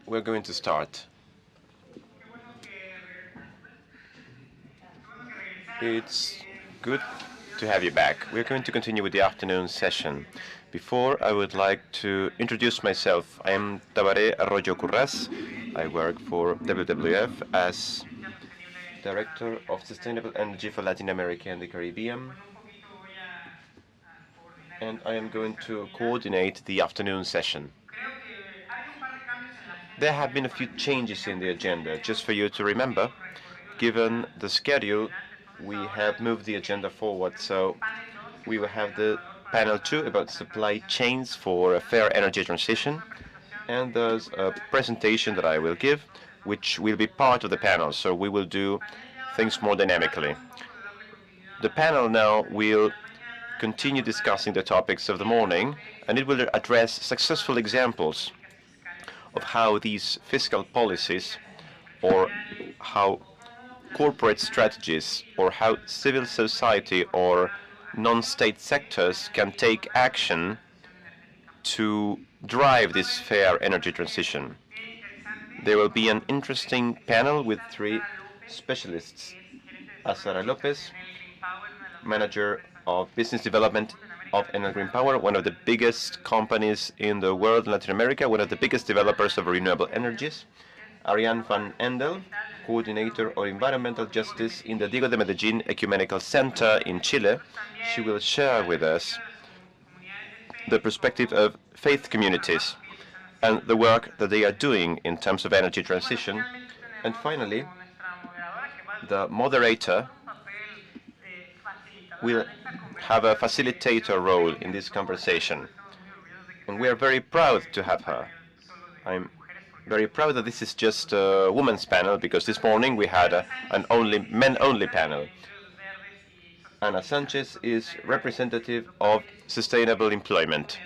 We're going to start. It's good to have you back. We're going to continue with the afternoon session. Before, I would like to introduce myself. I am Tabaré Arroyo Curras. I work for WWF as Director of Sustainable Energy for Latin America and the Caribbean. And I am going to coordinate the afternoon session. There have been a few changes in the agenda. Just for you to remember, given the schedule, we have moved the agenda forward. So we will have the panel 2 about supply chains for a fair energy transition. And there's a presentation that I will give, which will be part of the panel. So we will do things more dynamically. The panel now will continue discussing the topics of the morning, and it will address successful examples of how these fiscal policies, or how corporate strategies, or how civil society or non-state sectors can take action to drive this fair energy transition. There will be an interesting panel with 3 specialists. Azara Lopez, Manager of Business Development of Enel Green Power, one of the biggest companies in the world in Latin America, one of the biggest developers of renewable energies. Ariane van Endel, Coordinator of Environmental Justice in the Diego de Medellín Ecumenical Center in Chile. She will share with us the perspective of faith communities and the work that they are doing in terms of energy transition. And finally, the moderator will have a facilitator role in this conversation. And we are very proud to have her. I'm very proud that this is just a women's panel, because this morning we had an men-only panel. Ana Sanchez is representative of sustainable employment.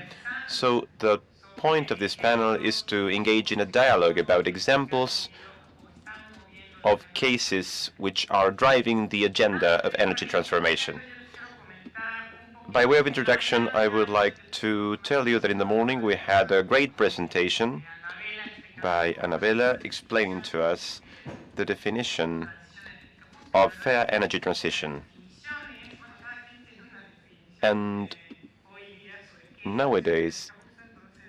So the point of this panel is to engage in a dialogue about examples of cases which are driving the agenda of energy transformation. By way of introduction, I would like to tell you that in the morning we had a great presentation by Annabella explaining to us the definition of fair energy transition. And nowadays,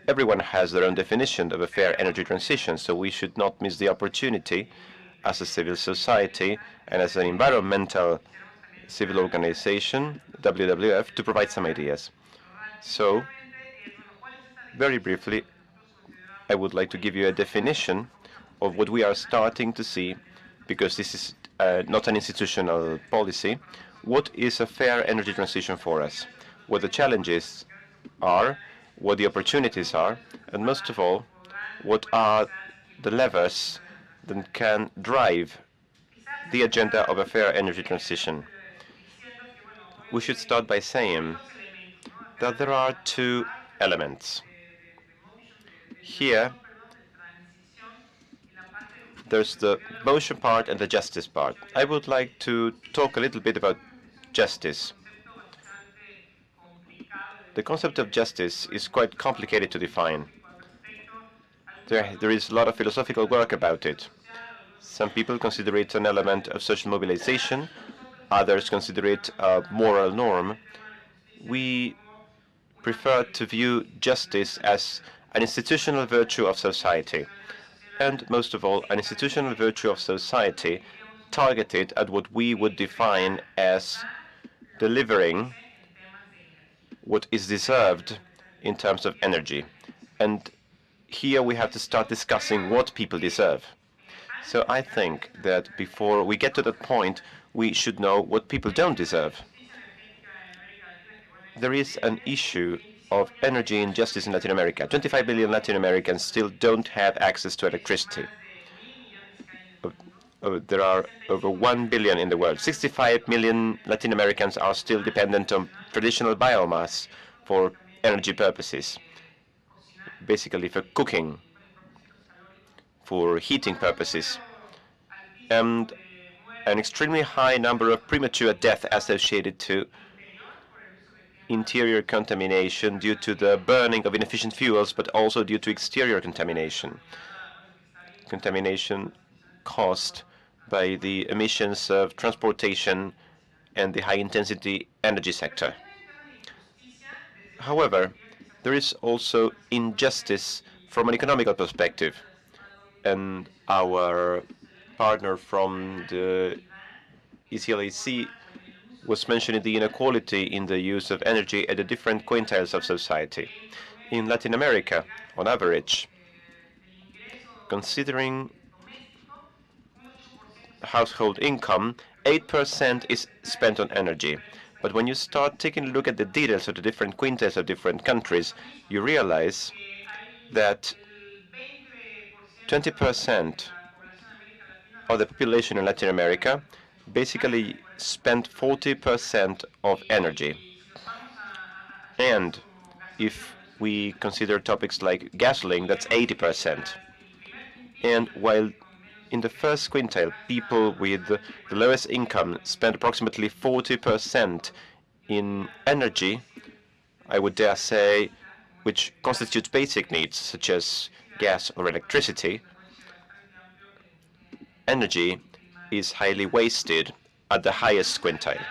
everyone has their own definition of a fair energy transition, so we should not miss the opportunity as a civil society and as an environmental civil organization, WWF, to provide some ideas. So, very briefly, I would like to give you a definition of what we are starting to see, because this is not an institutional policy. What is a fair energy transition for us? What the challenges are, what the opportunities are, and most of all, what are the levers that can drive the agenda of a fair energy transition. We should start by saying that there are 2 elements. Here, there's the motion part and the justice part. I would like to talk a little bit about justice. The concept of justice is quite complicated to define. There is a lot of philosophical work about it. Some people consider it an element of social mobilization. Others consider it a moral norm. We prefer to view justice as an institutional virtue of society, and most of all, an institutional virtue of society targeted at what we would define as delivering what is deserved in terms of energy. And here we have to start discussing what people deserve. So I think that before we get to that point, we should know what people don't deserve. There is an issue of energy injustice in Latin America. 25 million Latin Americans still don't have access to electricity. There are over 1 billion in the world. 65 million Latin Americans are still dependent on traditional biomass for energy purposes, basically for cooking, for heating purposes, and an extremely high number of premature death associated to interior contamination due to the burning of inefficient fuels, but also due to exterior contamination. contamination caused by the emissions of transportation and the high-intensity energy sector. However, there is also injustice from an economical perspective, and our partner from the ECLAC was mentioning the inequality in the use of energy at the different quintiles of society. In Latin America, on average, considering household income, 8% is spent on energy. But when you start taking a look at the details of the different quintiles of different countries, you realize that 20% of the population in Latin America basically spent 40% of energy. And if we consider topics like gasoline, that's 80%. And while in the first quintile, people with the lowest income spend approximately 40% in energy, I would dare say, which constitutes basic needs such as gas or electricity. Energy is highly wasted at the highest quintile.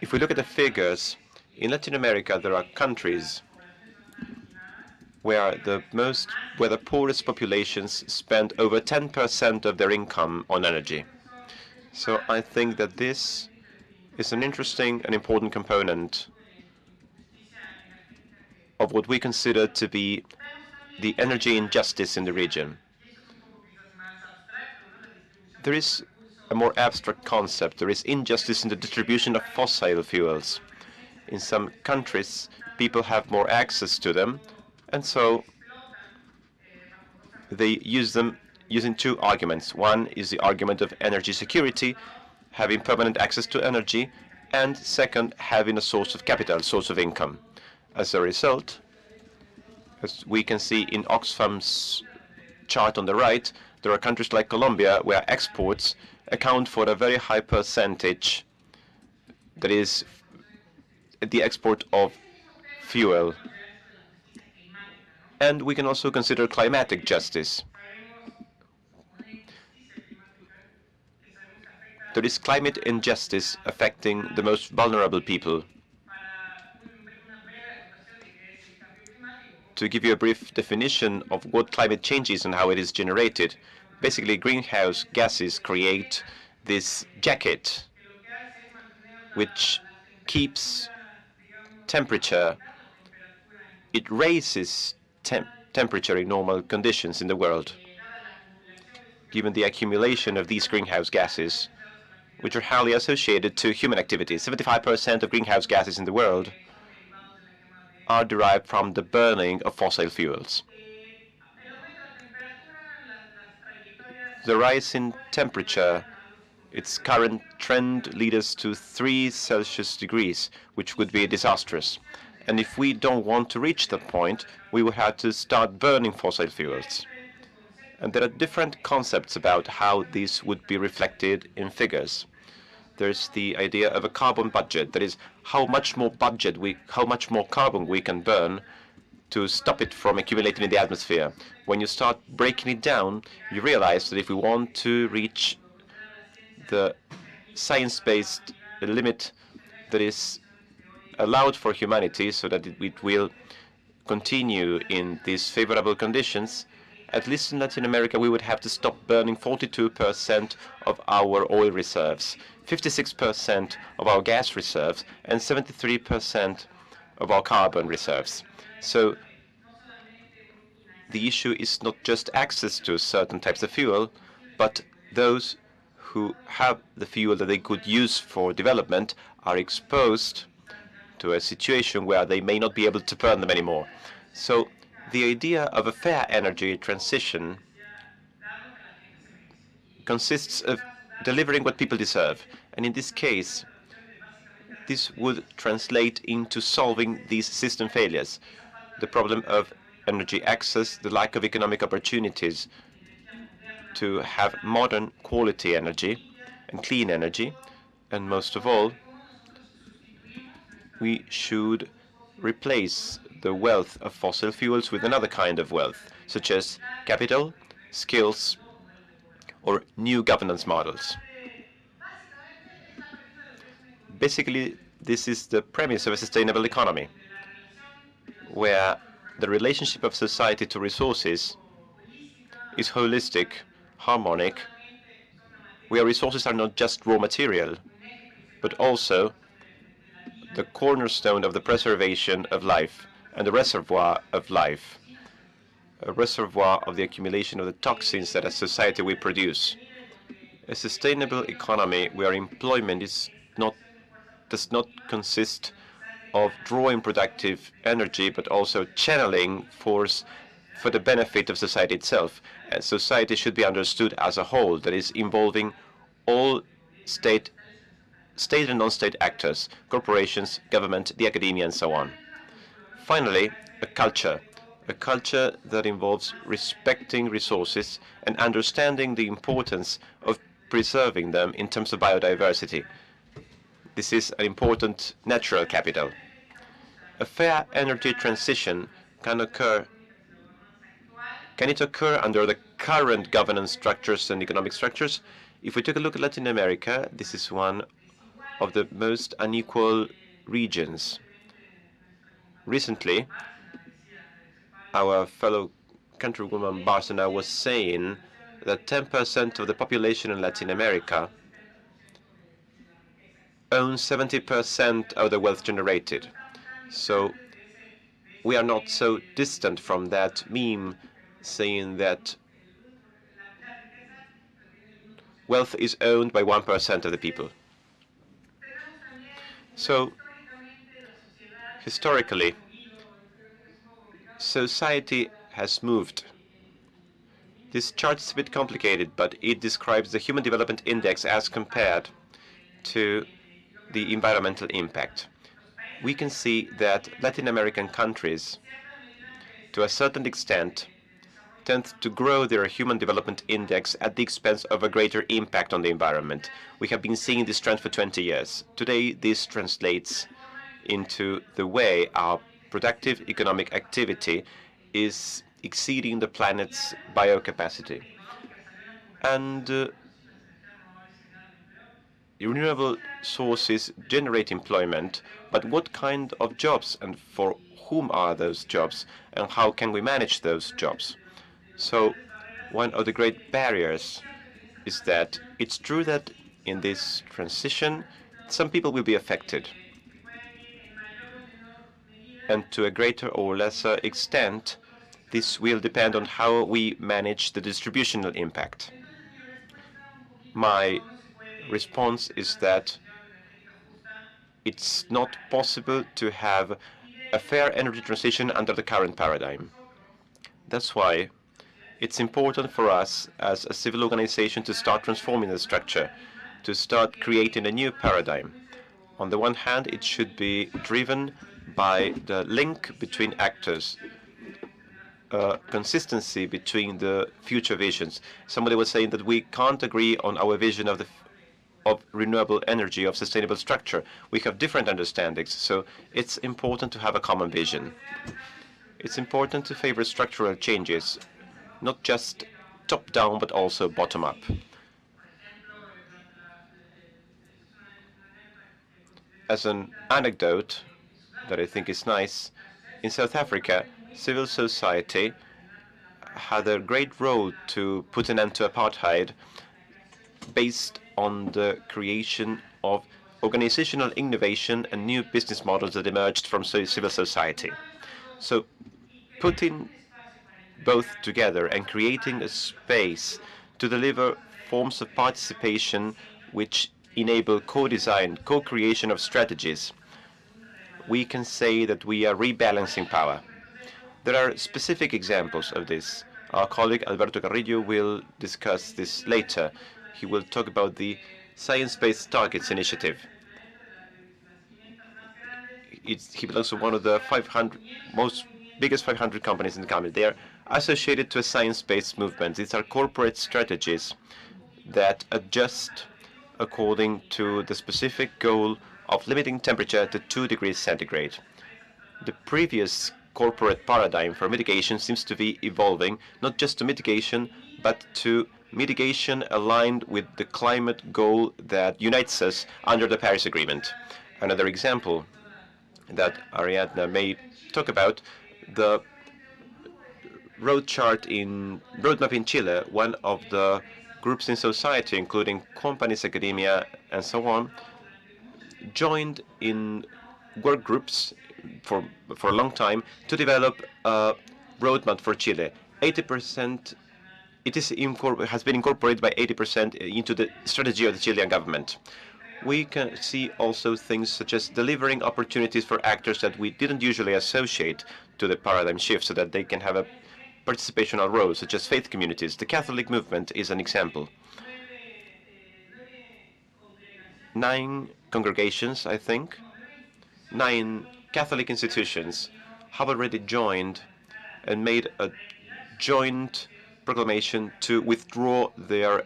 If we look at the figures, in Latin America there are countries where the poorest populations spend over 10% of their income on energy. So I think that this is an interesting and important component of what we consider to be the energy injustice in the region. There is a more abstract concept. There is injustice in the distribution of fossil fuels. In some countries, people have more access to them, and so they use them using two arguments. One is the argument of energy security, having permanent access to energy, and second, having a source of capital, source of income. As a result, as we can see in Oxfam's chart on the right, there are countries like Colombia where exports account for a very high percentage, that is the export of fuel. And we can also consider climatic justice. There is climate injustice affecting the most vulnerable people. To give you a brief definition of what climate change is and how it is generated, basically greenhouse gases create this jacket which keeps temperature. It raises temperature in normal conditions in the world, given the accumulation of these greenhouse gases, which are highly associated to human activities. 75% of greenhouse gases in the world are derived from the burning of fossil fuels. The rise in temperature, its current trend leads us to 3 Celsius degrees, which would be disastrous. And if we don't want to reach that point, we will have to start burning fossil fuels. And there are different concepts about how this would be reflected in figures. There's the idea of a carbon budget, that is how much more carbon we can burn to stop it from accumulating in the atmosphere. When you start breaking it down, you realize that if we want to reach the science-based limit that is allowed for humanity so that it will continue in these favorable conditions, at least in Latin America, we would have to stop burning 42% of our oil reserves, 56% of our gas reserves, and 73% of our carbon reserves. So the issue is not just access to certain types of fuel, but those who have the fuel that they could use for development are exposed to a situation where they may not be able to burn them anymore. So the idea of a fair energy transition consists of delivering what people deserve. And in this case, this would translate into solving these system failures. The problem of energy access, the lack of economic opportunities to have modern quality energy and clean energy, and most of all, we should replace the wealth of fossil fuels with another kind of wealth, such as capital skills, or new governance models. Basically, this is the premise of a sustainable economy, where the relationship of society to resources is holistic, harmonic, where resources are not just raw material, but also the cornerstone of the preservation of life and the reservoir of life, a reservoir of the accumulation of the toxins that as society we produce. A sustainable economy where employment does not consist of drawing productive energy, but also channeling force for the benefit of society itself. And society should be understood as a whole, that is involving all state and non-state actors, corporations, government, the academia, and so on. Finally, a culture that involves respecting resources and understanding the importance of preserving them in terms of biodiversity. This is an important natural capital. A fair energy transition can it occur under the current governance structures and economic structures? If we take a look at Latin America, this is one of the most unequal regions. Recently, our fellow countrywoman Barcelona was saying that 10% of the population in Latin America owns 70% of the wealth generated. So we are not so distant from that meme saying that wealth is owned by 1% of the people. So historically, society has moved. This chart is a bit complicated, but it describes the Human Development Index as compared to the environmental impact. We can see that Latin American countries, to a certain extent, tend to grow their Human Development Index at the expense of a greater impact on the environment. We have been seeing this trend for 20 years. Today, this translates into the way our productive economic activity is exceeding the planet's biocapacity. And renewable sources generate employment, but what kind of jobs and for whom are those jobs, and how can we manage those jobs? So one of the great barriers is that it's true that in this transition, some people will be affected. And to a greater or lesser extent, this will depend on how we manage the distributional impact. My response is that it's not possible to have a fair energy transition under the current paradigm. That's why it's important for us as a civil organization to start transforming the structure, to start creating a new paradigm. On the one hand, it should be driven by the link between actors, consistency between the future visions. Somebody was saying that we can't agree on our vision of renewable energy, of sustainable structure. We have different understandings, so it's important to have a common vision. It's important to favor structural changes, not just top-down, but also bottom-up. As an anecdote that I think is nice, in South Africa, civil society had a great role to put an end to apartheid based on the creation of organizational innovation and new business models that emerged from civil society. So putting both together and creating a space to deliver forms of participation which enable co-design, co-creation of strategies, we can say that we are rebalancing power. There are specific examples of this. Our colleague Alberto Carrillo will discuss this later. He will talk about the Science-Based Targets Initiative. He belongs to one of the biggest 500 companies in the country. They are associated to a science-based movement. These are corporate strategies that adjust according to the specific goal of limiting temperature to 2 degrees centigrade. The previous corporate paradigm for mitigation seems to be evolving, not just to mitigation, but to mitigation aligned with the climate goal that unites us under the Paris Agreement. Another example that Ariadna may talk about, the roadmap in Chile, one of the groups in society, including companies, academia, and so on, joined in work groups for a long time to develop a roadmap for Chile. 80% has been incorporated by 80% into the strategy of the Chilean government. We can see also things such as delivering opportunities for actors that we didn't usually associate to the paradigm shift so that they can have a participational role, such as faith communities. The Catholic movement is an example. 9 congregations, I think, 9 Catholic institutions have already joined and made a joint proclamation to withdraw their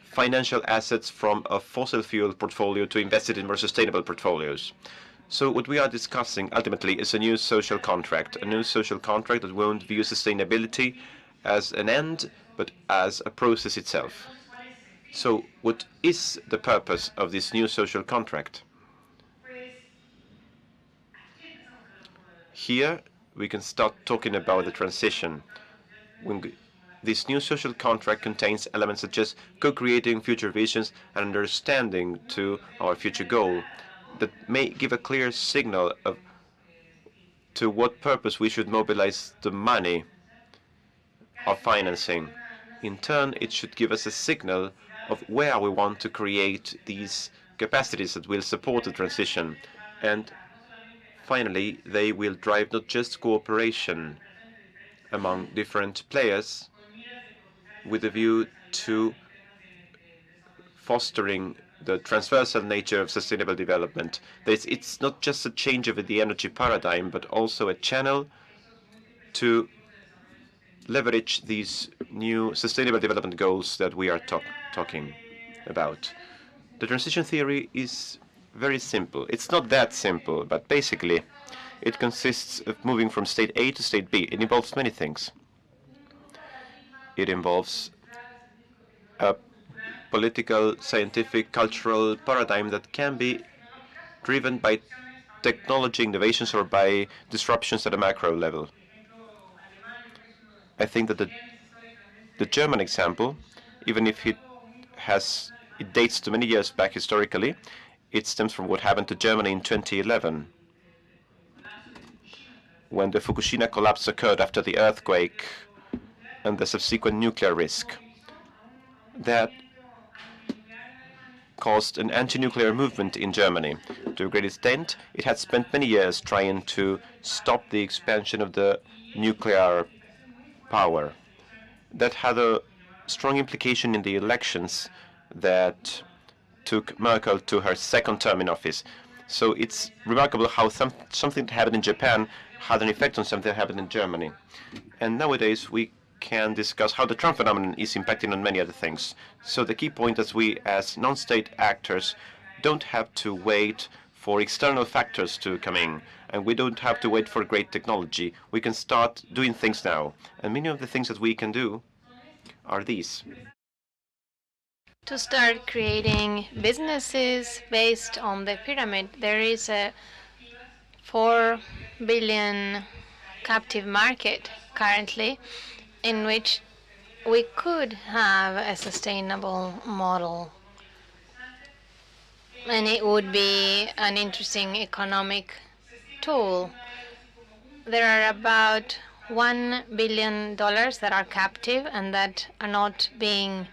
financial assets from a fossil fuel portfolio to invest it in more sustainable portfolios. So what we are discussing ultimately is a new social contract that won't view sustainability as an end, but as a process itself. So what is the purpose of this new social contract? Here we can start talking about the transition. This new social contract contains elements such as co-creating future visions and understanding to our future goal that may give a clear signal to what purpose we should mobilize the money of financing. In turn, it should give us a signal of where we want to create these capacities that will support the transition. And finally, they will drive not just cooperation among different players with a view to fostering the transversal nature of sustainable development. It's not just a change of the energy paradigm, but also a channel to leverage these new sustainable development goals that we are talking about. The transition theory is very simple. It's not that simple, but basically it consists of moving from state A to state B. It involves many things. It involves a political, scientific, cultural paradigm that can be driven by technology innovations or by disruptions at a macro level. I think that the German example, even if it dates to many years back historically, it stems from what happened to Germany in 2011, when the Fukushima collapse occurred after the earthquake and the subsequent nuclear risk. That caused an anti-nuclear movement in Germany. To a great extent, it had spent many years trying to stop the expansion of the nuclear power. That had a strong implication in the elections that took Merkel to her second term in office. So it's remarkable how something that happened in Japan had an effect on something that happened in Germany. And nowadays we can discuss how the Trump phenomenon is impacting on many other things. So the key point is we, as non-state actors, don't have to wait for external factors to come in, and we don't have to wait for great technology. We can start doing things now. And many of the things that we can do are these. To start creating businesses based on the pyramid, there is a 4 billion captive market currently in which we could have a sustainable model. And it would be an interesting economic tool. There are about $1 billion that are captive and that are not being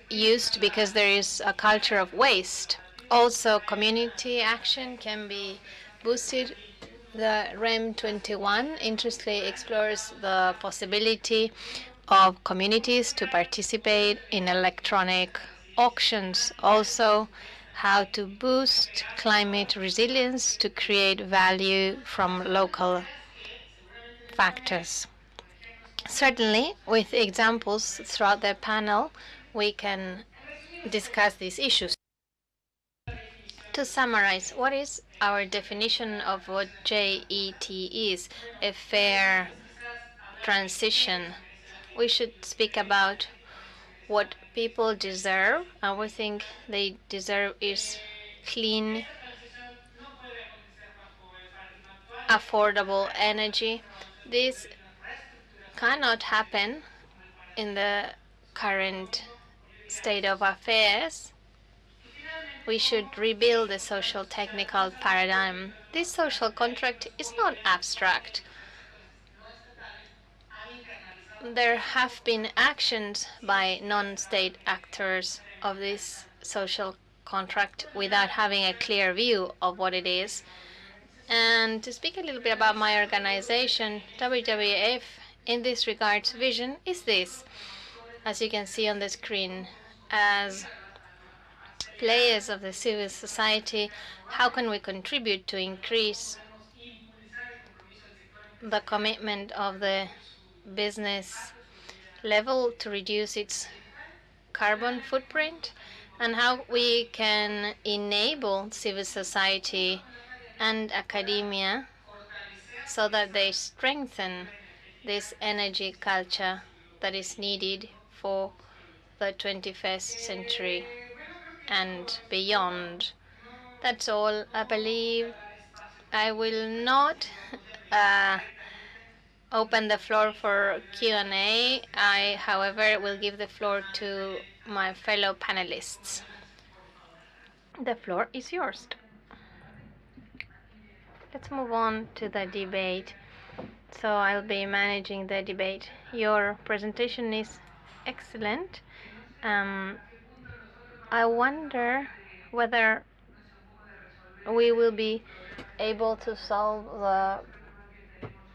used because there is a culture of waste. Also, community action can be boosted. The REM 21 interestingly explores the possibility of communities to participate in electronic auctions. Also, how to boost climate resilience to create value from local factors. Certainly, with examples throughout the panel, we can discuss these issues. To summarize, what is our definition of what JET is? A fair transition. we should speak about what people deserve, and we think they deserve is clean, affordable energy. This cannot happen in the current state of affairs. We should rebuild the social technical paradigm. This social contract is not abstract. There have been actions by non-state actors of this social contract without having a clear view of what it is. And to speak a little bit about my organization, WWF, in this regards, vision is this. As you can see on the screen, as players of the civil society, how can we contribute to increase the commitment of the business level to reduce its carbon footprint, and how we can enable civil society and academia so that they strengthen this energy culture that is needed for the 21st century and beyond. That's all, I believe. I will not open the floor for Q&A. I, however, will give the floor to my fellow panelists. The floor is yours. Let's move on to the debate. So I'll be managing the debate. Your presentation is excellent. I wonder whether we will be able to solve the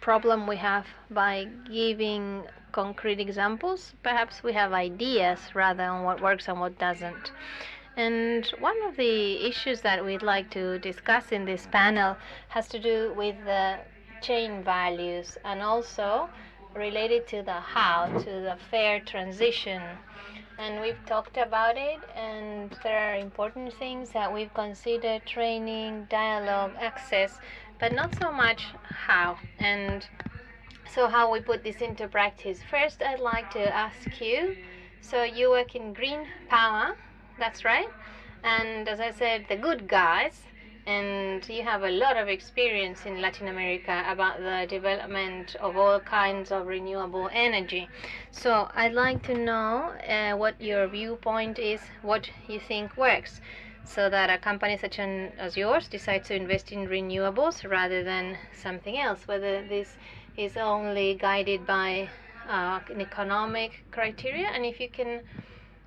problem we have by giving concrete examples. Perhaps we have ideas rather on what works and what doesn't. And one of the issues that we'd like to discuss in this panel has to do with the chain values and also related to the how, to the fair transition. And we've talked about it, and there are important things that we've considered: training, dialogue, access, but not so much how. And so how we put this into practice. First, I'd like to ask you, so you work in green power, that's right? And as I said, the good guys, and you have a lot of experience in Latin America about the development of all kinds of renewable energy. So I'd like to know what your viewpoint is, what you think works, so that a company such as yours decides to invest in renewables rather than something else, whether this is only guided by an economic criteria, and if you can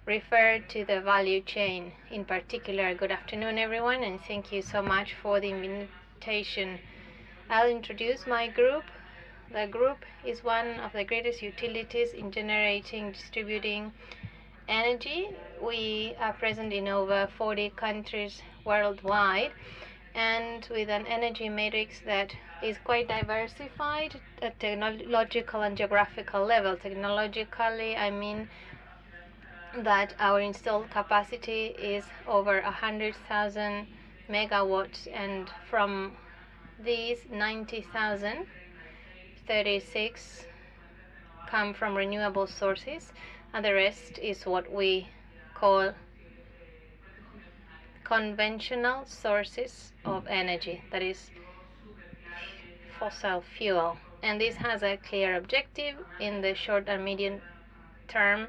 refer to the value chain in particular. Good afternoon, everyone, and thank you so much for the invitation. I'll introduce my group. The group is one of the greatest utilities in generating, distributing energy. We are present in over 40 countries worldwide, and with an energy matrix that is quite diversified at technological and geographical level. Technologically, I mean that our installed capacity is over 100,000 megawatts, and from these 90,000, 36 come from renewable sources, and the rest is what we call conventional sources of energy, that is fossil fuel. And this has a clear objective in the short and medium term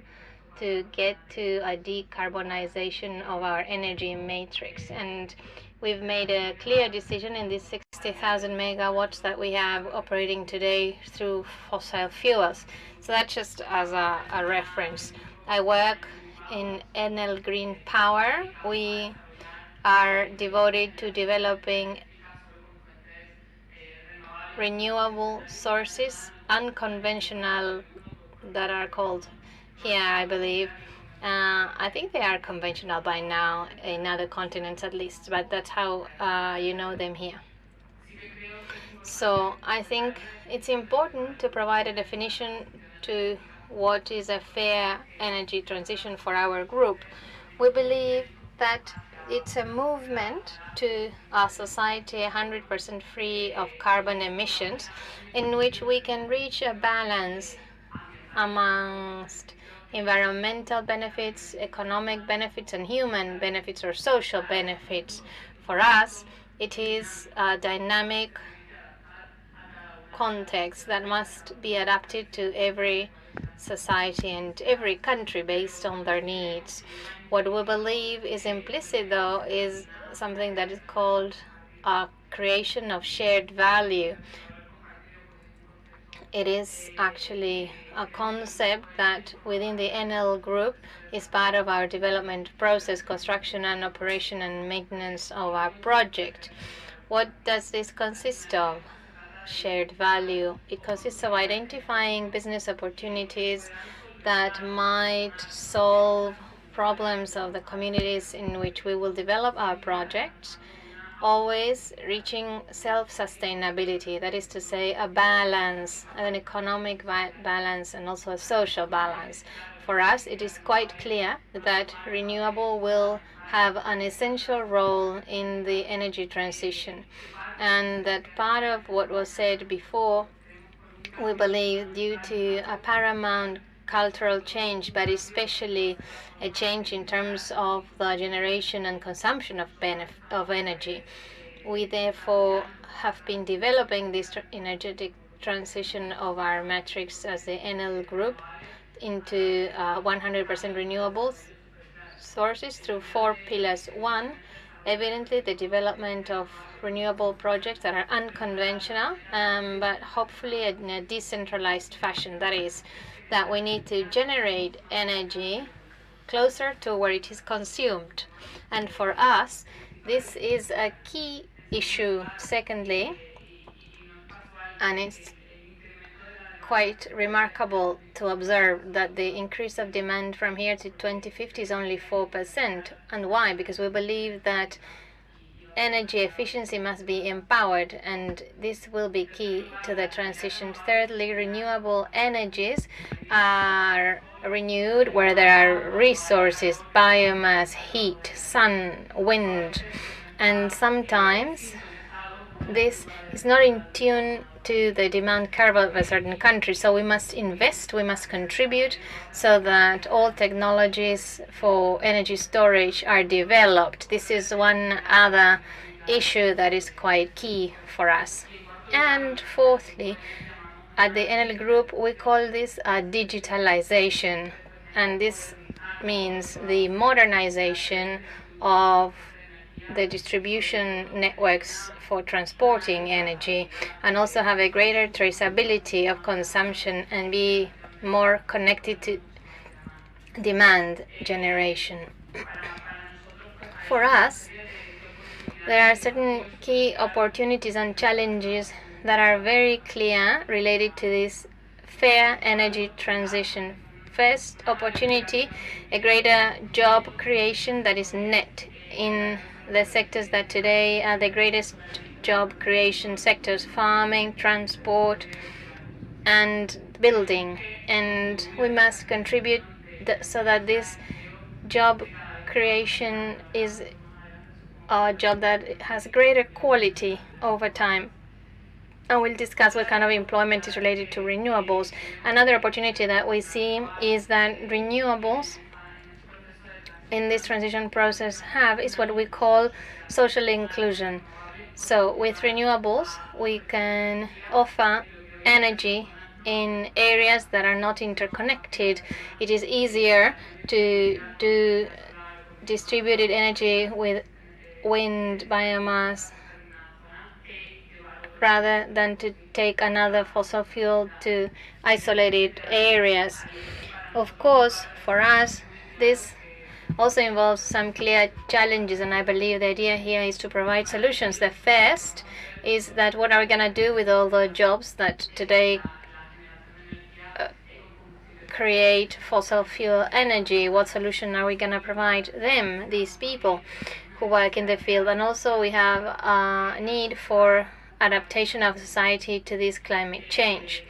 to get to a decarbonization of our energy matrix. And we've made a clear decision in these 60,000 megawatts that we have operating today through fossil fuels. So that's just as a reference. I work in Enel Green Power. We are devoted to developing renewable sources, unconventional, that are called here, I believe. I think they are conventional by now in other continents at least, but that's how you know them here. So I think it's important to provide a definition to what is a fair energy transition for our group. We believe that it's a movement to a society 100% free of carbon emissions, in which we can reach a balance amongst environmental benefits, economic benefits, and human benefits or social benefits. For us, it is a dynamic context that must be adapted to every society and every country based on their needs. What we believe is implicit, though, is something that is called a creation of shared value. It is actually a concept that within the NL group is part of our development process, construction and operation and maintenance of our project. What does this consist of? Shared value. It consists of identifying business opportunities that might solve problems of the communities in which we will develop our projects, always reaching self-sustainability, that is to say, a balance, an economic balance and also a social balance. For us, it is quite clear that renewable will have an essential role in the energy transition, and that part of what was said before, we believe, due to a paramount cultural change, but especially a change in terms of the generation and consumption of energy. We therefore have been developing this energetic transition of our matrix as the NL group into 100% renewables sources through 4 pillars. One, evidently the development of renewable projects that are unconventional, but hopefully in a decentralized fashion. That is, that we need to generate energy closer to where it is consumed. And for us, this is a key issue. Secondly, and it's quite remarkable to observe that the increase of demand from here to 2050 is only 4%. And why? Because we believe that energy efficiency must be empowered, and this will be key to the transition. Thirdly, renewable energies are renewed where there are resources, biomass, heat, sun, wind, and sometimes this is not in tune to the demand curve of a certain country. So we must invest, we must contribute so that all technologies for energy storage are developed. This is one other issue that is quite key for us. And fourthly, at the NL Group, we call this a digitalization, and this means the modernization of the distribution networks for transporting energy, and also have a greater traceability of consumption and be more connected to demand generation. For us, there are certain key opportunities and challenges that are very clear related to this fair energy transition. First opportunity, a greater job creation that is net in the sectors that today are the greatest job creation sectors: farming, transport, and building. And we must contribute so that this job creation is a job that has greater quality over time. And we'll discuss what kind of employment is related to renewables. Another opportunity that we see is that renewables in this transition process is what we call social inclusion. So with renewables, we can offer energy in areas that are not interconnected. It is easier to do distributed energy with wind, biomass, rather than to take another fossil fuel to isolated areas. Of course, for us, this also involves some clear challenges, and I believe the idea here is to provide solutions. The first is that what are we going to do with all the jobs that today create fossil fuel energy? What solution are we going to provide them, these people who work in the field? And also we have a need for adaptation of society to this climate change.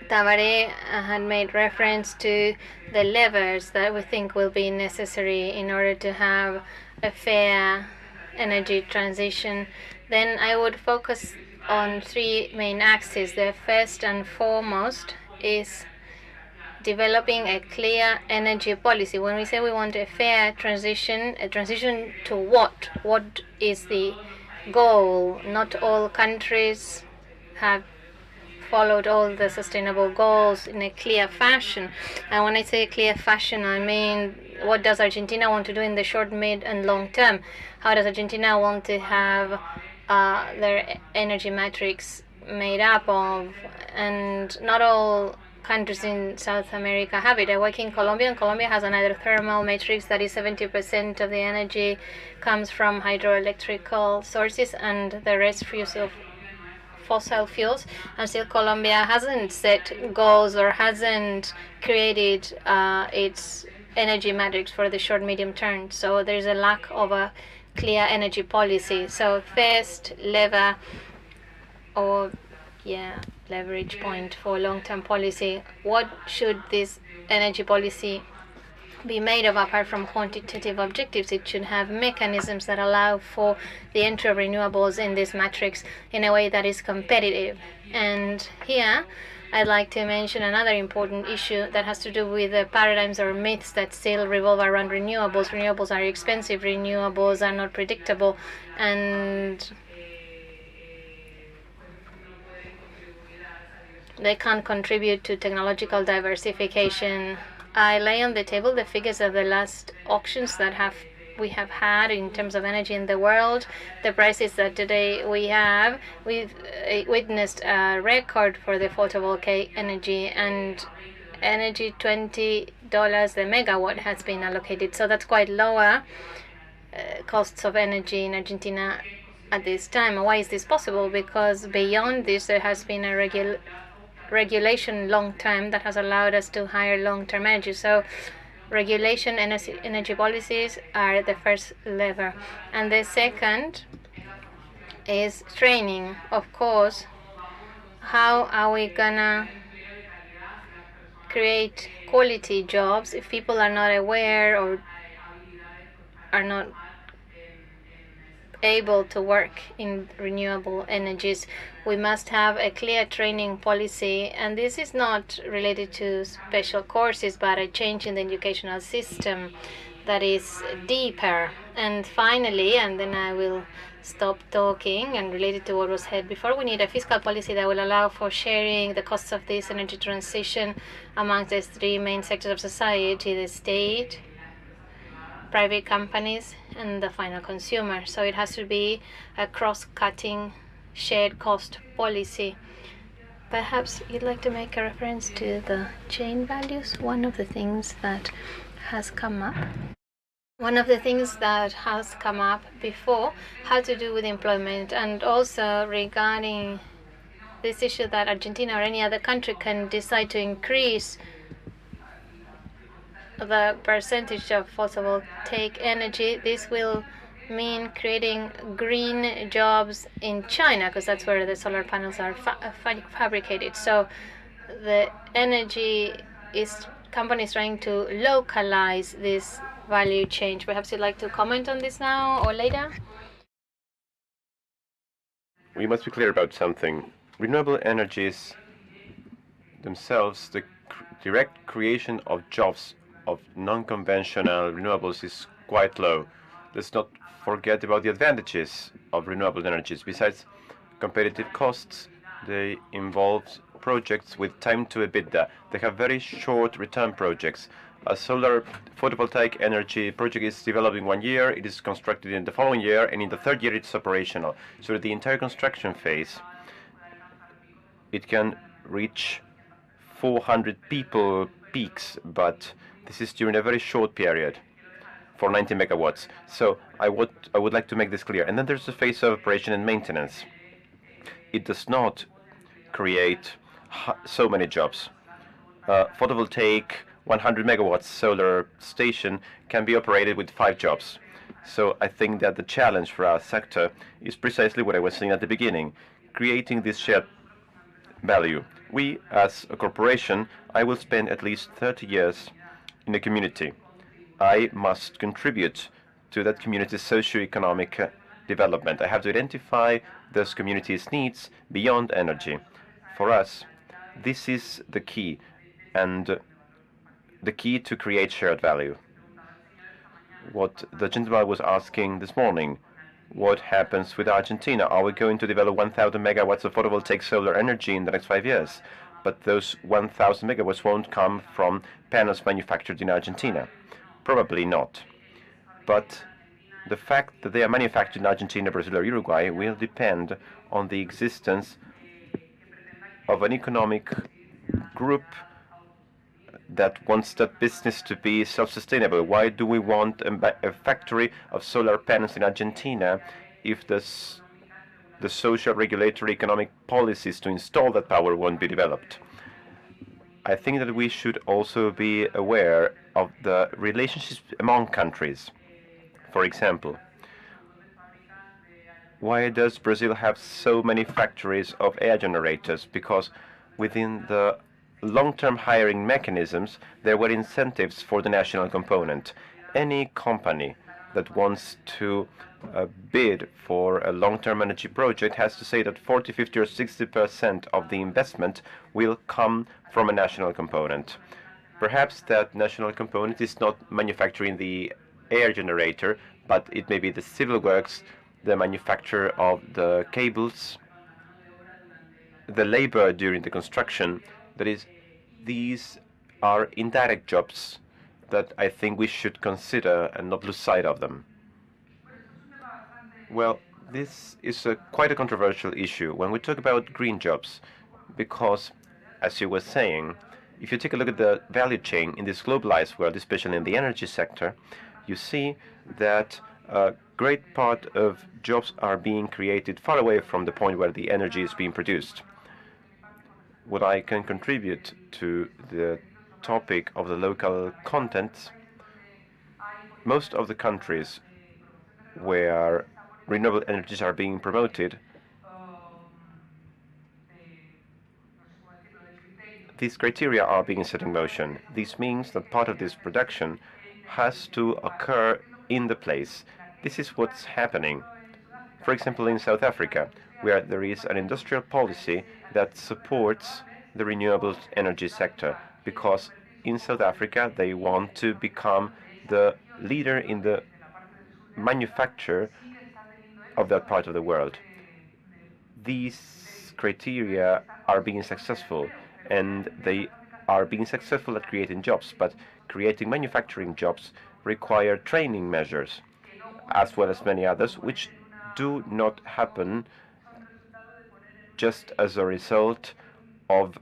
Tabaré had made reference to the levers that we think will be necessary in order to have a fair energy transition. Then I would focus on 3 main axes. The first and foremost is developing a clear energy policy. When we say we want a fair transition, a transition to what? What is the goal? Not all countries have followed all the sustainable goals in a clear fashion. And when I say clear fashion, I mean, what does Argentina want to do in the short, mid, and long term? How does Argentina want to have their energy matrix made up of? And not all countries in South America have it. I work in Colombia, and Colombia has another thermal matrix that is 70% of the energy comes from hydroelectrical sources, and the rest use of fossil fuels. And still Colombia hasn't set goals or hasn't created its energy matrix for the short medium term. So there's a lack of a clear energy policy. So first lever or leverage point for long-term policy. What should this energy policy be made of apart from quantitative objectives? It should have mechanisms that allow for the entry of renewables in this matrix in a way that is competitive. And here I'd like to mention another important issue that has to do with the paradigms or myths that still revolve around renewables. Renewables are expensive, renewables are not predictable, and they can't contribute to technological diversification. I lay on the table the figures of the last auctions that we have had in terms of energy in the world. The prices that today we've witnessed a record for the photovoltaic energy, and energy $20 the megawatt has been allocated. So that's quite lower costs of energy in Argentina at this time. Why is this possible? Because beyond this, there has been a regulation long term that has allowed us to hire long-term energy. So regulation and energy policies are the first lever, and the second is training. Of course, how are we gonna create quality jobs if people are not aware or are not able to work in renewable energies? We must have a clear training policy, and this is not related to special courses, but a change in the educational system that is deeper. And finally, and then I will stop talking, and related to what was said before, we need a fiscal policy that will allow for sharing the costs of this energy transition amongst the three main sectors of society: the state, private companies, and the final consumer. So it has to be a cross-cutting shared cost policy. Perhaps you'd like to make a reference to the chain values. One of the things that has come up before had to do with employment, and also regarding this issue that Argentina or any other country can decide to increase the percentage of photovoltaic energy. This will mean creating green jobs in China, because that's where the solar panels are fabricated. So the energy companies trying to localize this value change. Perhaps you'd like to comment on this now or later? We must be clear about something. Renewable energies themselves, the direct creation of jobs of non-conventional renewables is quite low. Let's not forget about the advantages of renewable energies. Besides competitive costs, they involve projects with time to EBITDA. They have very short return projects. A solar photovoltaic energy project is developed in 1 year, it is constructed in the following year, and in the third year it's operational. So the entire construction phase, it can reach 400 people peaks, but this is during a very short period for 90 megawatts. So I would like to make this clear. And then there's the phase of operation and maintenance. It does not create so many jobs. Photovoltaic 100 megawatts solar station can be operated with 5 jobs. So I think that the challenge for our sector is precisely what I was saying at the beginning, creating this shared value. We, as a corporation, I will spend at least 30 years in a community. I must contribute to that community's socio-economic development. I have to identify those communities' needs beyond energy. For us, This is the key, and the key to create shared value. What the gentleman was asking this morning, what happens with Argentina? Are we going to develop 1,000 megawatts of photovoltaic solar energy in the next 5 years? But those 1,000 megawatts won't come from panels manufactured in Argentina. Probably not. But the fact that they are manufactured in Argentina, Brazil, or Uruguay will depend on the existence of an economic group that wants that business to be self-sustainable. Why do we want a factory of solar panels in Argentina if the social, regulatory, economic policies to install that power won't be developed? I think that we should also be aware of the relationships among countries. For example, why does Brazil have so many factories of air generators? Because within the long-term hiring mechanisms, there were incentives for the national component. Any company that wants to bid for a long-term energy project has to say that 40, 50, or 60% of the investment will come from a national component. Perhaps that national component is not manufacturing the air generator, but it may be the civil works, the manufacture of the cables, the labor during the construction. That is, these are indirect jobs that I think we should consider and not lose sight of them. Well, this is quite a controversial issue when we talk about green jobs, because, as you were saying, if you take a look at the value chain in this globalized world, especially in the energy sector, you see that a great part of jobs are being created far away from the point where the energy is being produced. What I can contribute to the topic of the local content, most of the countries where renewable energies are being promoted, these criteria are being set in motion. This means that part of this production has to occur in the place. This is what's happening. For example, in South Africa, where there is an industrial policy that supports the renewable energy sector, because in South Africa they want to become the leader in the manufacture of that part of the world. These criteria are being successful, and they are being successful at creating jobs, but creating manufacturing jobs require training measures, as well as many others, which do not happen just as a result of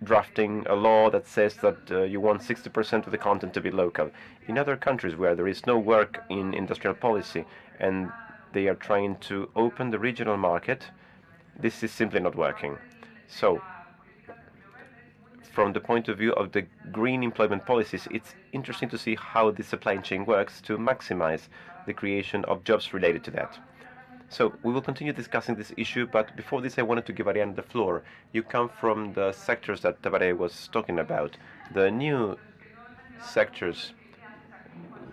drafting a law that says that you want 60% of the content to be local. In other countries where there is no work in industrial policy and they are trying to open the regional market, this is simply not working. So, from the point of view of the green employment policies, it's interesting to see how the supply chain works to maximize the creation of jobs related to that. So we will continue discussing this issue, but before this I wanted to give Ariane the floor. You come from the sectors that Tabaré was talking about, the new sectors,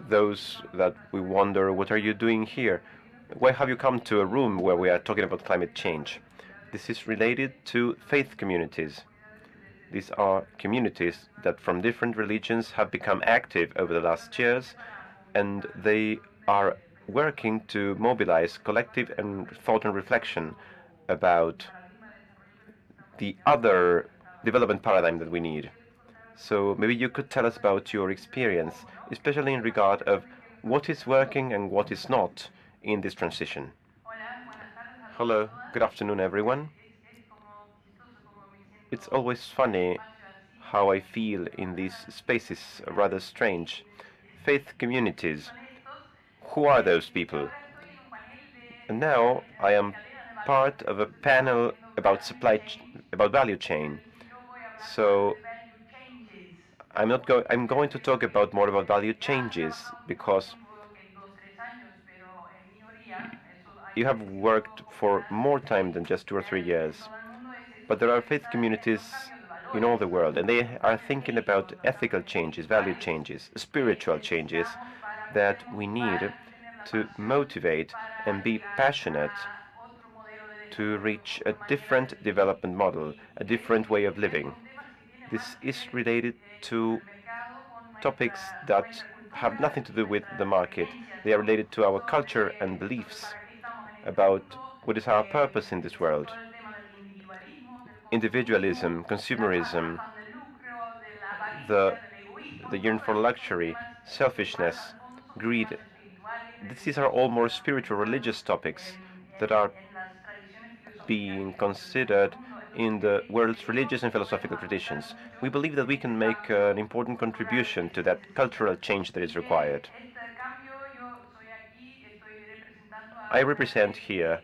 those that we wonder, what are you doing here? Why have you come to a room where we are talking about climate change? This is related to faith communities. These are communities that from different religions have become active over the last years, and they are working to mobilize collective and thought and reflection about the other development paradigm that we need. So maybe you could tell us about your experience, especially in regard of what is working and what is not in this transition. Hello, good afternoon, everyone. It's always funny how I feel in these spaces, rather strange. Faith communities. Who are those people? And now I am part of a panel about about value chain. So I'm going to talk about more about value changes, because you have worked for more time than just 2 or 3 years. But there are faith communities in all the world, and they are thinking about ethical changes, value changes, spiritual changes that we need to motivate and be passionate to reach a different development model, a different way of living. This is related to topics that have nothing to do with the market. They are related to our culture and beliefs about what is our purpose in this world. Individualism, consumerism, the, the yearn for luxury, selfishness, greed. These are all more spiritual, religious topics that are being considered in the world's religious and philosophical traditions. We believe that we can make an important contribution to that cultural change that is required. I represent here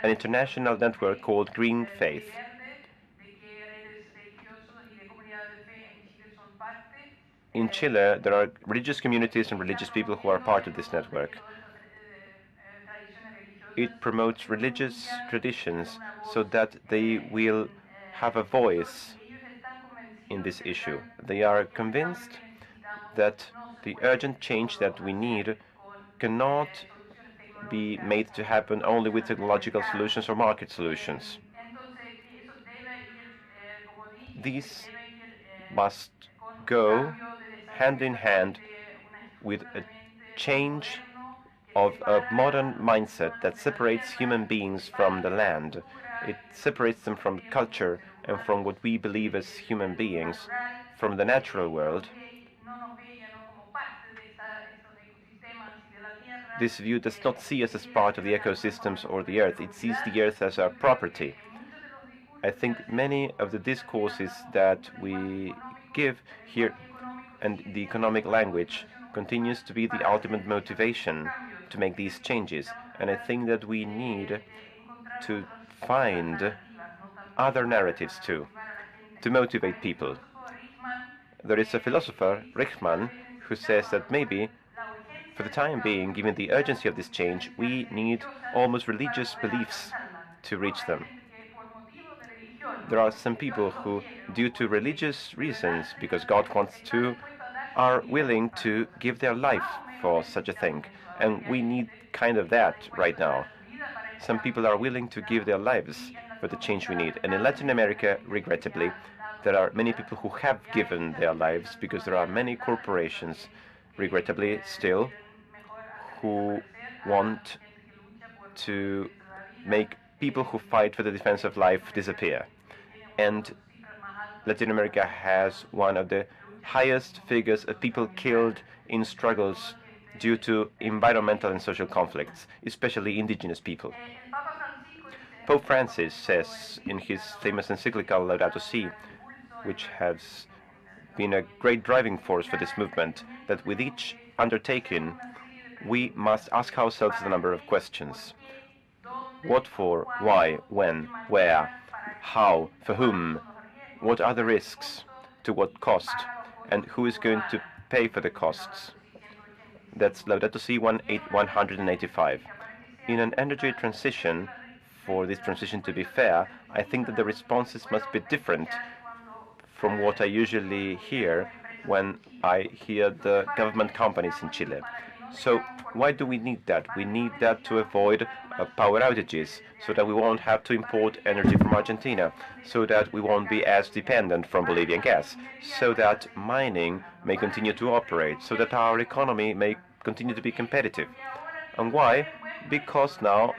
an international network called Green Faith. In Chile, there are religious communities and religious people who are part of this network. It promotes religious traditions so that they will have a voice in this issue. They are convinced that the urgent change that we need cannot be made to happen only with technological solutions or market solutions. These must go hand in hand with a change of a modern mindset that separates human beings from the land. It separates them from culture and from what we believe as human beings, from the natural world. This view does not see us as part of the ecosystems or the earth. It sees the earth as our property. I think many of the discourses that we give here and the economic language continues to be the ultimate motivation to make these changes. And I think that we need to find other narratives too, to motivate people. There is a philosopher, Richman, who says that maybe, for the time being, given the urgency of this change, we need almost religious beliefs to reach them. There are some people who, due to religious reasons, because God wants to, are willing to give their life for such a thing. And we need kind of that right now. Some people are willing to give their lives for the change we need. And in Latin America, regrettably, there are many people who have given their lives because there are many corporations, regrettably still, who want to make people who fight for the defense of life disappear. And Latin America has one of the highest figures of people killed in struggles due to environmental and social conflicts, especially indigenous people. Pope Francis says in his famous encyclical Laudato Si, which has been a great driving force for this movement, that with each undertaking we must ask ourselves a number of questions. What for? Why? When? Where? How? For whom? What are the risks? To what cost? And who is going to pay for the costs? That's Laudato Si 185. In an energy transition, for this transition to be fair, I think that the responses must be different from what I usually hear when I hear the government companies in Chile. So why do we need that? We need that to avoid power outages, so that we won't have to import energy from Argentina, so that we won't be as dependent from Bolivian gas, so that mining may continue to operate, so that our economy may continue to be competitive. And why? Because now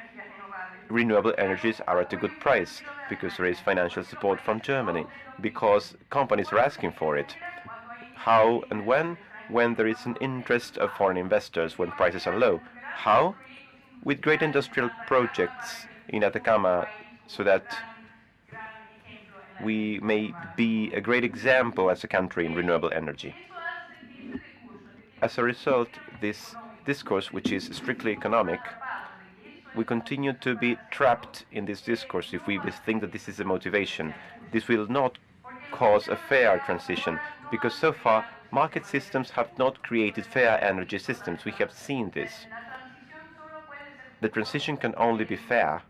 renewable energies are at a good price, because there is financial support from Germany, because companies are asking for it. How and when? When there is an interest of foreign investors, when prices are low. How? With great industrial projects in Atacama, so that we may be a great example as a country in renewable energy. As a result, this discourse, which is strictly economic, we continue to be trapped in this discourse if we think that this is the motivation. This will not cause a fair transition, because so far market systems have not created fair energy systems. We have seen this. The transition can only be fair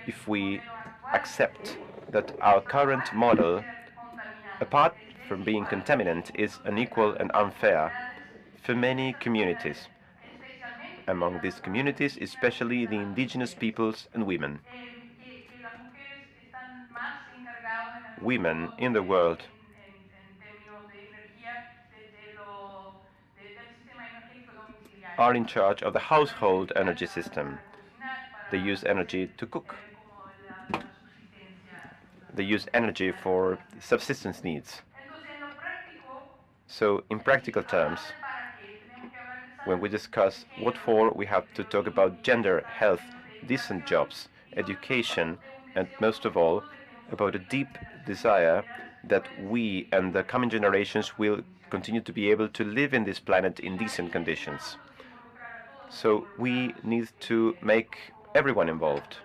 if we accept that our current model, apart from being contaminant, is unequal and unfair for many communities, among these communities, especially the indigenous peoples and women. Women in the world are in charge of the household energy system. They use energy to cook. They use energy for subsistence needs. So, in practical terms, when we discuss what for, we have to talk about gender, health, decent jobs, education, and most of all, about a deep desire that we and the coming generations will continue to be able to live in this planet in decent conditions. So we need to make everyone involved.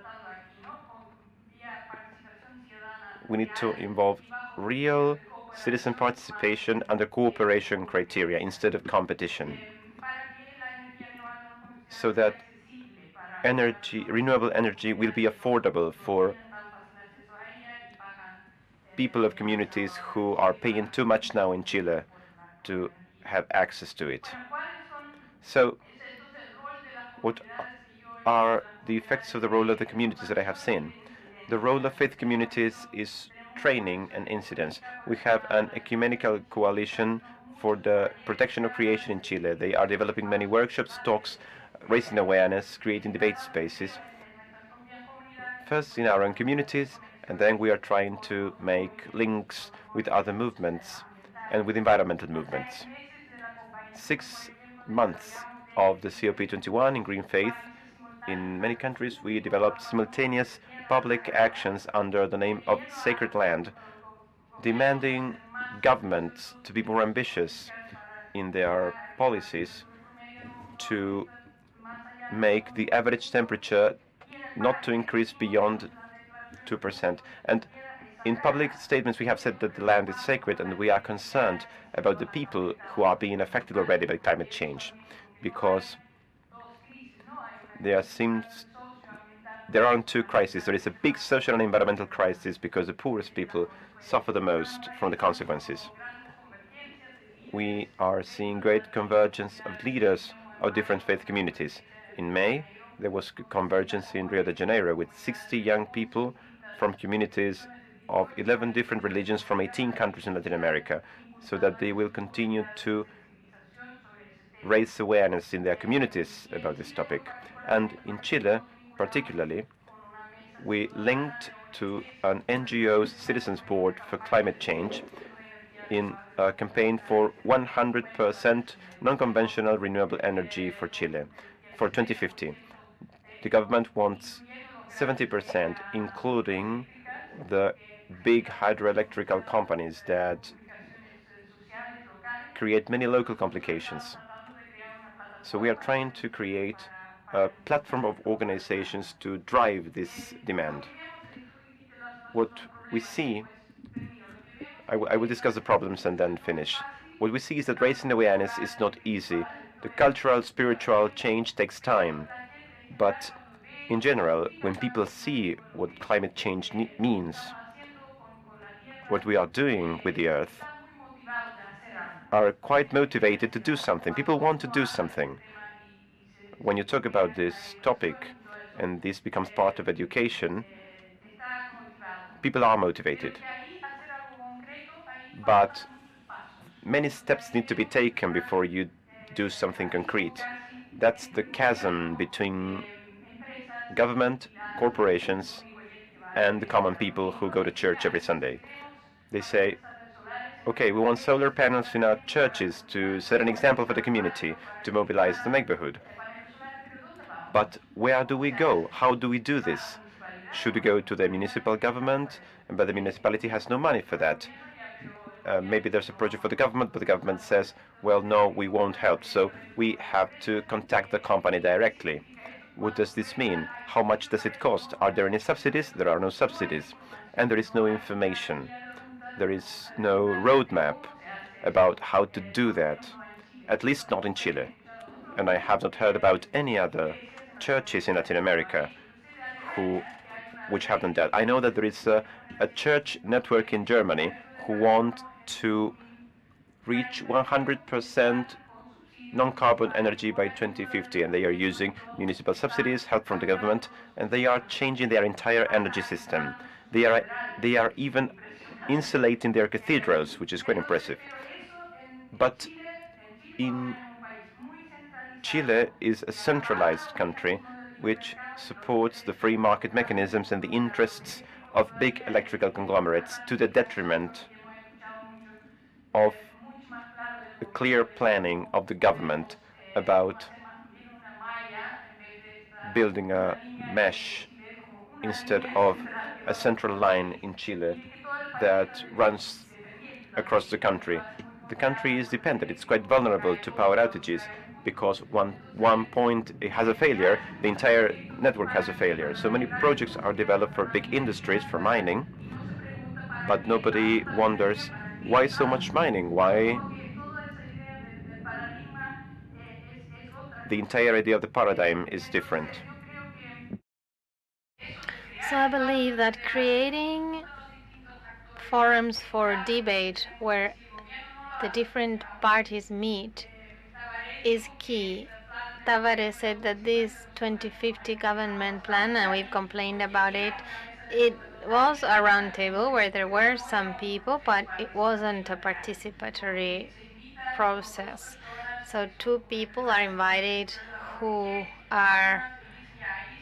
We need to involve real citizen participation under cooperation criteria instead of competition, so that renewable energy will be affordable for people of communities who are paying too much now in Chile to have access to it. So, what are the effects of the role of the communities that I have seen? The role of faith communities is training and incidents. We have an ecumenical coalition for the protection of creation in Chile. They are developing many workshops, talks, raising awareness, creating debate spaces. First in our own communities, and then we are trying to make links with other movements and with environmental movements. 6 months of the COP21 in Green Faith, in many countries we developed simultaneous public actions under the name of Sacred Land, demanding governments to be more ambitious in their policies to make the average temperature not to increase beyond 2%. And in public statements we have said that the land is sacred, and we are concerned about the people who are being affected already by climate change, because there aren't two crises. There is a big social and environmental crisis because the poorest people suffer the most from the consequences. We are seeing great convergence of leaders of different faith communities. In May, there was convergence in Rio de Janeiro with 60 young people from communities of 11 different religions from 18 countries in Latin America, so that they will continue to raise awareness in their communities about this topic. And in Chile, particularly, we linked to an NGO's Citizens Board for Climate Change in a campaign for 100% non-conventional renewable energy for Chile for 2050. The government wants 70%, including the big hydroelectrical companies that create many local complications. So we are trying to create a platform of organizations to drive this demand. What we see, I will discuss the problems and then finish. What we see is that raising awareness is not easy. The cultural, spiritual change takes time. But in general, when people see what climate change means, what we are doing with the Earth, are quite motivated to do something. People want to do something. When you talk about this topic, and this becomes part of education, people are motivated. But many steps need to be taken before you do something concrete. That's the chasm between government, corporations, and the common people who go to church every Sunday. They say, okay, we want solar panels in our churches to set an example for the community, to mobilize the neighborhood. But where do we go? How do we do this? Should we go to the municipal government? But the municipality has no money for that. Maybe there's a project for the government, but the government says, well, no, we won't help. So we have to contact the company directly. What does this mean? How much does it cost? Are there any subsidies? There are no subsidies. And there is no information. There is no roadmap about how to do that, at least not in Chile. And I have not heard about any other churches in Latin America which have done that. I know that there is a church network in Germany who want to reach 100% non-carbon energy by 2050, and they are using municipal subsidies, help from the government, and they are changing their entire energy system. They are even insulating their cathedrals, which is quite impressive. But in Chile is a centralized country which supports the free market mechanisms and the interests of big electrical conglomerates to the detriment of a clear planning of the government about building a mesh instead of a central line in Chile that runs across the country. The country is dependent. It's quite vulnerable to power outages because one point it has a failure, the entire network has a failure. So many projects are developed for big industries, for mining, but nobody wonders why so much mining? Why the entire idea of the paradigm is different. So I believe that creating forums for debate where the different parties meet is key. Tavares said that this 2050 government plan, and we've complained about it, it was a round table where there were some people, but it wasn't a participatory process. So two people are invited who are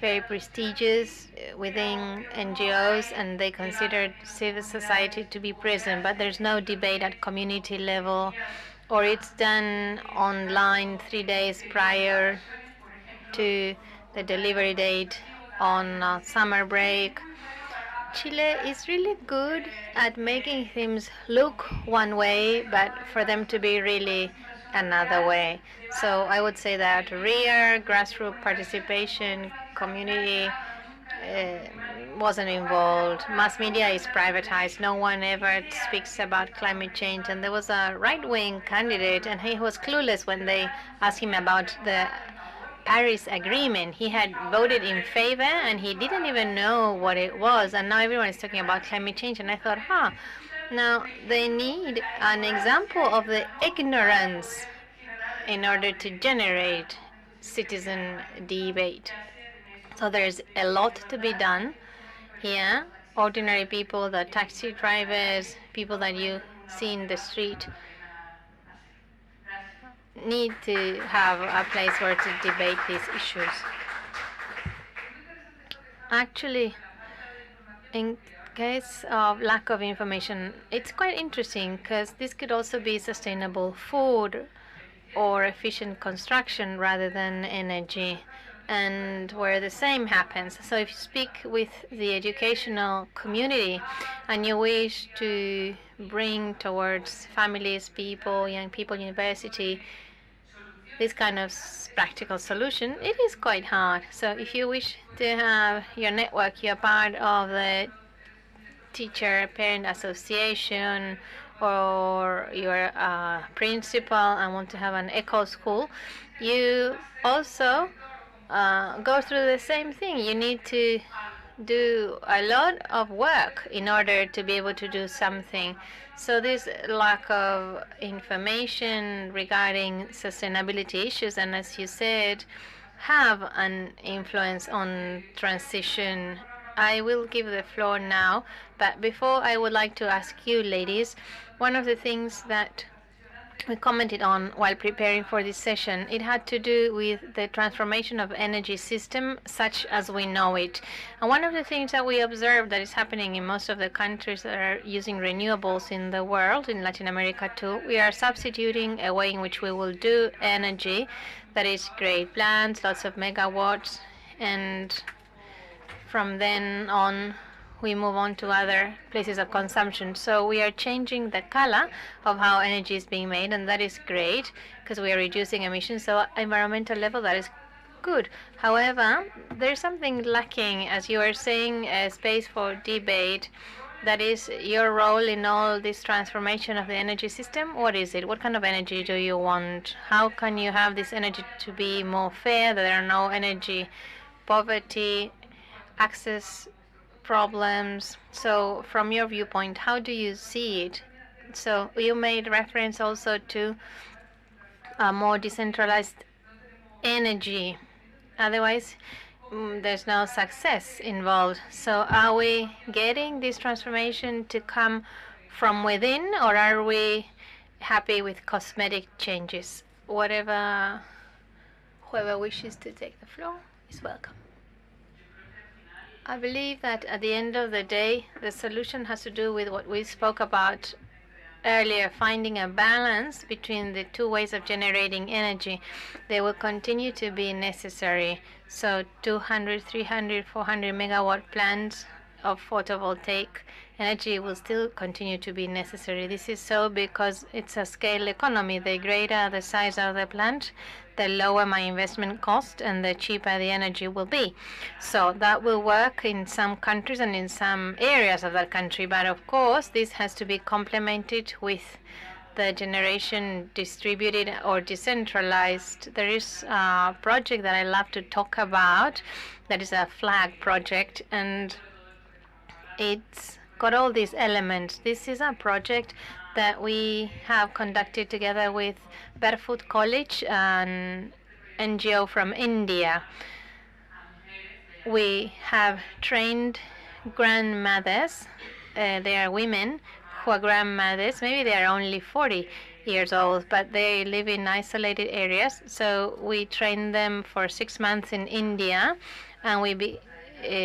very prestigious within NGOs, and they considered civil society to be present, but there's no debate at community level, or it's done online 3 days prior to the delivery date on summer break. Chile is really good at making things look one way, but for them to be really another way. So I would say that real grassroots participation, community wasn't involved. Mass media is privatized. No one ever speaks about climate change. And there was a right-wing candidate, and he was clueless when they asked him about the Paris Agreement. He had voted in favor, and he didn't even know what it was. And now everyone is talking about climate change. And I thought, now they need an example of the ignorance in order to generate citizen debate. So there's a lot to be done here. Ordinary people, the taxi drivers, people that you see in the street, need to have a place where to debate these issues. Actually, in case of lack of information, it's quite interesting because this could also be sustainable food or efficient construction rather than energy, and where the same happens. So if you speak with the educational community and you wish to bring towards families, people, young people, university, this kind of practical solution, it is quite hard. So if you wish to have your network, you're part of the teacher parent association, or you're a principal and want to have an eco school, you also go through the same thing. You need to do a lot of work in order to be able to do something. So this lack of information regarding sustainability issues, and as you said, have an influence on transition. I will give the floor now, but before, I would like to ask you, ladies, one of the things that we commented on while preparing for this session, it had to do with the transformation of energy system such as we know it. And one of the things that we observed that is happening in most of the countries that are using renewables in the world, in Latin America too, we are substituting a way in which we will do energy that is great plants, lots of megawatts, and from then on we move on to other places of consumption. So we are changing the color of how energy is being made, and that is great because we are reducing emissions. So environmental level, that is good. However, there's something lacking, as you are saying, a space for debate. That is your role in all this transformation of the energy system. What is it? What kind of energy do you want? How can you have this energy to be more fair, that there are no energy poverty, access problems? So from your viewpoint, how do you see it? So you made reference also to a more decentralized energy. Otherwise, there's no success involved. So, are we getting this transformation to come from within, or are we happy with cosmetic changes? Whoever wishes to take the floor is welcome. I believe that at the end of the day, the solution has to do with what we spoke about earlier, finding a balance between the two ways of generating energy. They will continue to be necessary. So 200, 300, 400 megawatt plants of photovoltaic energy will still continue to be necessary. This is so because it's a scale economy. The greater the size of the plant, the lower my investment cost and the cheaper the energy will be. So that will work in some countries and in some areas of that country. But of course, this has to be complemented with the generation distributed or decentralized. There is a project that I love to talk about that is a flag project, and it's got all these elements. This is a project that we have conducted together with Barefoot College, an NGO from India. We have trained grandmothers. They are women who are grandmothers. Maybe they are only 40 years old, but they live in isolated areas. So we train them for 6 months in India, and we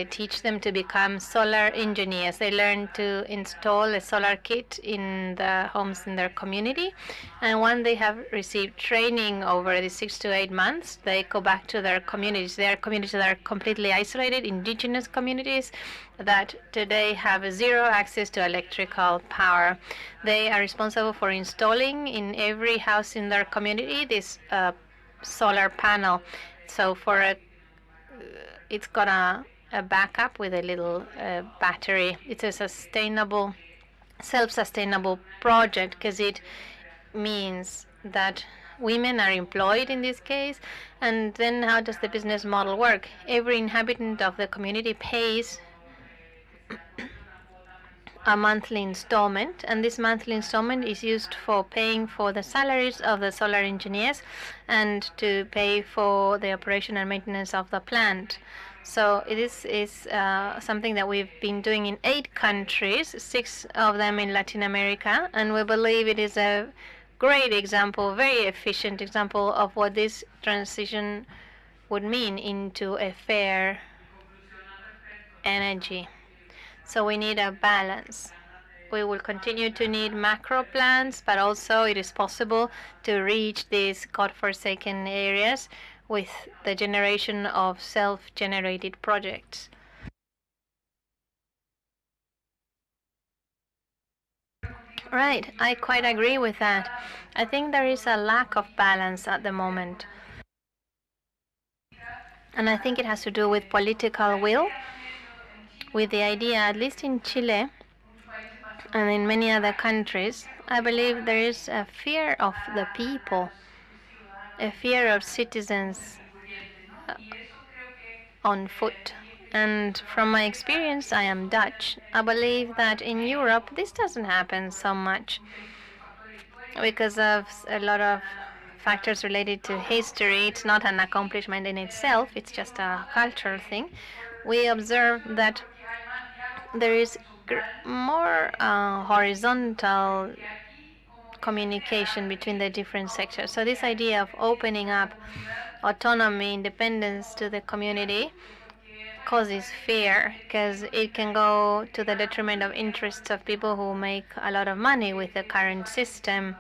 teach them to become solar engineers. They learn to install a solar kit in the homes in their community, and when they have received training over the 6 to 8 months, they go back to their communities. They are communities that are completely isolated, indigenous communities that today have zero access to electrical power. They are responsible for installing in every house in their community this solar panel. So it's got a backup with a little battery. It's a sustainable, self-sustainable project because it means that women are employed in this case. And then how does the business model work? Every inhabitant of the community pays a monthly installment, and this monthly installment is used for paying for the salaries of the solar engineers and to pay for the operation and maintenance of the plant. So it is something that we've been doing in 8 countries, 6 of them in Latin America, and we believe it is a great example, very efficient example of what this transition would mean into a fair energy. So we need a balance. We will continue to need macro plans, but also it is possible to reach these godforsaken areas with the generation of self-generated projects. Right, I quite agree with that. I think there is a lack of balance at the moment. And I think it has to do with political will, with the idea, at least in Chile and in many other countries, I believe there is a fear of the people, a fear of citizens on foot. And from my experience, I am Dutch. I believe that in Europe this doesn't happen so much because of a lot of factors related to history. It's not an accomplishment in itself, it's just a cultural thing. We observe that there is more horizontal communication between the different sectors. So this idea of opening up autonomy, independence to the community causes fear because it can go to the detriment of interests of people who make a lot of money with the current system.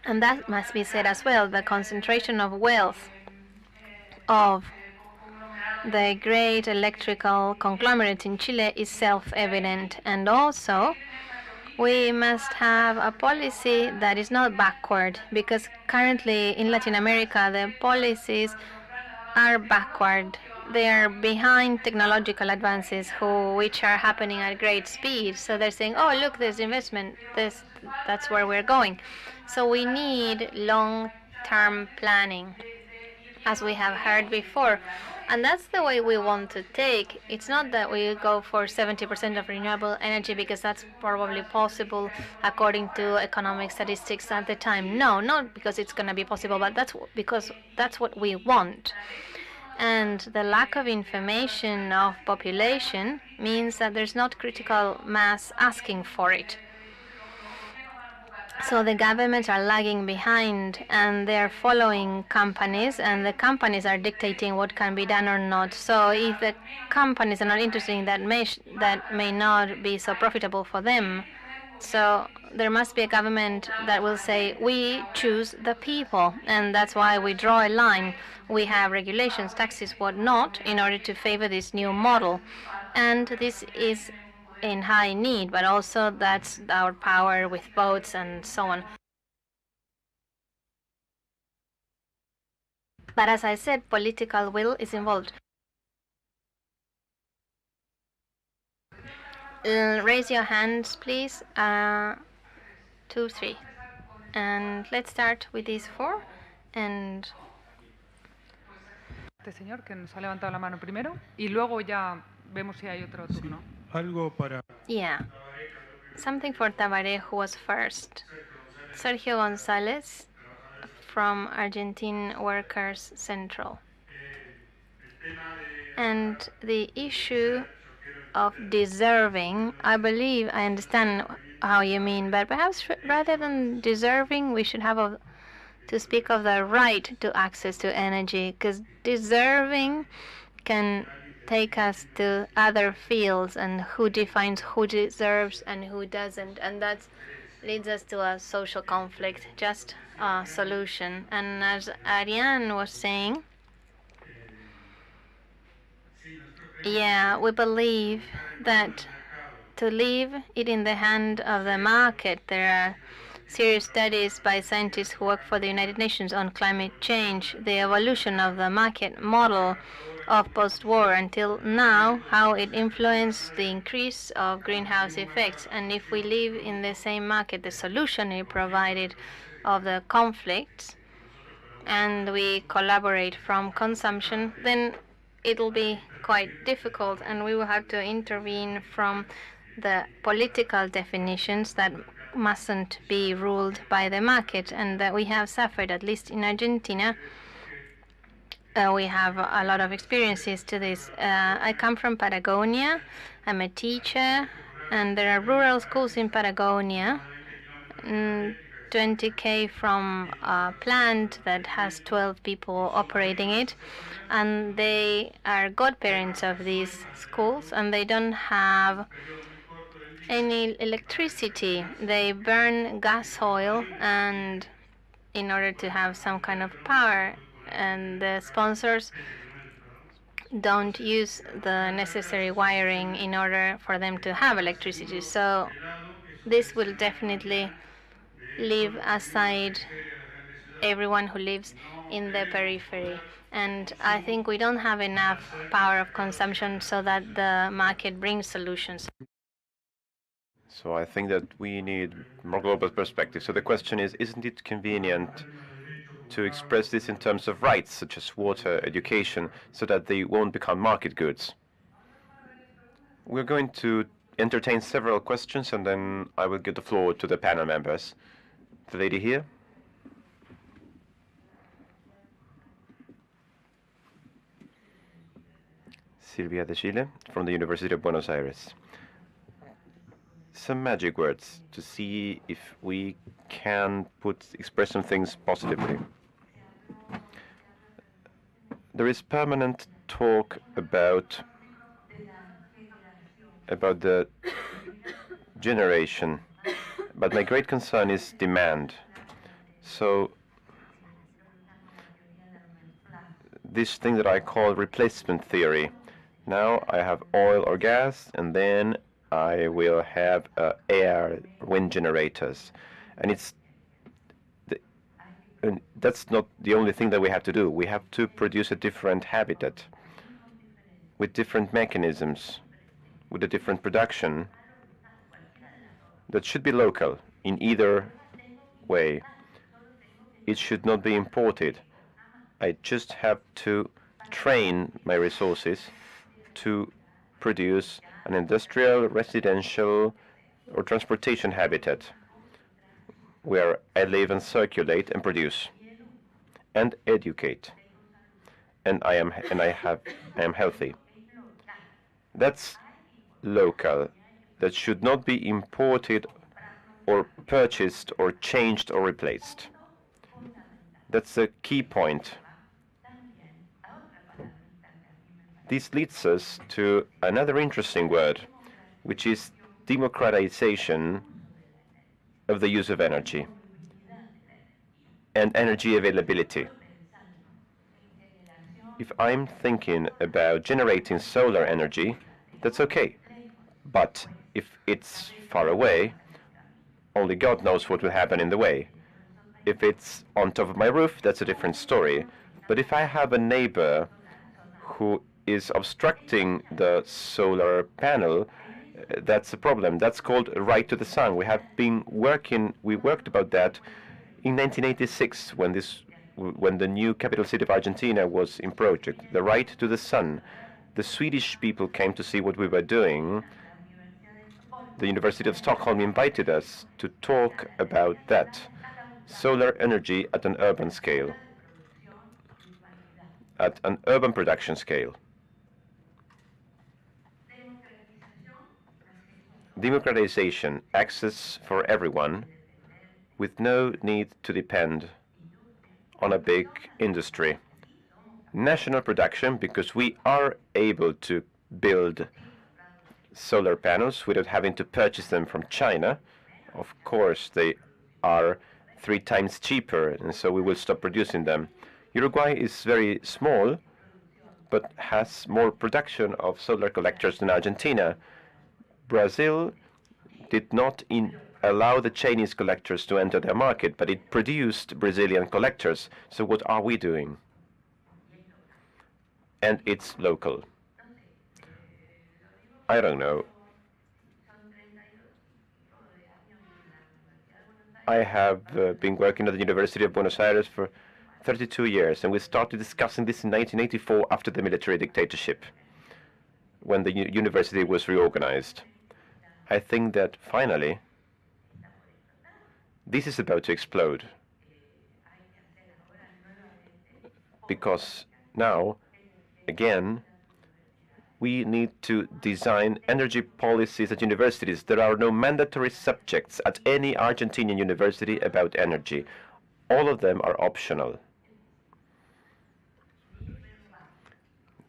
And that must be said as well. The concentration of wealth of the great electrical conglomerates in Chile is self-evident. And also, we must have a policy that is not backward, because currently in Latin America the policies are backward. They are behind technological advances which are happening at great speed. So they're saying, oh, look, there's investment. That's where we're going. So we need long-term planning. as we have heard before. And that's the way we want to take. It's not that we go for 70% of renewable energy because that's probably possible according to economic statistics at the time. No, not because it's going to be possible, but because that's what we want. And the lack of information of population means that there's not critical mass asking for it. So the governments are lagging behind and they're following companies, and the companies are dictating what can be done or not. So if the companies are not interested in that may not be so profitable for them. So there must be a government that will say, we choose the people, and that's why we draw a line. We have regulations, taxes, whatnot, in order to favor this new model. And this is in high need, but also that's our power with votes and so on. But as I said, political will is involved. Raise your hands, please. 2, 3. And let's start with these 4. And este señor que nos ha levantado la mano primero y luego ya vemos si hay otro turno. Algo para yeah, something for Tabaré, who was first. Sergio González from Argentine Workers Central. And the issue of deserving, I believe I understand how you mean, but perhaps rather than deserving, we should have to speak of the right to access to energy, because deserving can take us to other fields, and who defines who deserves and who doesn't, and that leads us to a social conflict, just a solution. And as Ariane was saying, yeah, we believe that to leave it in the hand of the market, there are serious studies by scientists who work for the United Nations on climate change, the evolution of the market model of post-war until now, how it influenced the increase of greenhouse effects. And if we live in the same market, the solution it provided of the conflicts, and we collaborate from consumption, then it'll be quite difficult, and we will have to intervene from the political definitions that mustn't be ruled by the market, and that we have suffered, at least in Argentina. We have a lot of experiences to this. I come from Patagonia. I'm a teacher, and there are rural schools in Patagonia, 20k from a plant that has 12 people operating it, and they are godparents of these schools, and they don't have any electricity. They burn gas oil and in order to have some kind of power, and the sponsors don't use the necessary wiring in order for them to have electricity. So this will definitely leave aside everyone who lives in the periphery. And I think we don't have enough power of consumption so that the market brings solutions. So I think that we need more global perspective. So the question is, isn't it convenient to express this in terms of rights, such as water, education, so that they won't become market goods? We're going to entertain several questions, and then I will give the floor to the panel members. The lady here. Silvia de Chile from the University of Buenos Aires. Some magic words to see if we can express some things positively. There is permanent talk about the generation, but my great concern is demand. So this thing that I call replacement theory. Now I have oil or gas, and then I will have air, wind generators, and that's not the only thing that we have to do. We have to produce a different habitat with different mechanisms, with a different production that should be local in either way. It should not be imported. I just have to train my resources to produce an industrial, residential, or transportation habitat where I live and circulate and produce and educate. And I am healthy. That's local. That should not be imported or purchased or changed or replaced. That's a key point. This leads us to another interesting word, which is democratization of the use of energy and energy availability. If I'm thinking about generating solar energy, that's okay. But if it's far away, only God knows what will happen in the way. If it's on top of my roof, that's a different story. But if I have a neighbor who is obstructing the solar panel, that's a problem. That's called a right to the sun. We worked about that in 1986 when the new capital city of Argentina was in project. The right to the sun. The Swedish people came to see what we were doing. The University of Stockholm invited us to talk about that. Solar energy at an urban scale, at an urban production scale. Democratization, access for everyone, with no need to depend on a big industry. National production, because we are able to build solar panels without having to purchase them from China. Of course, they are 3 times cheaper, and so we will stop producing them. Uruguay is very small, but has more production of solar collectors than Argentina. Brazil did not allow the Chinese collectors to enter their market, but it produced Brazilian collectors. So what are we doing? And it's local. I don't know. I have been working at the University of Buenos Aires for 32 years, and we started discussing this in 1984 after the military dictatorship, when the university was reorganized. I think that finally, this is about to explode. Because now, again, we need to design energy policies at universities. There are no mandatory subjects at any Argentinian university about energy. All of them are optional.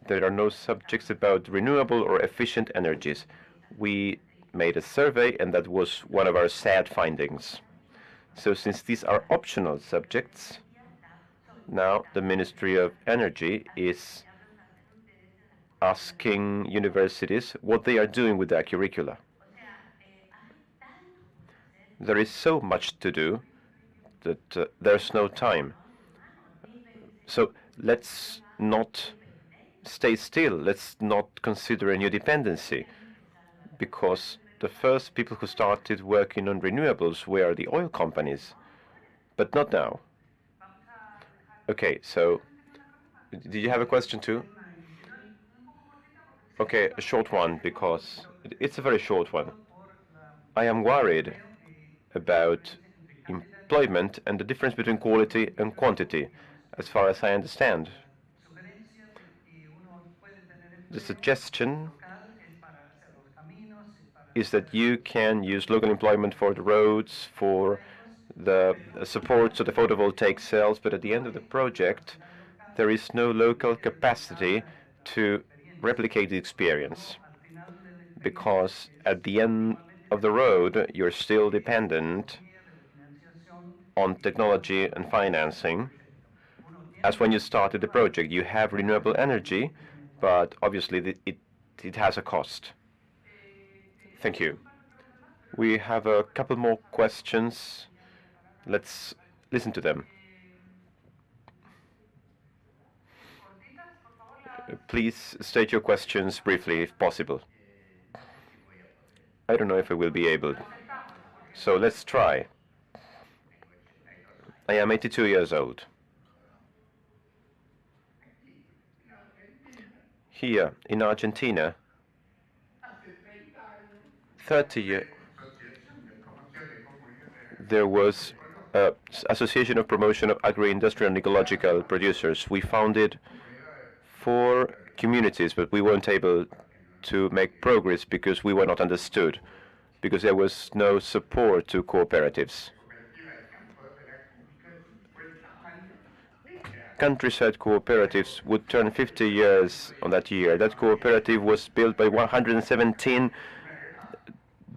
There are no subjects about renewable or efficient energies. We made a survey, and that was one of our sad findings. So since these are optional subjects, now the Ministry of Energy is asking universities what they are doing with their curricula. There is so much to do that there's no time. So let's not stay still. Let's not consider a new dependency, because the first people who started working on renewables were the oil companies, but not now. Okay, so did you have a question too? Okay, a short one, because it's a very short one. I am worried about employment and the difference between quality and quantity, as far as I understand. The suggestion is that you can use local employment for the roads, for the support to the photovoltaic cells, but at the end of the project, there is no local capacity to replicate the experience, because at the end of the road, you're still dependent on technology and financing. As when you started the project, you have renewable energy, but obviously it has a cost. Thank you. We have a couple more questions. Let's listen to them. Please state your questions briefly, if possible. I don't know if I will be able. So let's try. I am 82 years old. Here in Argentina, 30 years, there was an Association of Promotion of Agro-Industrial and Ecological Producers. We founded 4 communities, but we weren't able to make progress because we were not understood, because there was no support to cooperatives. Countryside cooperatives would turn 50 years on that year. That cooperative was built by 117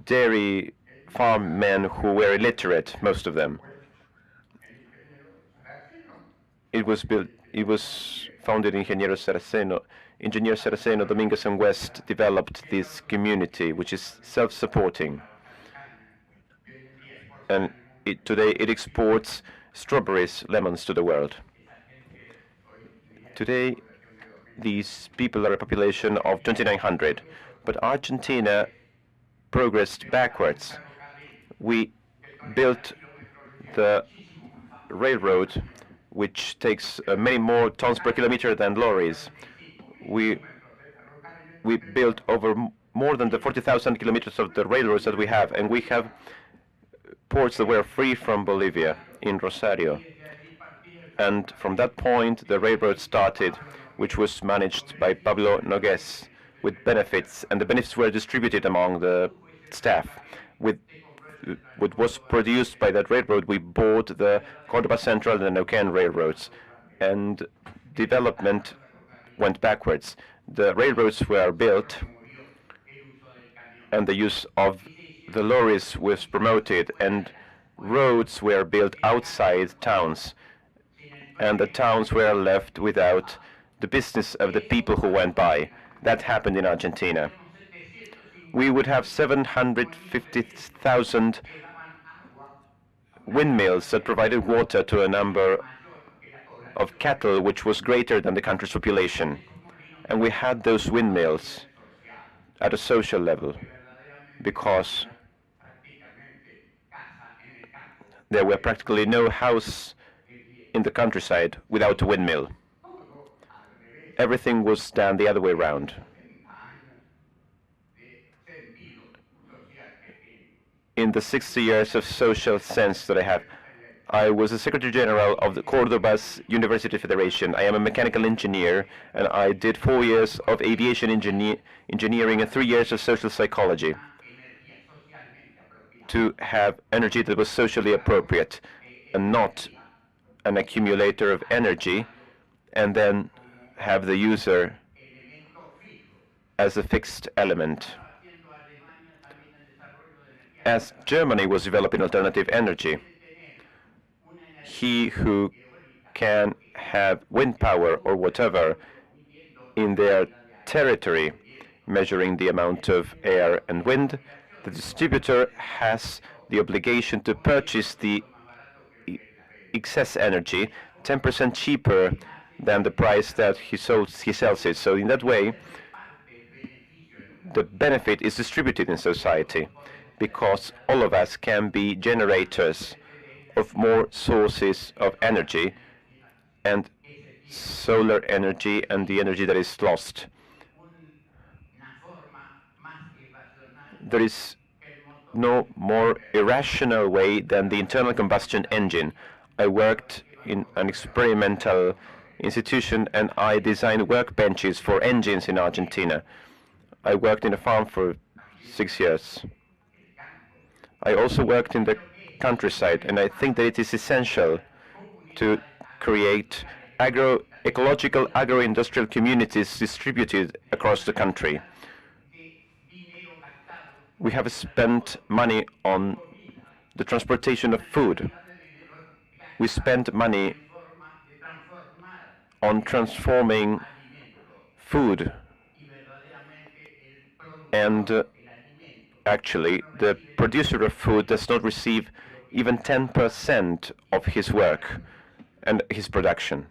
dairy farm men who were illiterate, most of them. It was founded in Engineer Saraceno, Dominguez and West developed this community, which is self-supporting. And today it exports strawberries, lemons to the world. Today, these people are a population of 2,900, but Argentina progressed backwards. We built the railroad, which takes many more tons per kilometer than lorries. We built over more than the 40,000 kilometers of the railroads that we have, and we have ports that were free from Bolivia in Rosario. And from that point, the railroad started, which was managed by Pablo Nogués, with benefits, and the benefits were distributed among the staff. With what was produced by that railroad, we bought the Córdoba Central and the Neuquén railroads, and development went backwards. The railroads were built, and the use of the lorries was promoted, and roads were built outside towns, and the towns were left without the business of the people who went by. That happened in Argentina. We would have 750,000 windmills that provided water to a number of cattle which was greater than the country's population. And we had those windmills at a social level because there were practically no house in the countryside without a windmill. Everything was done the other way around. In the 60 years of social sense that I have, I was the Secretary General of the Cordoba's University Federation. I am a mechanical engineer, and I did 4 years of aviation engineering and 3 years of social psychology to have energy that was socially appropriate and not an accumulator of energy and then have the user as a fixed element. As Germany was developing alternative energy, he who can have wind power or whatever in their territory, measuring the amount of air and wind, the distributor has the obligation to purchase the excess energy 10% cheaper than the price that he sells it. So in that way, the benefit is distributed in society because all of us can be generators of more sources of energy, and solar energy and the energy that is lost. There is no more irrational way than the internal combustion engine. I worked in an experimental institution and I designed workbenches for engines in Argentina. I worked in a farm for 6 years. I also worked in the countryside, and I think that it is essential to create ecological agro-industrial communities distributed across the country. We have spent money on the transportation of food. We spent money on transforming food, and actually the producer of food does not receive even 10% of his work and his production.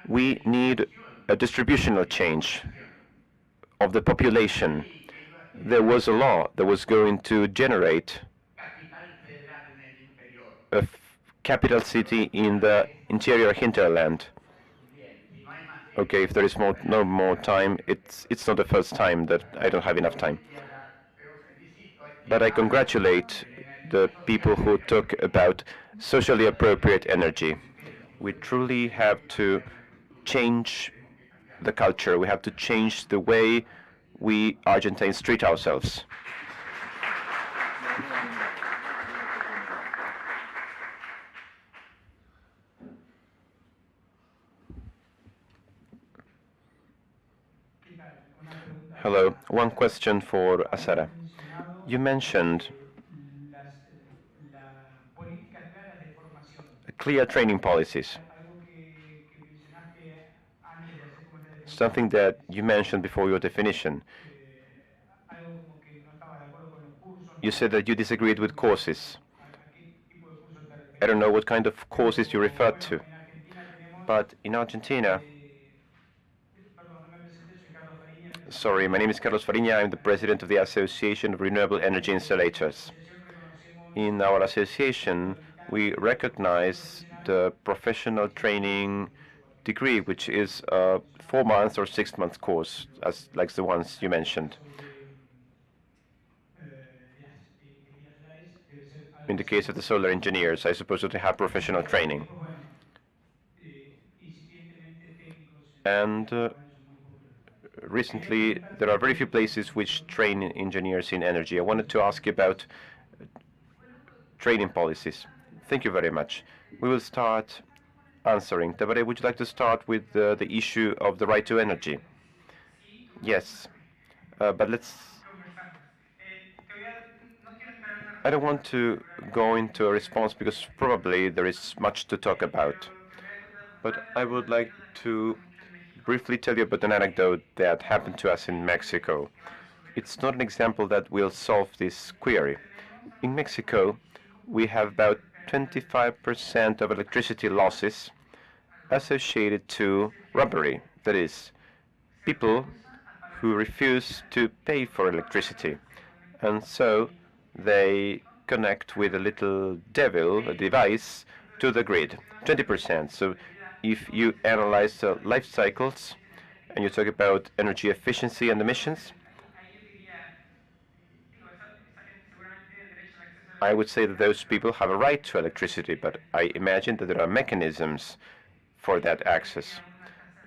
We need a distributional change of the population. There was a law that was going to generate a capital city in the interior hinterland. Okay, if there is no more time, it's not the first time that I don't have enough time. But I congratulate the people who talk about socially appropriate energy. We truly have to change the culture. We have to change the way we Argentines treat ourselves. Hello. One question for Asara. You mentioned clear training policies. Something that you mentioned before your definition. You said that you disagreed with courses. I don't know what kind of courses you referred to. But in Argentina, sorry, my name is Carlos Fariña. I'm the president of the Association of Renewable Energy Installators. In our association, we recognize the professional training degree, which is a 4-month or 6-month course, as like the ones you mentioned. In the case of the solar engineers, I suppose that they have professional training. And recently, there are very few places which train engineers in energy. I wanted to ask you about training policies. Thank you very much. We will start answering. Tabare, would you like to start with the issue of the right to energy? Yes, but I don't want to go into a response because probably there is much to talk about. But I would like to briefly tell you about an anecdote that happened to us in Mexico. It's not an example that will solve this query. In Mexico, we have about 25% of electricity losses associated to robbery. That is, people who refuse to pay for electricity. And so they connect with a little devil, a device, to the grid. 20%. So if you analyze life cycles and you talk about energy efficiency and emissions, I would say that those people have a right to electricity, but I imagine that there are mechanisms for that access.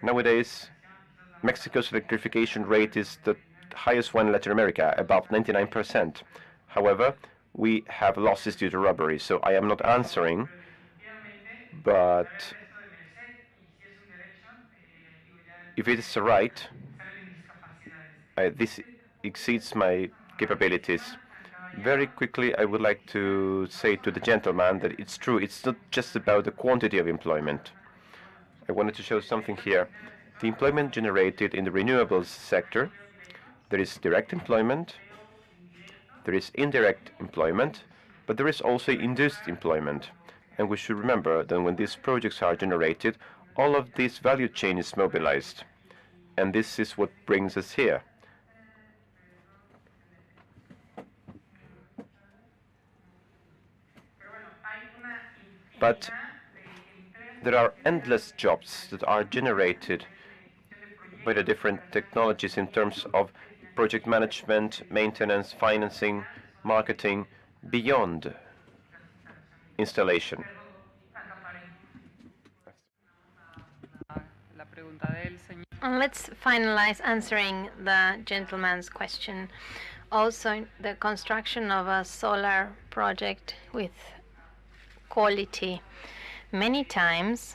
Nowadays, Mexico's electrification rate is the highest one in Latin America, above 99%. However, we have losses due to robbery, so I am not answering, but if it is a right, this exceeds my capabilities. Very quickly, I would like to say to the gentleman that it's true, it's not just about the quantity of employment. I wanted to show something here. The employment generated in the renewables sector, there is direct employment, there is indirect employment, but there is also induced employment. And we should remember that when these projects are generated, all of this value chain is mobilized. And this is what brings us here. But there are endless jobs that are generated by the different technologies in terms of project management, maintenance, financing, marketing, beyond installation. And let's finalize answering the gentleman's question. Also, the construction of a solar project with quality. Many times,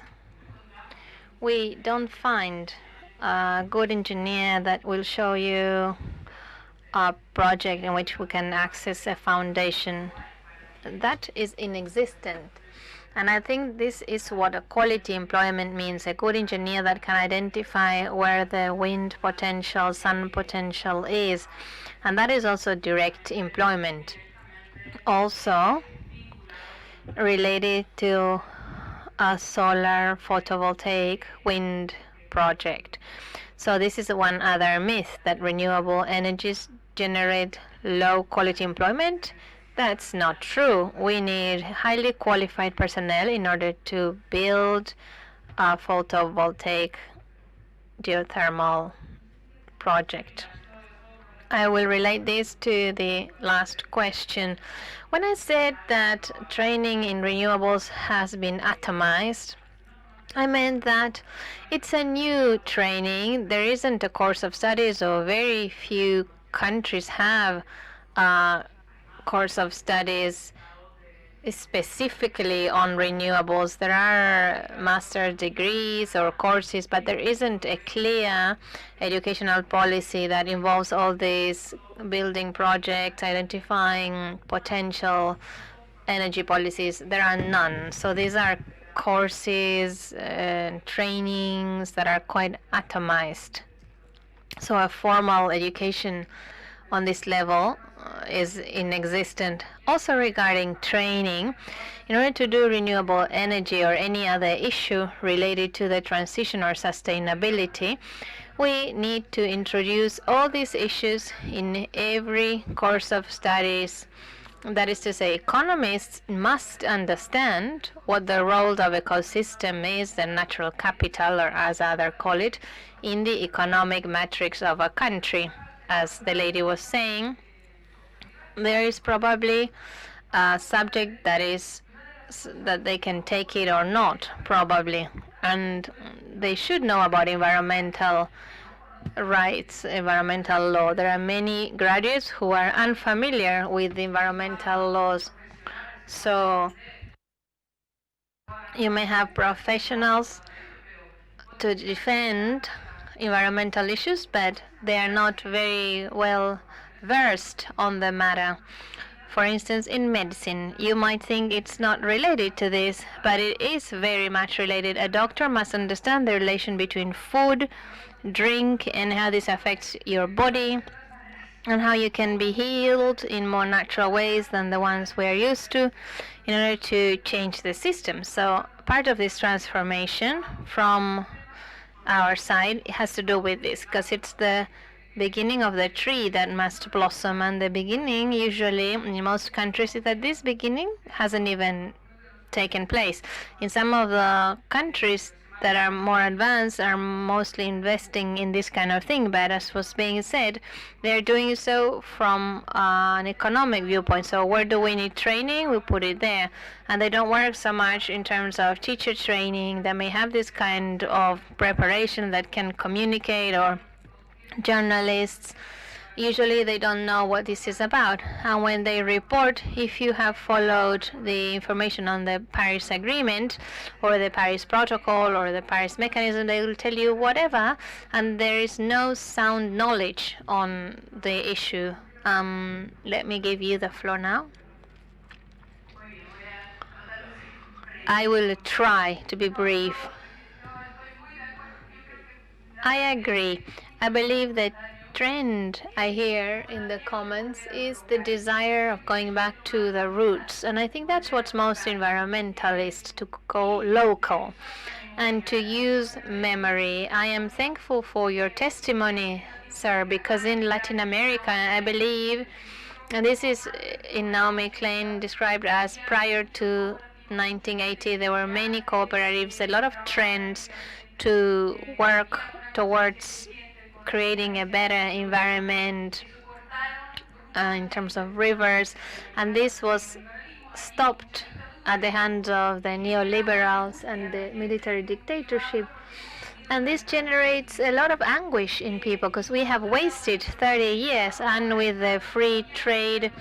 we don't find a good engineer that will show you a project in which we can access a foundation. That is inexistent. And I think this is what a quality employment means, a good engineer that can identify where the wind potential, sun potential is. And that is also direct employment. Also related to a solar photovoltaic wind project. So this is one other myth, that renewable energies generate low quality employment. That's not true. We need highly qualified personnel in order to build a photovoltaic geothermal project. I will relate this to the last question. When I said that training in renewables has been atomized, I meant that it's a new training. There isn't a course of studies, or very few countries have a course of studies specifically on renewables. There are master degrees or courses, but there isn't a clear educational policy that involves all these building projects, identifying potential energy policies. There are none. So these are courses and trainings that are quite atomized. So a formal education on this level is inexistent. Also regarding training, in order to do renewable energy or any other issue related to the transition or sustainability, we need to introduce all these issues in every course of studies. That is to say, economists must understand what the role of ecosystem is, the natural capital, or as others call it, in the economic matrix of a country. As the lady was saying, there is probably a subject that they can take it or not, probably, and they should know about environmental rights, environmental law. There are many graduates who are unfamiliar with the environmental laws. So you may have professionals to defend environmental issues, but they are not very well versed on the matter. For instance, in medicine, you might think it's not related to this, but it is very much related. A doctor must understand the relation between food, drink, and how this affects your body, and how you can be healed in more natural ways than the ones we are used to in order to change the system. So part of this transformation from our side has to do with this, because it's the beginning of the tree that must blossom, and the beginning usually in most countries is that this beginning hasn't even taken place. In some of the countries that are more advanced are mostly investing in this kind of thing, but as was being said, they're doing so from an economic viewpoint. So where do we need training? We put it there. And they don't work so much in terms of teacher training. They may have this kind of preparation that can communicate, or journalists. Usually they don't know what this is about, and when they report, if you have followed the information on the Paris Agreement or the Paris Protocol or the Paris Mechanism, they will tell you whatever, and there is no sound knowledge on the issue. Let me give you the floor now. I will try to be brief. I agree. I believe that trend I hear in the comments is the desire of going back to the roots, and I think that's what's most environmentalist, to go local and to use memory. I am thankful for your testimony, sir, because in Latin America, I believe, and this is in Naomi Klein described as prior to 1980, there were many cooperatives, a lot of trends to work towards creating a better environment in terms of rivers, and this was stopped at the hands of the neoliberals and the military dictatorship. And this generates a lot of anguish in people, because we have wasted 30 years, and with the free trade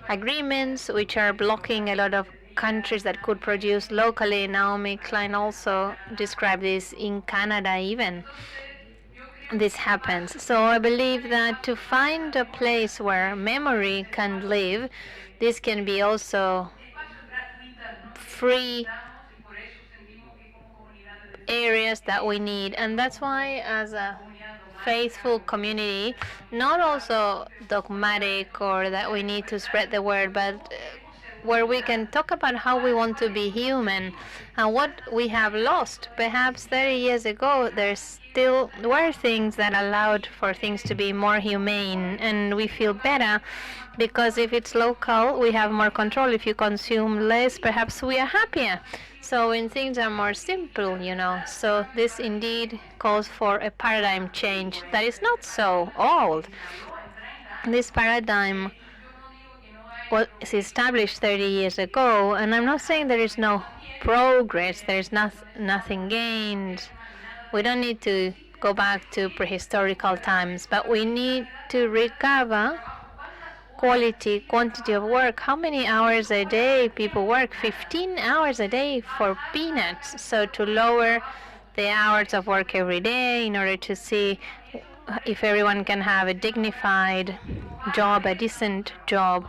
agreements which are blocking a lot of countries that could produce locally. Naomi Klein also described this in Canada even. This happens. So I believe that to find a place where memory can live, this can be also free areas that we need. And that's why, as a faithful community, not also dogmatic or that we need to spread the word, but where we can talk about how we want to be human and what we have lost. Perhaps 30 years ago, there still were things that allowed for things to be more humane, and we feel better because if it's local, we have more control. If you consume less, perhaps we are happier. So when things are more simple, So this indeed calls for a paradigm change that is not so old. This paradigm was established 30 years ago, and I'm not saying there is no progress, there is nothing gained. We don't need to go back to prehistorical times, but we need to recover quantity of work. How many hours a day people work? 15 hours a day for peanuts. So to lower the hours of work every day in order to see if everyone can have a dignified job, a decent job,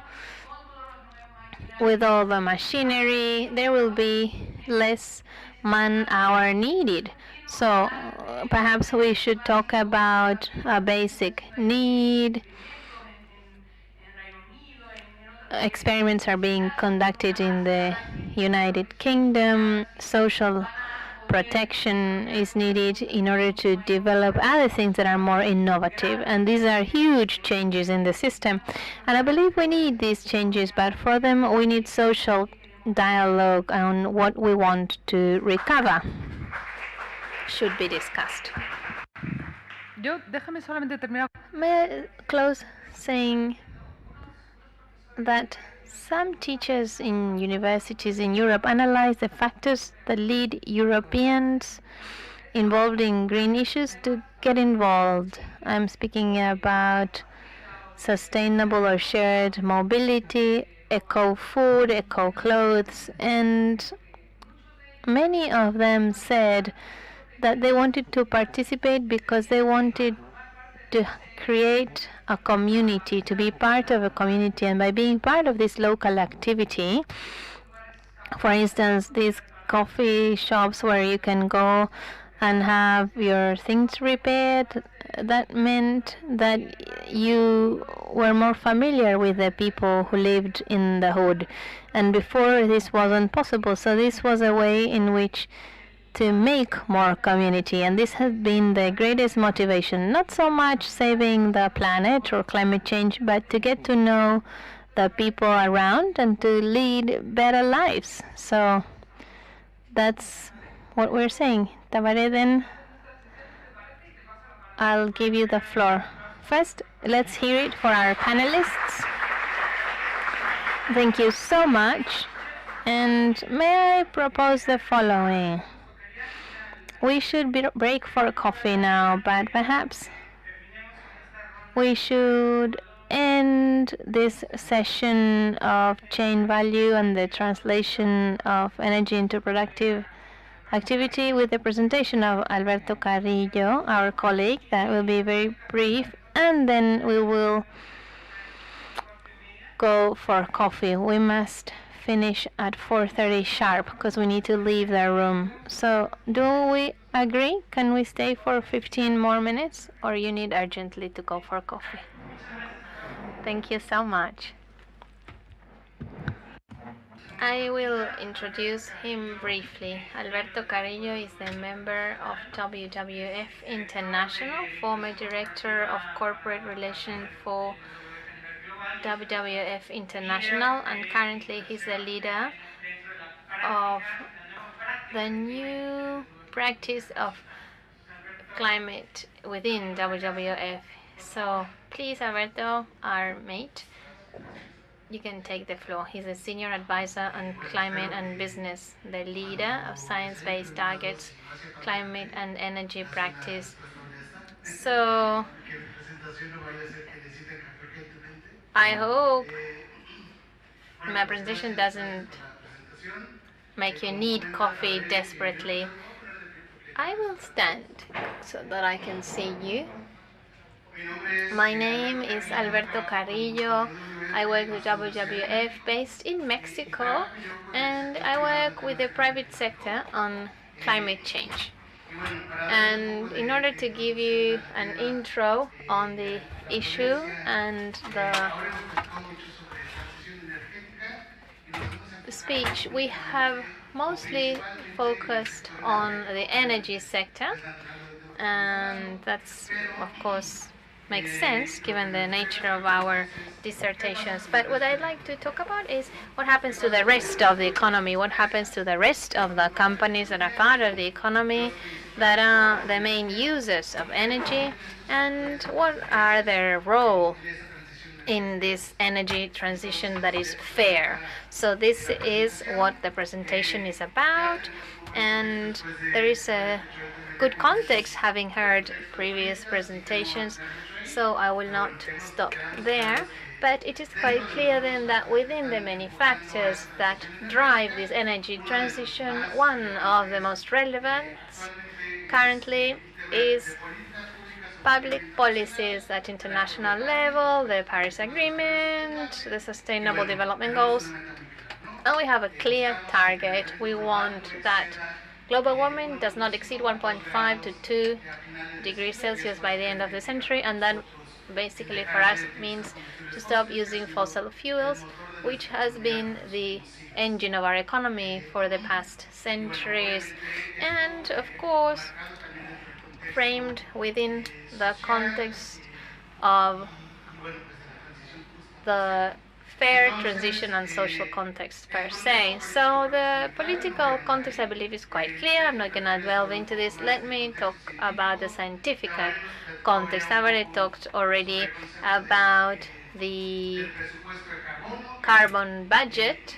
with all the machinery, there will be less man-hour needed. So perhaps we should talk about a basic need. Experiments are being conducted in the United Kingdom. Social protection is needed in order to develop other things that are more innovative. And these are huge changes in the system. And I believe we need these changes, but for them we need social dialogue on what we want to recover. Should be discussed. Déjame solamente terminar. May I close saying that some teachers in universities in Europe analyze the factors that lead Europeans involved in green issues to get involved. I'm speaking about sustainable or shared mobility, eco-food, eco-clothes, and many of them said that they wanted to participate because they wanted to create a community, to be part of a community, and by being part of this local activity, for instance, these coffee shops where you can go and have your things repaired, that meant that you were more familiar with the people who lived in the hood, and before this wasn't possible. So this was a way in which to make more community, and this has been the greatest motivation. Not so much saving the planet or climate change, but to get to know the people around and to lead better lives. So that's what we're saying. Tabaré, then I'll give you the floor. First, let's hear it for our panelists. Thank you so much. And may I propose the following? We should break for coffee now, but perhaps we should end this session of chain value and the translation of energy into productive activity with the presentation of Alberto Carrillo, our colleague. That will be very brief, and then we will go for coffee. We must finish at 4:30 sharp because we need to leave the room. So do we agree? Can we stay for 15 more minutes, or you need urgently to go for coffee? Thank you so much. I will introduce him briefly. Alberto Carrillo is the member of WWF International, former director of corporate relations for WWF International, and currently he's the leader of the new practice of climate within WWF. So please, Alberto, our mate, you can take the floor. He's a senior advisor on climate and business, the leader of science-based targets, climate and energy practice. So I hope my presentation doesn't make you need coffee desperately. I will stand so that I can see you. My name is Alberto Carrillo. I work with WWF based in Mexico, and I work with the private sector on climate change. And in order to give you an intro on the issue and the speech, we have mostly focused on the energy sector, and that's, of course, makes sense given the nature of our dissertations. But what I'd like to talk about is what happens to the rest of the economy, what happens to the rest of the companies that are part of the economy, that are the main users of energy, and what are their role in this energy transition that is fair. So this is what the presentation is about, and there is a good context having heard previous presentations, so I will not stop there. But it is quite clear then that within the many factors that drive this energy transition, one of the most relevant currently is public policies at international level, the Paris Agreement, the Sustainable Development Goals, and we have a clear target. We want that global warming does not exceed 1.5 to 2 degrees Celsius by the end of the century, and that basically for us means to stop using fossil fuels, which has been the engine of our economy for the past centuries, and of course framed within the context of the fair transition and social context per se. So the political context, I believe, is quite clear. I'm not going to delve into this. Let me talk about the scientific context. I've already talked about the carbon budget,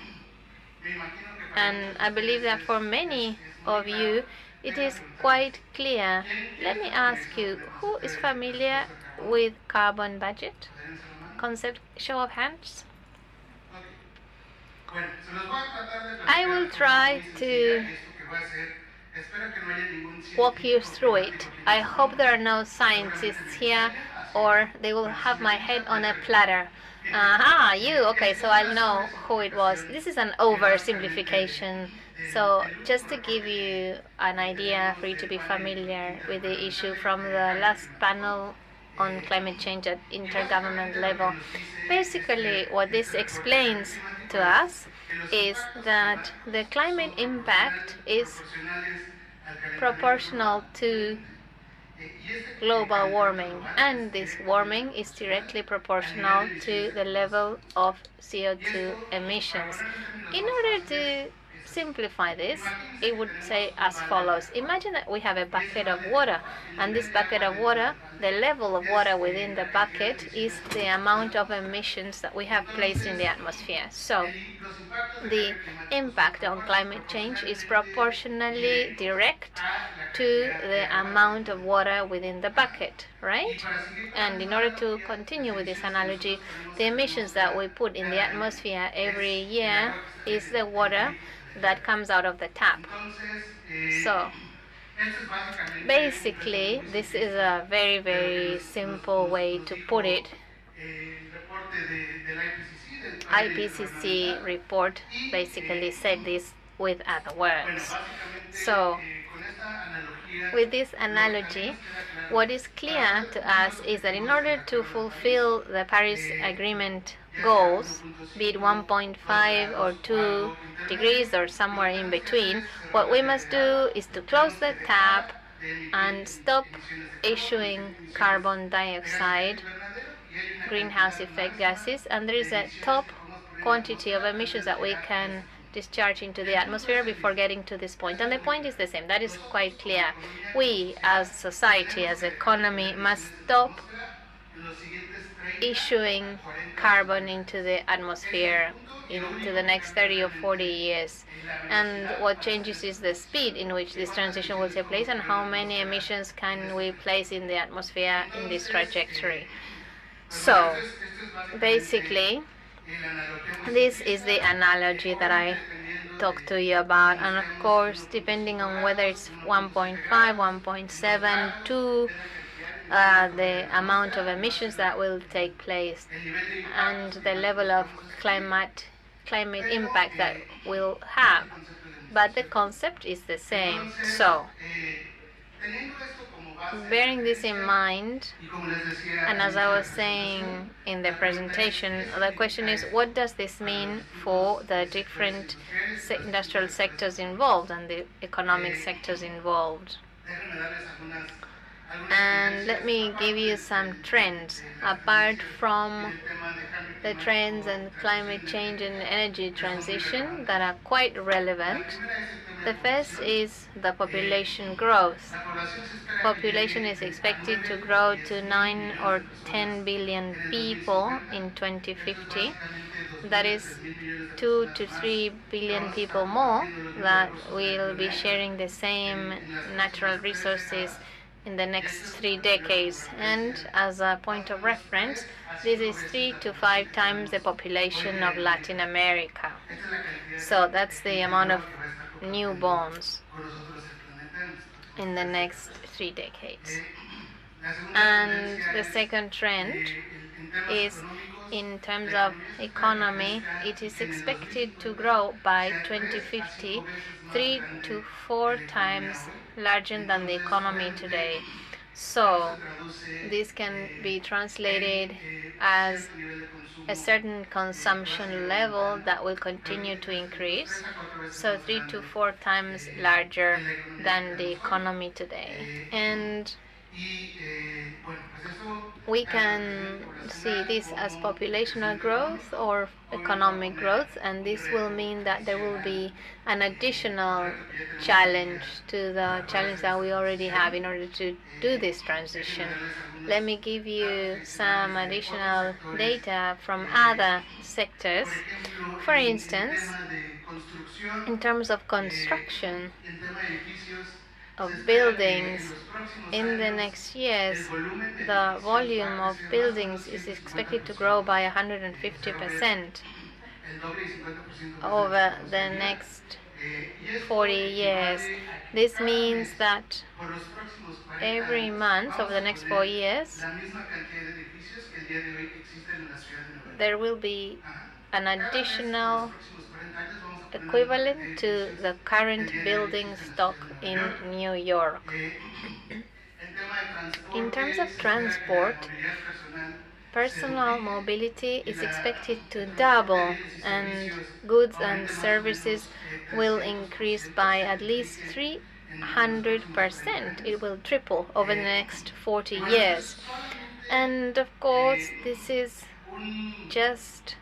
and I believe that for many of you it is quite clear. Let me ask you, who is familiar with carbon budget concept? Show of hands. I will try to walk you through it. I hope there are no scientists here, or they will have my head on a platter. Aha, you, okay, so I'll know who it was. This is an oversimplification. So just to give you an idea for you to be familiar with the issue from the last panel on climate change at intergovernment level. Basically, what this explains to us is that the climate impact is proportional to global warming, and this warming is directly proportional to the level of CO2 emissions. In order to simplify this, it would say as follows. Imagine that we have a bucket of water, and this bucket of water, the level of water within the bucket is the amount of emissions that we have placed in the atmosphere. So the impact on climate change is proportionally direct to the amount of water within the bucket, right? And in order to continue with this analogy, the emissions that we put in the atmosphere every year is the water that comes out of the tap. So basically, this is a very, very simple way to put it. IPCC report basically said this with other words. So with this analogy, what is clear to us is that in order to fulfill the Paris Agreement goals, be it 1.5 or 2 degrees or somewhere in between, what we must do is to close the tap and stop issuing carbon dioxide, greenhouse effect gases, and there is a top quantity of emissions that we can discharge into the atmosphere before getting to this point. And the point is the same. That is quite clear. We, as society, as economy, must stop issuing carbon into the atmosphere into the next 30 or 40 years. And what changes is the speed in which this transition will take place and how many emissions can we place in the atmosphere in this trajectory. So basically, this is the analogy that I talked to you about, and of course, depending on whether it's 1.5, 1.7, 2, the amount of emissions that will take place, and the level of climate impact that we'll have. But the concept is the same. So, Bearing this in mind, and as I was saying in the presentation, the question is, what does this mean for the different industrial sectors involved and the economic sectors involved? And let me give you some trends. Apart from the trends and climate change and energy transition that are quite relevant, the first is the population growth. Population is expected to grow to 9 or 10 billion people in 2050. That is 2 to 3 billion people more that will be sharing the same natural resources in the next 3 decades. And as a point of reference, this is 3 to 5 times the population of Latin America. So that's the amount of newborns in the next 3 decades. And the second trend is in terms of economy, it is expected to grow by 2050 3 to 4 times larger than the economy today. So this can be translated as a certain consumption level that will continue to increase, so 3 to 4 times larger than the economy today. And we can see this as populational growth or economic growth, and this will mean that there will be an additional challenge to the challenge that we already have in order to do this transition. Let me give you some additional data from other sectors. For instance, in terms of construction of buildings, in the next years, the volume of buildings is expected to grow by 150% over the next 40 years. This means that every month over the next 4 years, there will be an additional equivalent to the current building stock in New York. In terms of transport, personal mobility is expected to double, and goods and services will increase by at least 300%. It will triple over the next 40 years. And of course, this is just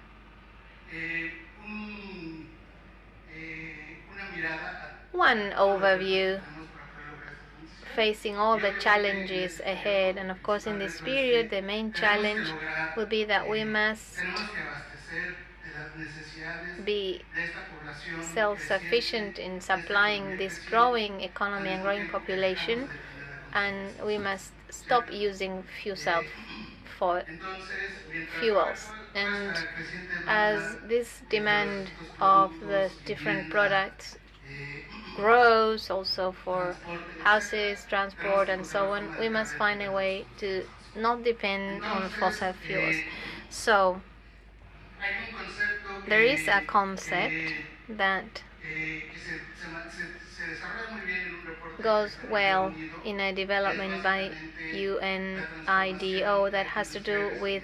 one overview facing all the challenges ahead. And of course, in this period, the main challenge will be that we must be self-sufficient in supplying this growing economy and growing population, and we must stop using fossil fuels. And as this demand of the different products grows, also for houses, transport, and so on, we must find a way to not depend on fossil fuels. So there is a concept that goes well in a development by UNIDO that has to do with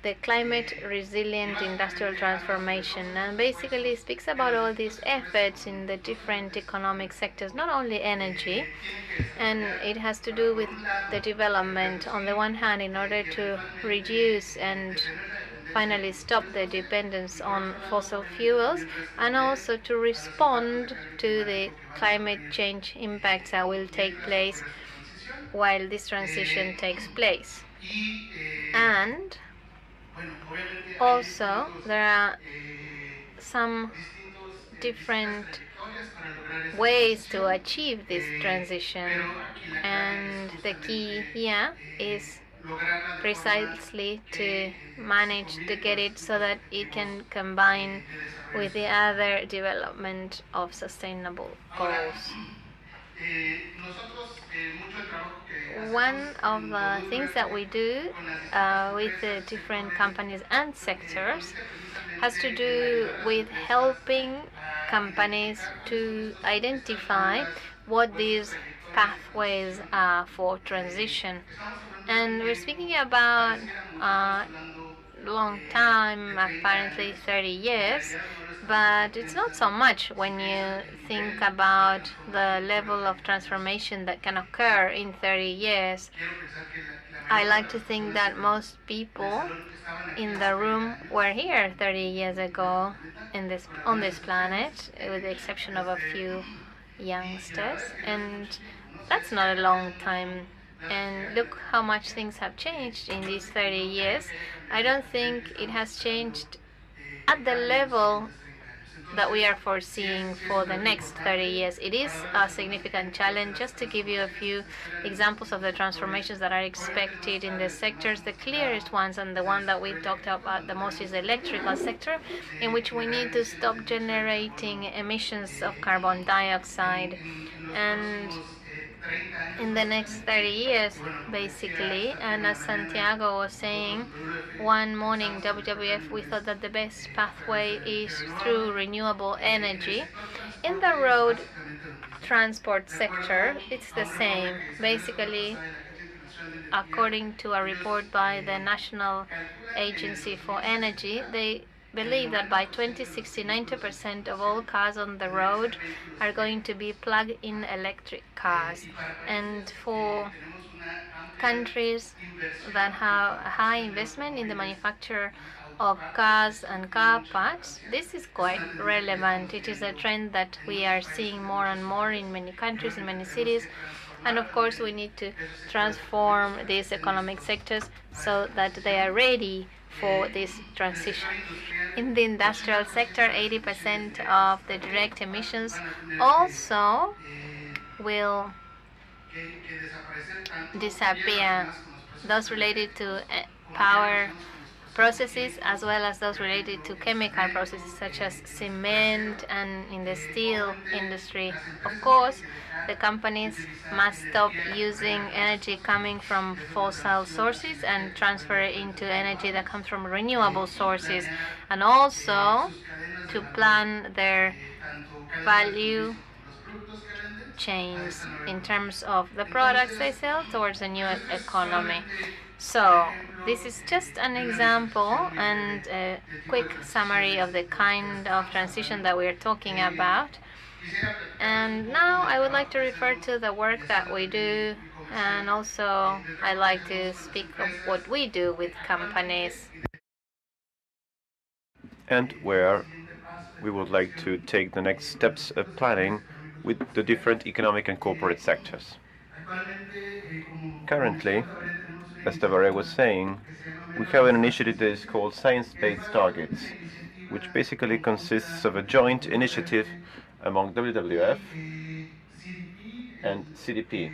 the climate resilient industrial transformation, and basically speaks about all these efforts in the different economic sectors, not only energy, and it has to do with the development on the one hand in order to reduce and finally stop the dependence on fossil fuels, and also to respond to the climate change impacts that will take place while this transition takes place. And also, there are some different ways to achieve this transition, and the key here is precisely to manage to get it so that it can combine with the other development of sustainable goals. One of the things that we do with the different companies and sectors has to do with helping companies to identify what these pathways for transition. And we're speaking about long time, apparently 30 years, but it's not so much when you think about the level of transformation that can occur in 30 years. I like to think that most people in the room were here 30 years ago on this planet, with the exception of a few youngsters, and that's not a long time. And look how much things have changed in these 30 years. I don't think it has changed at the level that we are foreseeing for the next 30 years. It is a significant challenge. Just to give you a few examples of the transformations that are expected in the sectors, the clearest ones and the one that we've talked about the most is the electrical sector, in which we need to stop generating emissions of carbon dioxide. And in the next 30 years, basically. And as Santiago was saying, one morning, WWF, we thought that the best pathway is through renewable energy. In the road transport sector, it's the same. Basically, according to a report by the National Agency for Energy, they believe that by 2060, 90% of all cars on the road are going to be plug-in electric cars. And for countries that have a high investment in the manufacture of cars and car parts, this is quite relevant. It is a trend that we are seeing more and more in many countries, in many cities. And of course, we need to transform these economic sectors so that they are ready for this transition. In the industrial sector, 80% of the direct emissions also will disappear. Those related to power processes, as well as those related to chemical processes such as cement and in the steel industry. Of course, the companies must stop using energy coming from fossil sources and transfer it into energy that comes from renewable sources, and also to plan their value chains in terms of the products they sell towards the new economy. So this is just an example and a quick summary of the kind of transition that we're talking about. And now I would like to refer to the work that we do, and also I like to speak of what we do with companies. And where we would like to take the next steps of planning with the different economic and corporate sectors. Currently, as Tavares was saying, we have an initiative that is called Science-Based Targets, which basically consists of a joint initiative among WWF and CDP,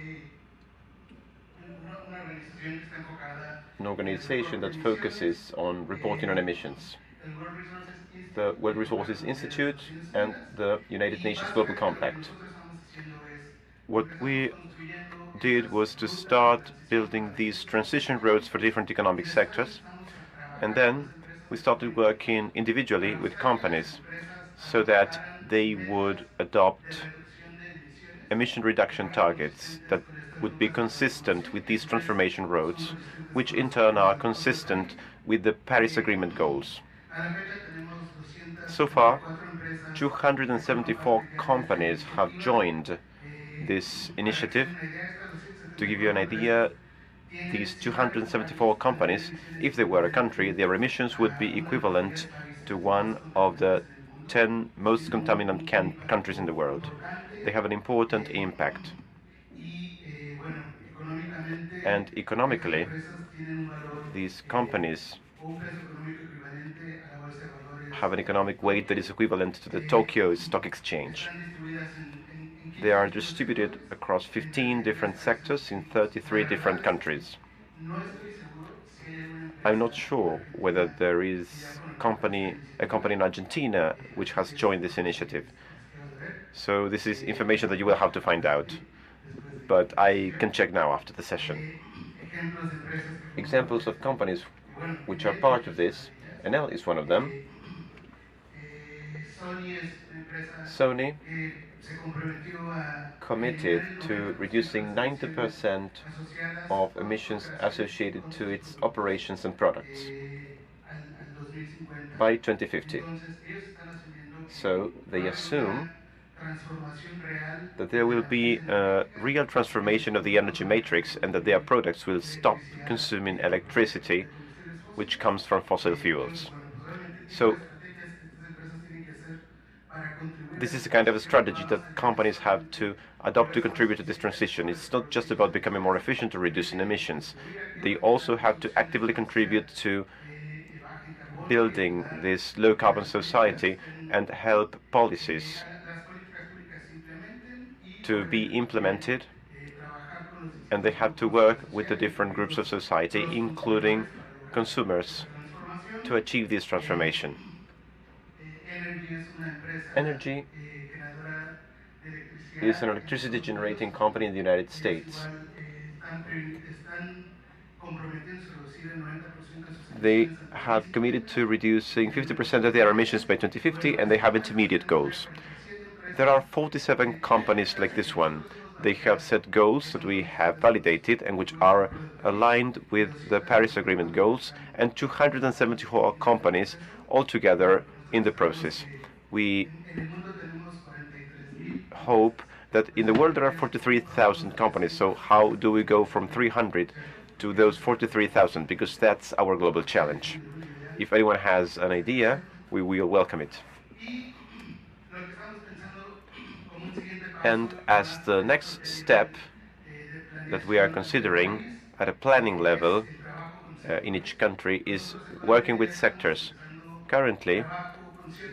an organization that focuses on reporting on emissions, the World Resources Institute, and the United Nations Global Compact. What we did was to start building these transition roads for different economic sectors, and then we started working individually with companies so that they would adopt emission reduction targets that would be consistent with these transformation roads, which in turn are consistent with the Paris Agreement goals. So far, 274 companies have joined this initiative. To give you an idea, these 274 companies, if they were a country, their emissions would be equivalent to one of the 10 most contaminant countries in the world. They have an important impact. And economically, these companies have an economic weight that is equivalent to the Tokyo Stock Exchange. They are distributed across 15 different sectors in 33 different countries. I'm not sure whether there is a company in Argentina which has joined this initiative. So this is information that you will have to find out, but I can check now after the session. Examples of companies which are part of this, Enel is one of them. Sony committed to reducing 90% of emissions associated to its operations and products by 2050. So they assume that there will be a real transformation of the energy matrix and that their products will stop consuming electricity which comes from fossil fuels. So this is a kind of a strategy that companies have to adopt to contribute to this transition. It's not just about becoming more efficient or reducing emissions. They also have to actively contribute to building this low-carbon society and help policies to be implemented, and they have to work with the different groups of society, including consumers, to achieve this transformation. Energy is an electricity generating company in the United States. They have committed to reducing 50% of their emissions by 2050, and they have intermediate goals. There are 47 companies like this one. They have set goals that we have validated and which are aligned with the Paris Agreement goals, and 274 companies altogether in the process. We hope that in the world there are 43,000 companies, so how do we go from 300 to those 43,000? Because that's our global challenge. If anyone has an idea, we will welcome it. And as the next step that we are considering at a planning level in each country is working with sectors. Currently,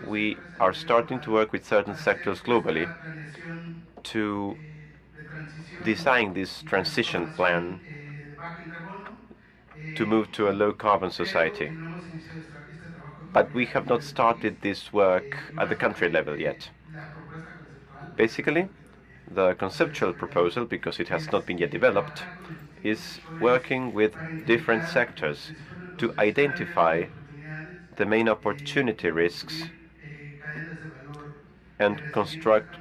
we are starting to work with certain sectors globally to design this transition plan to move to a low-carbon society. But we have not started this work at the country level yet. Basically, the conceptual proposal, because it has not been yet developed, is working with different sectors to identify the main opportunity risks and construct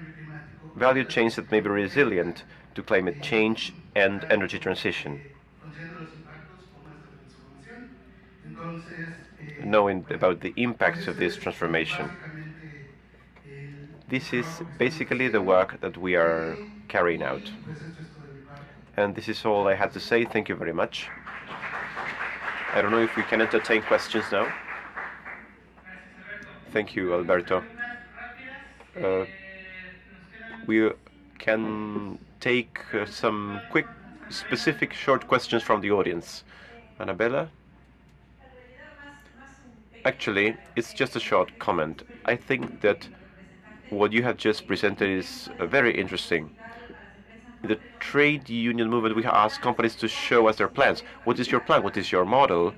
value chains that may be resilient to climate change and energy transition, knowing about the impacts of this transformation. This is basically the work that we are carrying out. And this is all I had to say. Thank you very much. I don't know if we can entertain questions now. Thank you, Alberto. We can take some quick, specific, short questions from the audience. Annabella? Actually, it's just a short comment. I think that what you have just presented is very interesting. In the trade union movement, we ask companies to show us their plans. What is your plan? What is your model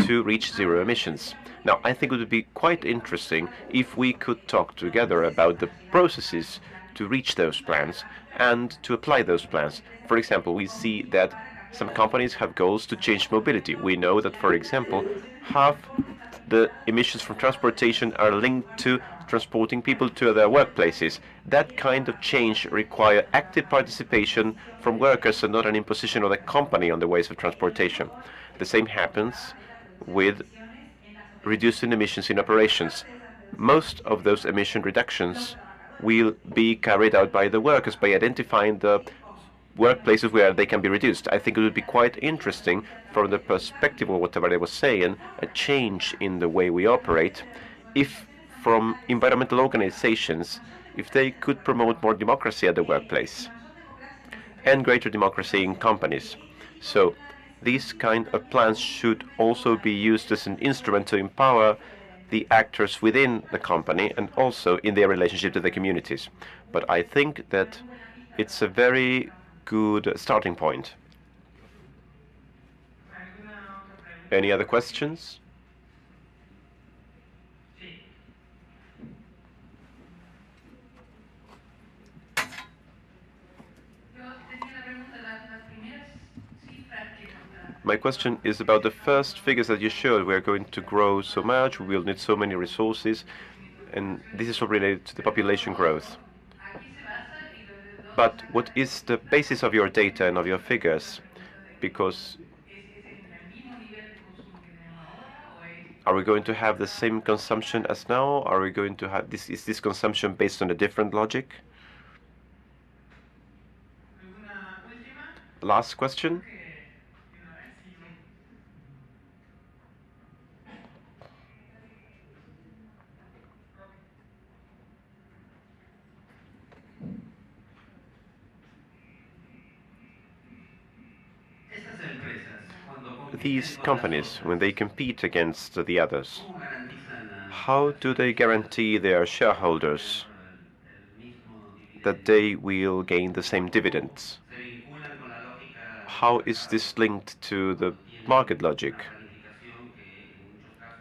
to reach zero emissions? Now, I think it would be quite interesting if we could talk together about the processes to reach those plans and to apply those plans. For example, we see that some companies have goals to change mobility. We know that, for example, half the emissions from transportation are linked to transporting people to their workplaces. That kind of change requires active participation from workers and not an imposition of the company on the ways of transportation. The same happens with reducing emissions in operations. Most of those emission reductions will be carried out by the workers by identifying the workplaces where they can be reduced. I think it would be quite interesting from the perspective of whatever I was saying, a change in the way we operate, if from environmental organizations, if they could promote more democracy at the workplace and greater democracy in companies. So these kind of plans should also be used as an instrument to empower the actors within the company and also in their relationship to the communities. But I think that it's a very good starting point. Any other questions? My question is about the first figures that you showed. We are going to grow so much, we will need so many resources, and this is all related to the population growth. But what is the basis of your data and of your figures? Because are we going to have the same consumption as now? Are we going to have this? Is this consumption based on a different logic? Last question. These companies, when they compete against the others, how do they guarantee their shareholders that they will gain the same dividends? How is this linked to the market logic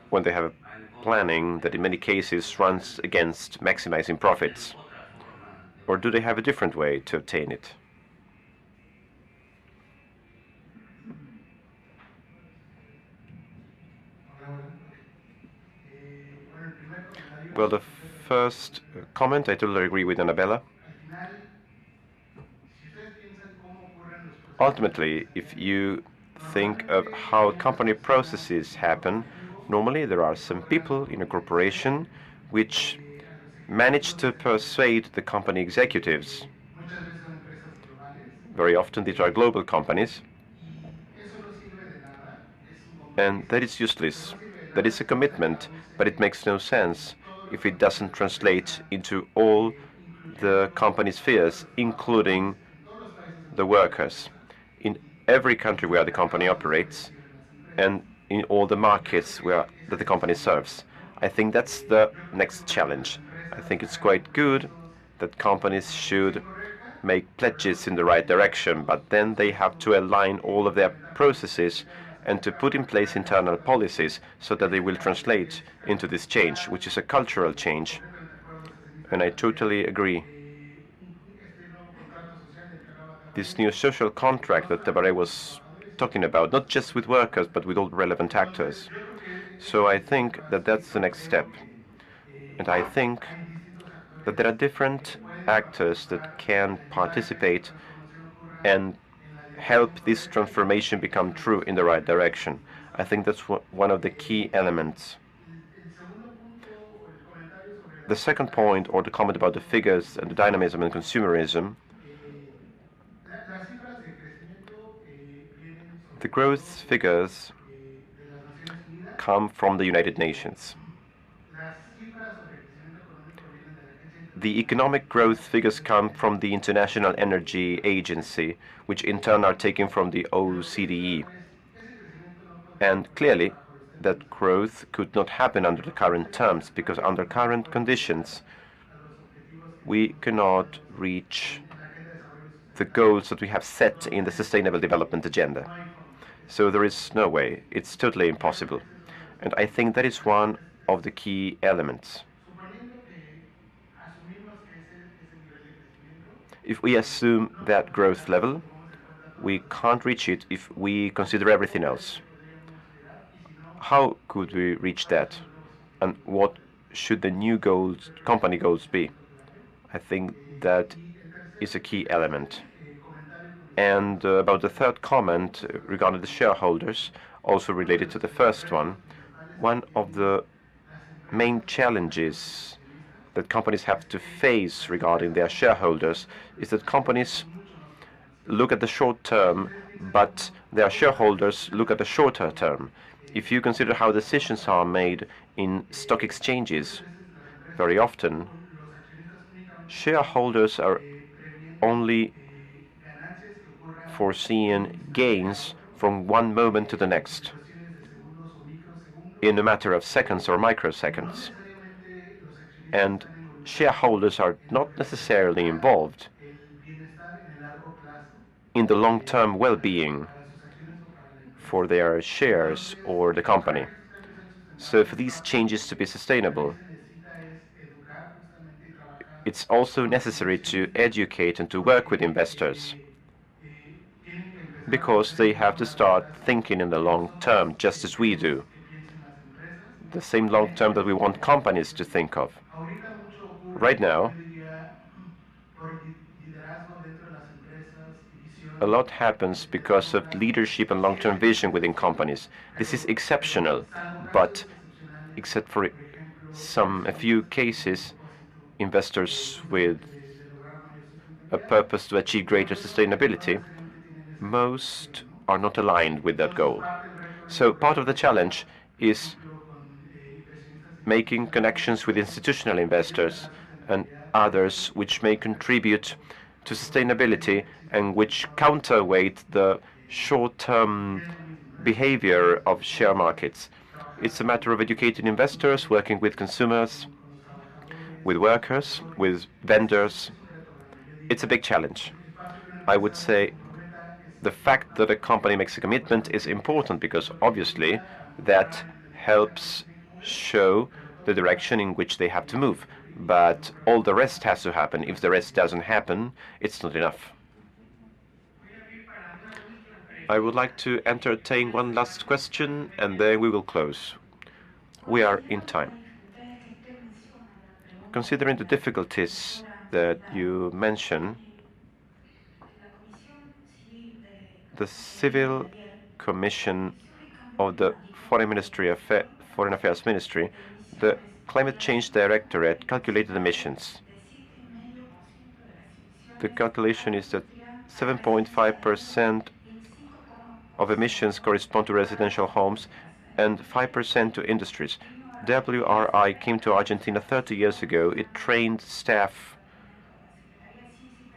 when they have a planning that in many cases runs against maximizing profits? Or do they have a different way to obtain it? Well, the first comment, I totally agree with Annabella. Ultimately, if you think of how company processes happen, normally there are some people in a corporation which manage to persuade the company executives. Very often these are global companies, and that is useless. That is a commitment, but it makes no sense if it doesn't translate into all the company spheres, including the workers, in every country where the company operates and in all the markets that the company serves. I think that's the next challenge. I think it's quite good that companies should make pledges in the right direction, but then they have to align all of their processes and to put in place internal policies so that they will translate into this change, which is a cultural change. And I totally agree. This new social contract that Tabaré was talking about, not just with workers, but with all relevant actors. So I think that that's the next step. And I think that there are different actors that can participate and help this transformation become true in the right direction. I think that's one of the key elements. The second point, or the comment about the figures and the dynamism and consumerism, the growth figures come from the United Nations. The economic growth figures come from the International Energy Agency, which in turn are taken from the OECD. And clearly, that growth could not happen under the current terms, because under current conditions, we cannot reach the goals that we have set in the Sustainable Development Agenda. So there is no way. It's totally impossible. And I think that is one of the key elements. If we assume that growth level, we can't reach it if we consider everything else. How could we reach that? And what should the new goals, company goals be? I think that is a key element. And about the third comment regarding the shareholders, also related to the first one of the main challenges that companies have to face regarding their shareholders is that companies look at the short term, but their shareholders look at the shorter term. If you consider how decisions are made in stock exchanges, very often shareholders are only foreseeing gains from one moment to the next in a matter of seconds or microseconds. And shareholders are not necessarily involved in the long-term well-being for their shares or the company. So for these changes to be sustainable, it's also necessary to educate and to work with investors, because they have to start thinking in the long term, just as we do. The same long term that we want companies to think of. Right now, a lot happens because of leadership and long-term vision within companies. This is exceptional, but except for a few cases, investors with a purpose to achieve greater sustainability, most are not aligned with that goal. So part of the challenge is making connections with institutional investors and others which may contribute to sustainability and which counterweight the short-term behavior of share markets. It's a matter of educating investors, working with consumers, with workers, with vendors. It's a big challenge. I would say the fact that a company makes a commitment is important because obviously that helps show the direction in which they have to move. But all the rest has to happen. If the rest doesn't happen, it's not enough. I would like to entertain one last question and then we will close. We are in time. Considering the difficulties that you mentioned, the Civil Commission of the Foreign Affairs Ministry, the Climate Change Directorate calculated emissions. The calculation is that 7.5% of emissions correspond to residential homes and 5% to industries. WRI came to Argentina 30 years ago. It trained staff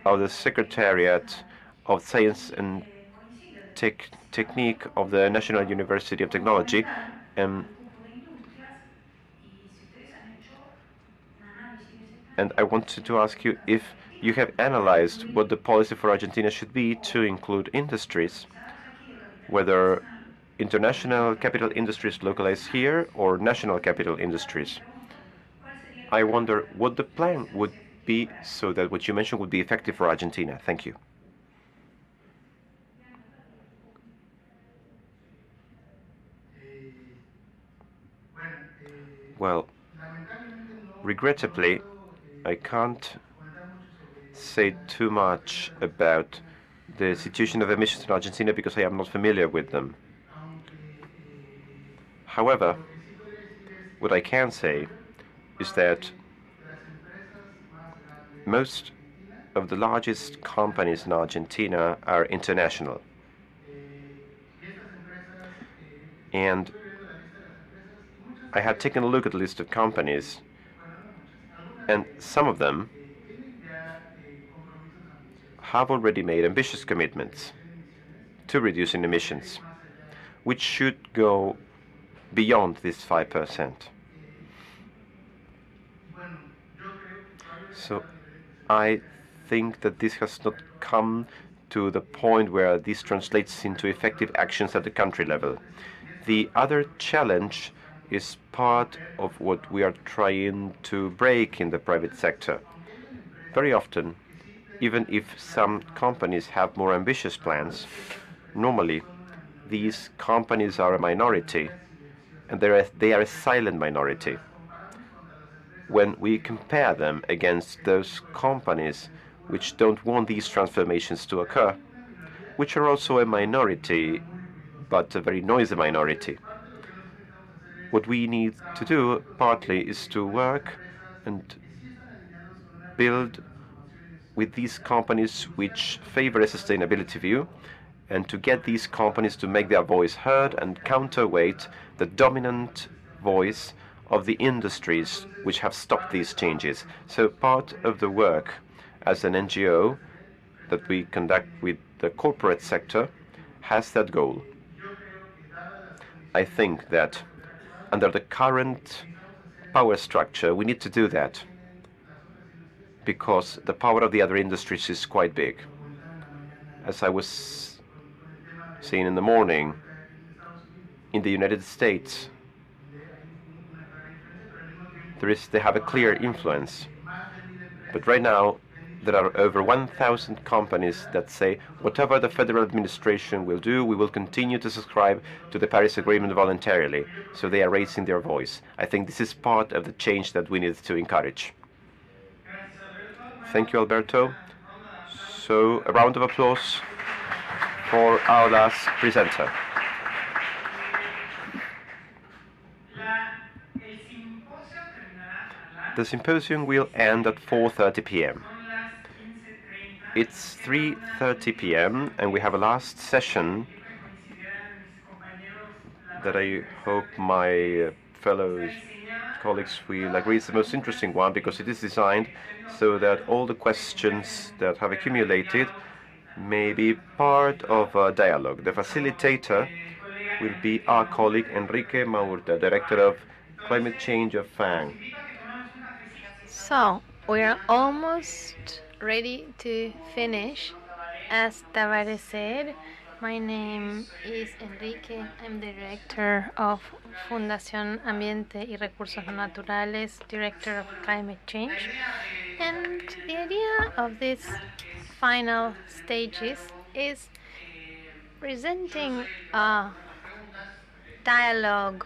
of the Secretariat of Science and Technique of the National University of Technology, and I wanted to ask you if you have analyzed what the policy for Argentina should be to include industries, whether international capital industries localized here or national capital industries. I wonder what the plan would be so that what you mentioned would be effective for Argentina. Thank you. Well, regrettably, I can't say too much about the situation of emissions in Argentina because I am not familiar with them. However, what I can say is that most of the largest companies in Argentina are international. And I had taken a look at the list of companies, and some of them have already made ambitious commitments to reducing emissions, which should go beyond this 5%. So I think that this has not come to the point where this translates into effective actions at the country level. The other challenge is part of what we are trying to break in the private sector. Very often, even if some companies have more ambitious plans, normally these companies are a minority, and they are a silent minority. When we compare them against those companies which don't want these transformations to occur, which are also a minority, but a very noisy minority, what we need to do partly is to work and build with these companies which favor a sustainability view, and to get these companies to make their voice heard and counterweight the dominant voice of the industries which have stopped these changes. So part of the work as an NGO that we conduct with the corporate sector has that goal. I think that under the current power structure, we need to do that because the power of the other industries is quite big. As I was saying in the morning, in the United States, they have a clear influence. But right now, there are over 1,000 companies that say, whatever the federal administration will do, we will continue to subscribe to the Paris Agreement voluntarily. So they are raising their voice. I think this is part of the change that we need to encourage. Thank you, Alberto. So, a round of applause. for our last presenter. The symposium will end at 4:30 p.m. It's 3:30 p.m. and we have a last session that I hope my fellow colleagues will agree is the most interesting one, because it is designed so that all the questions that have accumulated may be part of a dialogue. The facilitator will be our colleague Enrique Maurta, Director of Climate Change of FANG. So, we are almost ready to finish. As Tavares said, my name is Enrique. I'm the director of Fundación Ambiente y Recursos Naturales, director of climate change. And the idea of this final stages is presenting a dialogue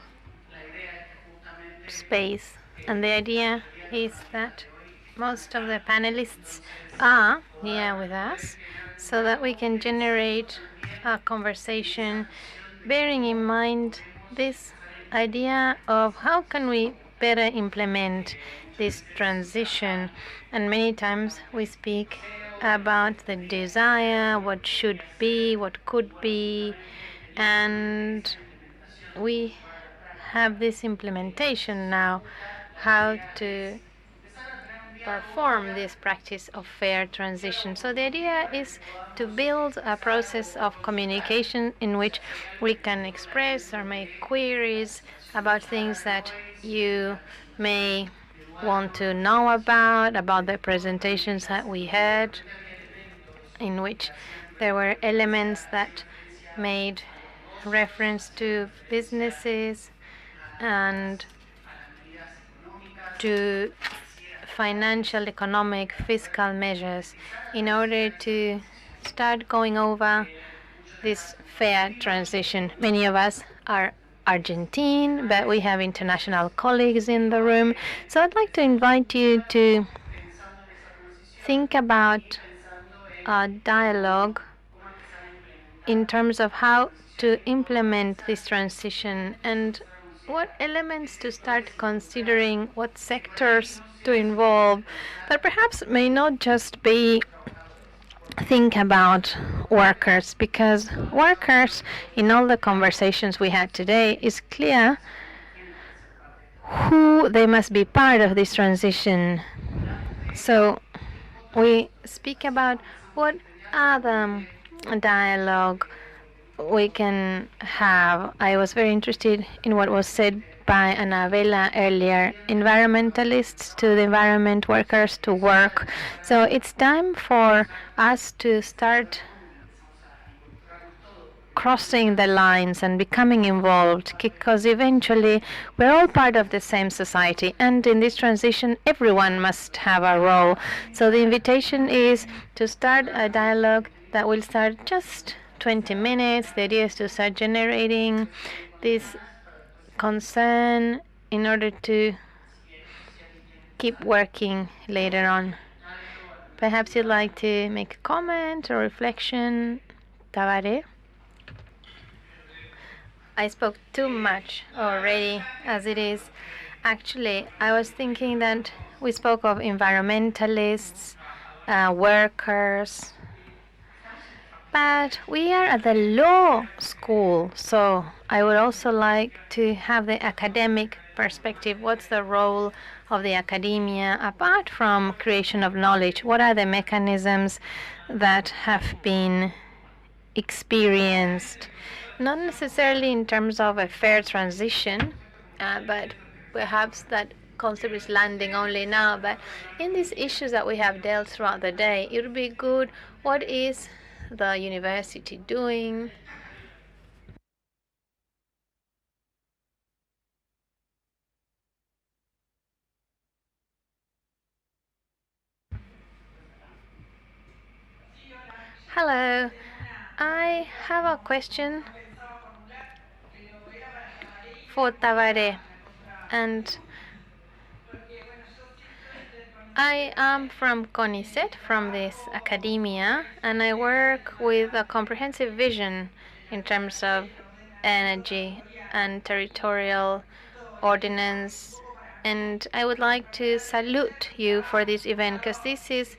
space. And the idea is that most of the panelists are here with us so that we can generate a conversation bearing in mind this idea of how can we better implement this transition. And many times we speak about the desire, what should be, what could be, and we have this implementation now, how to perform this practice of fair transition. So the idea is to build a process of communication in which we can express or make queries about things that you may want to know about the presentations that we had, in which there were elements that made reference to businesses and to financial, economic, fiscal measures in order to start going over this fair transition. Many of us are Argentine, but we have international colleagues in the room. So I'd like to invite you to think about a dialogue in terms of how to implement this transition and what elements to start considering, what sectors to involve, but perhaps may not just be think about workers, because workers, in all the conversations we had today, is clear who they must be part of this transition. So we speak about what other dialogue we can have. I was very interested in what was said by Anabela earlier, environmentalists to the environment, workers to work. So it's time for us to start crossing the lines and becoming involved, because eventually we're all part of the same society, and in this transition everyone must have a role. So the invitation is to start a dialogue that will start just 20 minutes. The idea is to start generating this concern in order to keep working later on. Perhaps you'd like to make a comment or reflection, Tavares? I spoke too much already as it is. Actually, I was thinking that we spoke of environmentalists, workers, but we are at the law school, so I would also like to have the academic perspective. What's the role of the academia apart from creation of knowledge? What are the mechanisms that have been experienced? Not necessarily in terms of a fair transition, but perhaps that concept is landing only now. But in these issues that we have dealt throughout the day, it would be good. What is the university doing? Hello, I have a question for Tavares, and I am from CONICET, from this academia, and I work with a comprehensive vision in terms of energy and territorial ordinance. And I would like to salute you for this event because this is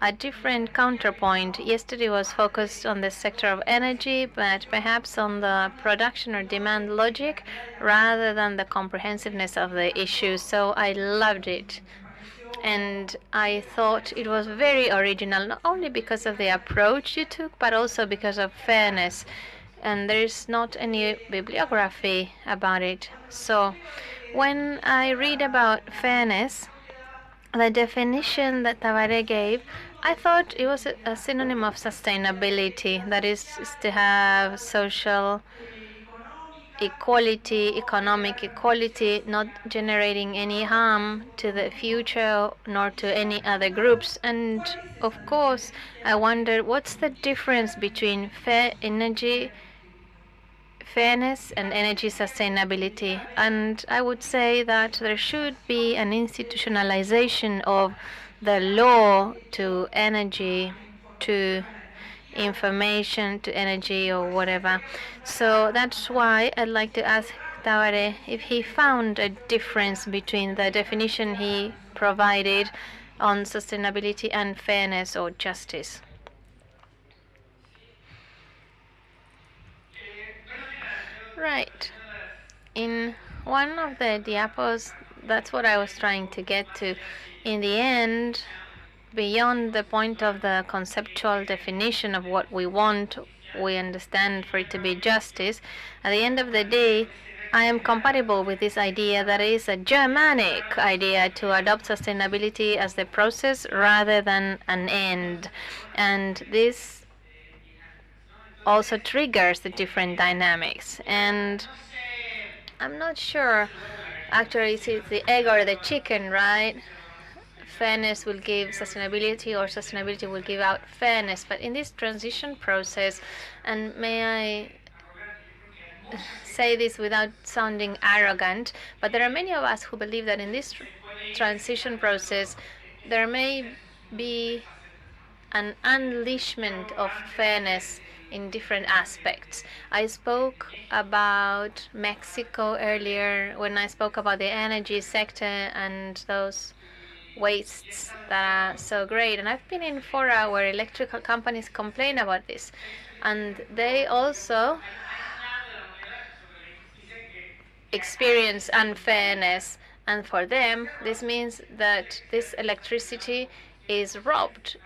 a different counterpoint. Yesterday was focused on the sector of energy, but perhaps on the production or demand logic rather than the comprehensiveness of the issue. So I loved it. And I thought it was very original, not only because of the approach you took, but also because of fairness. And there is not any bibliography about it. So when I read about fairness, the definition that Tavare gave, I thought it was a synonym of sustainability. That is to have social equality, economic equality, not generating any harm to the future nor to any other groups. And of course, I wondered what's the difference between fairness and energy sustainability. And I would say that there should be an institutionalization of the law to energy, to information, to energy, or whatever. So that's why I'd like to ask Taware if he found a difference between the definition he provided on sustainability and fairness or justice. Right. In one of the diapos, that's what I was trying to get to. In the end, beyond the point of the conceptual definition of what we want, we understand for it to be justice, at the end of the day, I am compatible with this idea that it is a Germanic idea to adopt sustainability as the process rather than an end. And this also triggers the different dynamics. And I'm not sure, actually, it's the egg or the chicken, right? Fairness will give sustainability, or sustainability will give out fairness. But in this transition process, and may I say this without sounding arrogant, but there are many of us who believe that in this transition process, there may be an unleashment of fairness in different aspects. I spoke about Mexico earlier when I spoke about the energy sector and those wastes that are so great. And I've been in fora where electrical companies complain about this. And they also experience unfairness. And for them, this means that this electricity is robbed.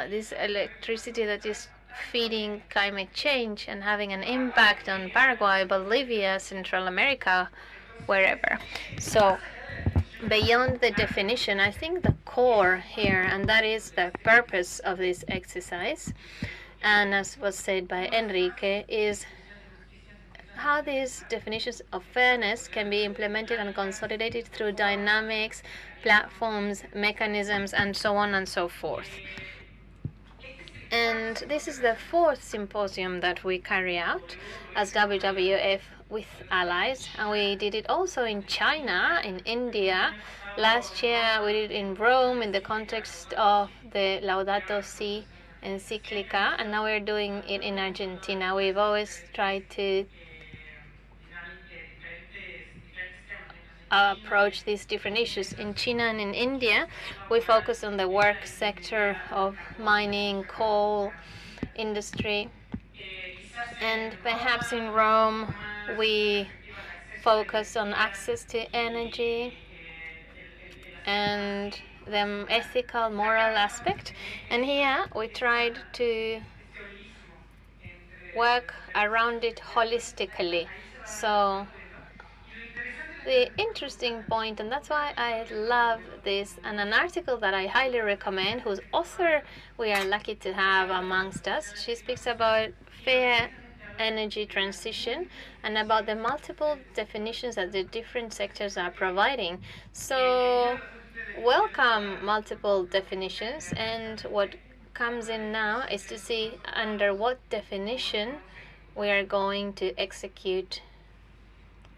This electricity that is feeding climate change and having an impact on Paraguay, Bolivia, Central America, wherever. So beyond the definition, I think the core here, and that is the purpose of this exercise, and as was said by Enrique, is how these definitions of fairness can be implemented and consolidated through dynamics, platforms, mechanisms, and so on and so forth. And this is the fourth symposium that we carry out as WWF with allies, and we did it also in China, in India. Last year we did it in Rome in the context of the Laudato Si encyclica, and now we're doing it in Argentina. We've always tried to approach these different issues. In China and in India, we focus on the work sector of mining, coal, industry. And perhaps in Rome, we focus on access to energy and the ethical, moral aspect. And here we tried to work around it holistically. So the interesting point, and that's why I love this, and an article that I highly recommend, whose author we are lucky to have amongst us. She speaks about fair energy transition and about the multiple definitions that the different sectors are providing. So welcome multiple definitions, and what comes in now is to see under what definition we are going to execute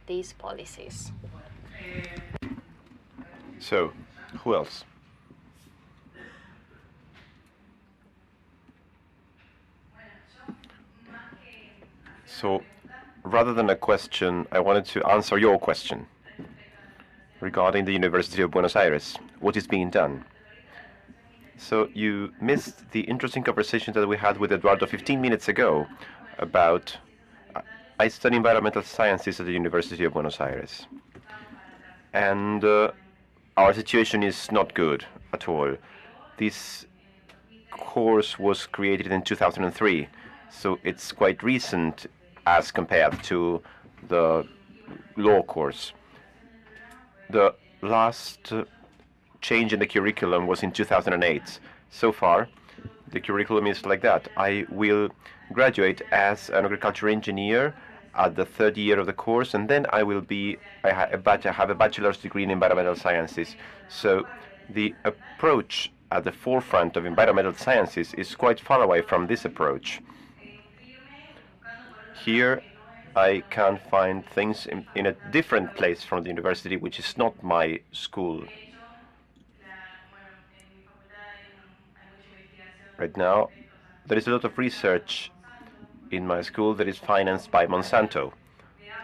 these policies. So, who else? So rather than a question, I wanted to answer your question regarding the University of Buenos Aires. What is being done? So you missed the interesting conversation that we had with Eduardo 15 minutes ago about I study environmental sciences at the University of Buenos Aires. And our situation is not good at all. This course was created in 2003, so it's quite recent as compared to the law course. The last change in the curriculum was in 2008. So far, the curriculum is like that. I will graduate as an agricultural engineer at the third year of the course, and then I have a bachelor's degree in environmental sciences. So the approach at the forefront of environmental sciences is quite far away from this approach. Here, I can find things in a different place from the university, which is not my school. Right now, there is a lot of research in my school that is financed by Monsanto,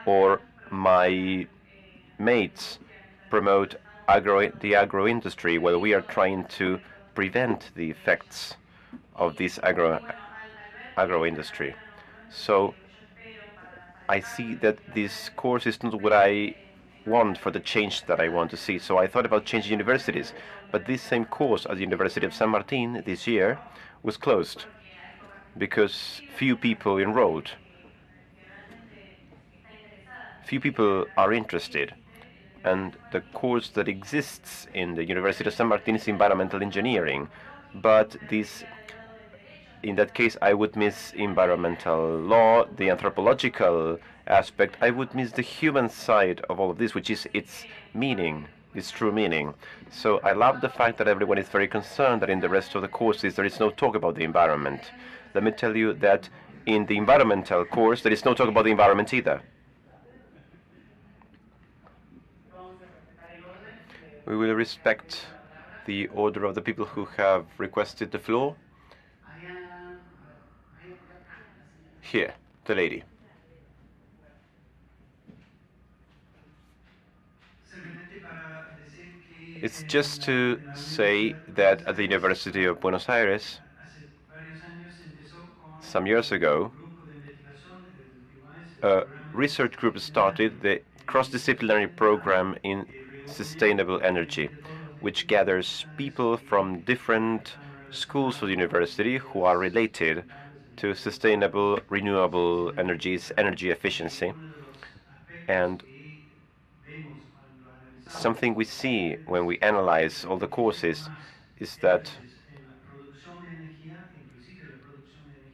or my mates promote the agro industry while we are trying to prevent the effects of this agro industry. So I see that this course is not what I want for the change that I want to see. So I thought about changing universities, but this same course at the University of San Martin this year was closed because few people enrolled. Few people are interested, and the course that exists in the University of San Martin is environmental engineering, but in that case I would miss environmental law, the anthropological aspect. I would miss the human side of all of this, which is its meaning, its true meaning. So I love the fact that everyone is very concerned that in the rest of the courses there is no talk about the environment. Let me tell you that in the environmental course there is no talk about the environment either. We will respect the order of the people who have requested the floor. Here, the lady. It's just to say that at the University of Buenos Aires, some years ago, a research group started the cross-disciplinary program in sustainable energy, which gathers people from different schools of the university who are related to sustainable renewable energies, energy efficiency. And something we see when we analyze all the courses is that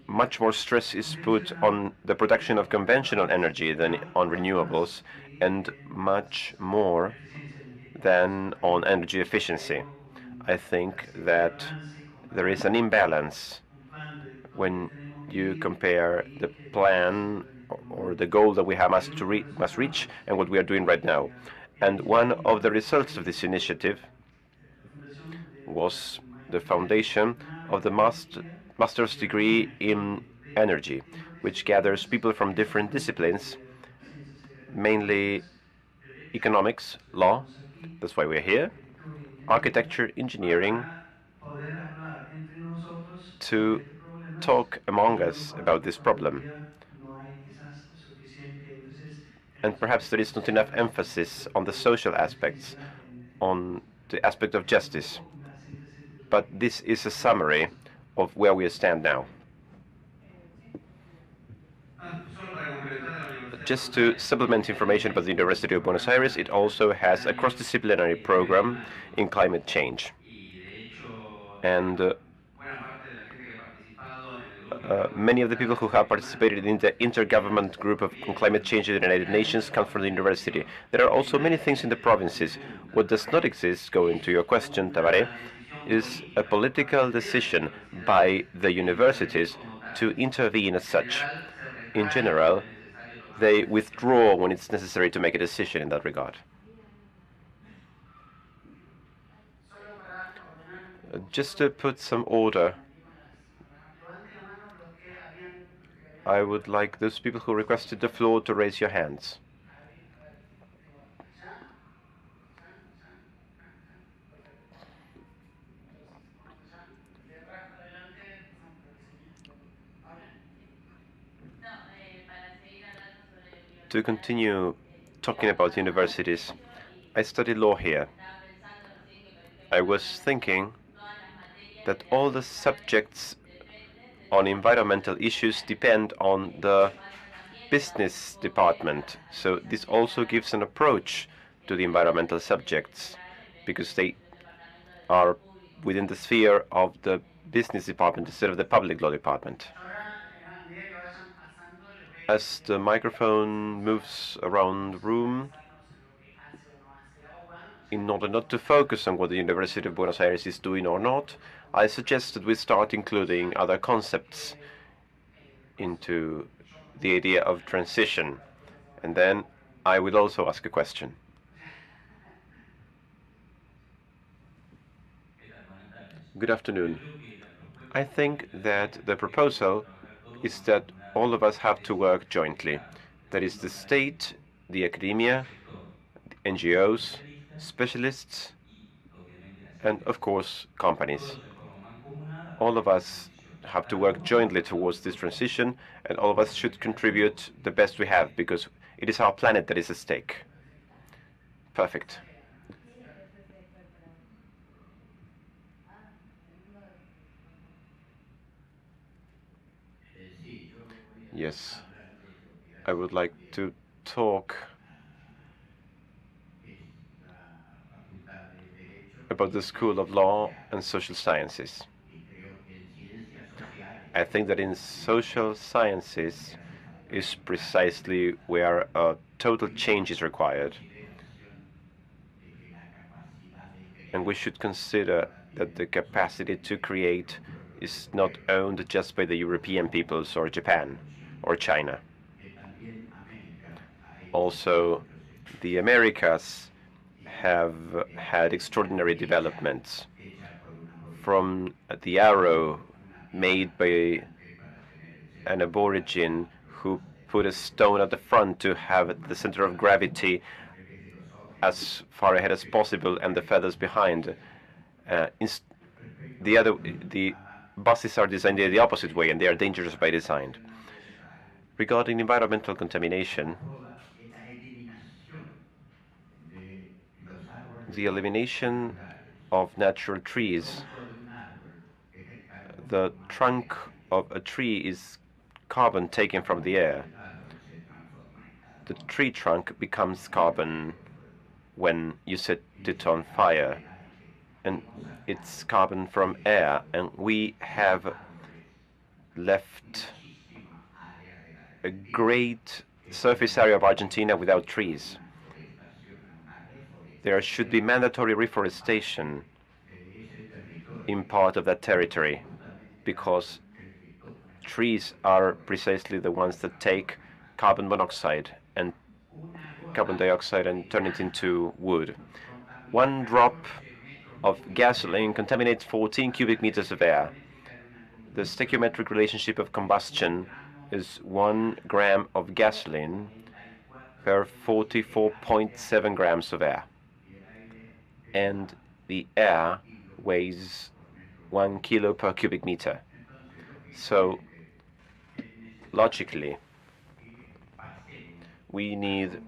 much more stress is put on the production of conventional energy than on renewables, and much more than on energy efficiency. I think that there is an imbalance when you compare the plan or the goal that we have must reach and what we are doing right now. And one of the results of this initiative was the foundation of the master's degree in energy, which gathers people from different disciplines, mainly economics, law, that's why we're here, architecture, engineering, to talk among us about this problem. And perhaps there is not enough emphasis on the social aspects, on the aspect of justice. But this is a summary of where we stand now. Just to supplement information about the University of Buenos Aires, it also has a cross-disciplinary program in climate change. And many of the people who have participated in the intergovernment group on climate change in the United Nations come from the university. There are also many things in the provinces. What does not exist, going to your question, Tabaré, is a political decision by the universities to intervene as such. In general, they withdraw when it's necessary to make a decision in that regard. Just to put some order, I would like those people who requested the floor to raise your hands. To continue talking about universities, I studied law here. I was thinking that all the subjects on environmental issues depend on the business department. So this also gives an approach to the environmental subjects because they are within the sphere of the business department instead of the public law department. As the microphone moves around the room, in order not to focus on what the University of Buenos Aires is doing or not, I suggest that we start including other concepts into the idea of transition. And then I will also ask a question. Good afternoon. I think that the proposal is that all of us have to work jointly. That is the state, the academia, the NGOs, specialists, and of course companies. All of us have to work jointly towards this transition, and all of us should contribute the best we have because it is our planet that is at stake. Perfect. Yes, I would like to talk about the School of Law and Social Sciences. I think that in social sciences is precisely where a total change is required. And we should consider that the capacity to create is not owned just by the European peoples or Japan or China. Also, the Americas have had extraordinary developments, from the arrow made by an aborigine who put a stone at the front to have the center of gravity as far ahead as possible and the feathers behind. The buses are designed the opposite way, and they are dangerous by design. Regarding environmental contamination, the elimination of natural trees. The trunk of a tree is carbon taken from the air. The tree trunk becomes carbon when you set it on fire, and it's carbon from air, and we have left a great surface area of Argentina without trees. There should be mandatory reforestation in part of that territory, because trees are precisely the ones that take carbon monoxide and carbon dioxide and turn it into wood. One drop of gasoline contaminates 14 cubic meters of air. The stoichiometric relationship of combustion is 1 gram of gasoline per 44.7 grams of air. And the air weighs 1 kilo per cubic meter. So, logically, we need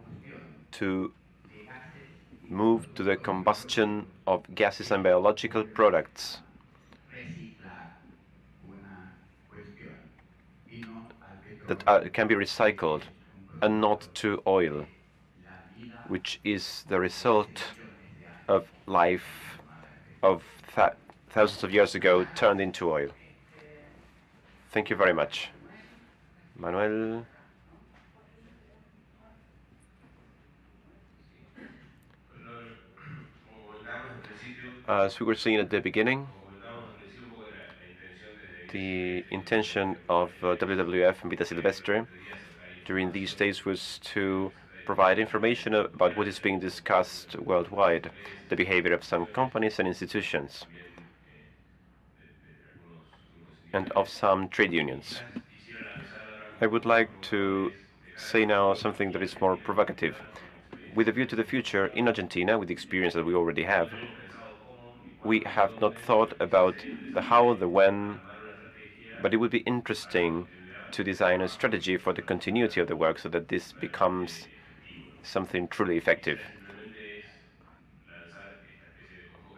to move to the combustion of gases and biological products that can be recycled, and not to oil, which is the result of life of thousands of years ago turned into oil. Thank you very much. Manuel. As we were saying at the beginning, the intention of WWF and Vita Silvestre during these days was to provide information about what is being discussed worldwide, the behavior of some companies and institutions, and of some trade unions. I would like to say now something that is more provocative. With a view to the future, in Argentina, with the experience that we already have, we have not thought about the how, the when, but it would be interesting to design a strategy for the continuity of the work so that this becomes something truly effective.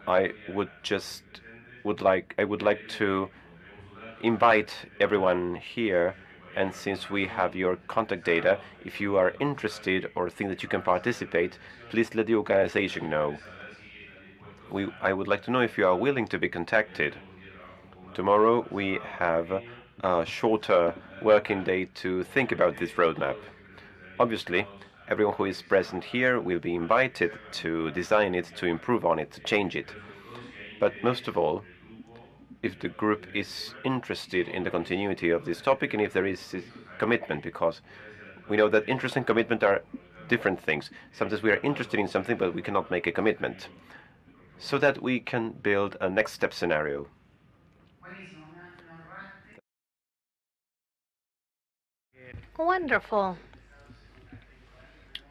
I would like to invite everyone here, and since we have your contact data, if you are interested or think that you can participate, please let the organization know. I would like to know if you are willing to be contacted. Tomorrow we have a shorter working day to think about this roadmap. Obviously, everyone who is present here will be invited to design it, to improve on it, to change it. But most of all, if the group is interested in the continuity of this topic and if there is commitment, because we know that interest and commitment are different things. Sometimes we are interested in something, but we cannot make a commitment, so that we can build a next step scenario. Wonderful.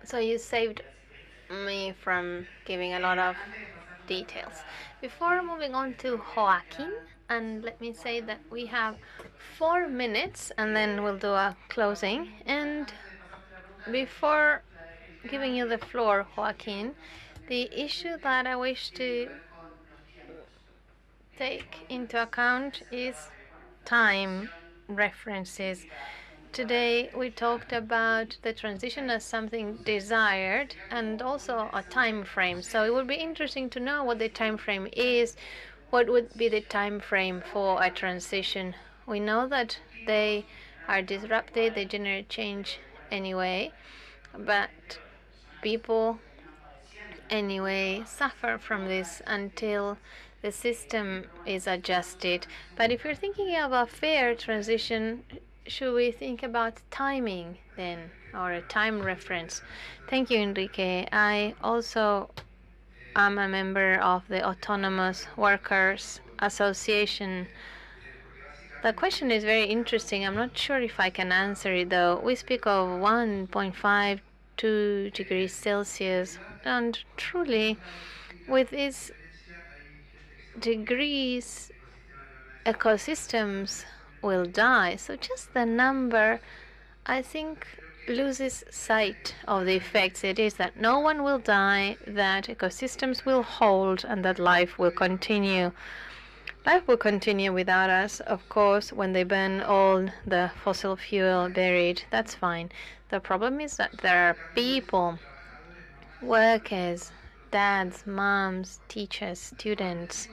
So you saved me from giving a lot of details. Before moving on to Joaquin, and let me say that we have 4 minutes and then we'll do a closing. And before giving you the floor, Joaquin, the issue that I wish to take into account is time references. Today we talked about the transition as something desired and also a time frame. So it would be interesting to know what the time frame is. What would be the time frame for a transition? We know that they are disrupted, they generate change anyway, but people anyway suffer from this until the system is adjusted. But if you're thinking of a fair transition, should we think about timing then, or a time reference? Thank you, Enrique. I also am a member of the Autonomous Workers Association. The question is very interesting. I'm not sure if I can answer it though. We speak of 1.5 2 degrees Celsius, and truly with these degrees ecosystems will die. So just the number, I think, loses sight of the effects it is that no one will die, that ecosystems will hold, and that life will continue. Life will continue without us, of course, when they burn all the fossil fuel buried. That's fine. The problem is that there are people, workers, dads, moms, teachers, students.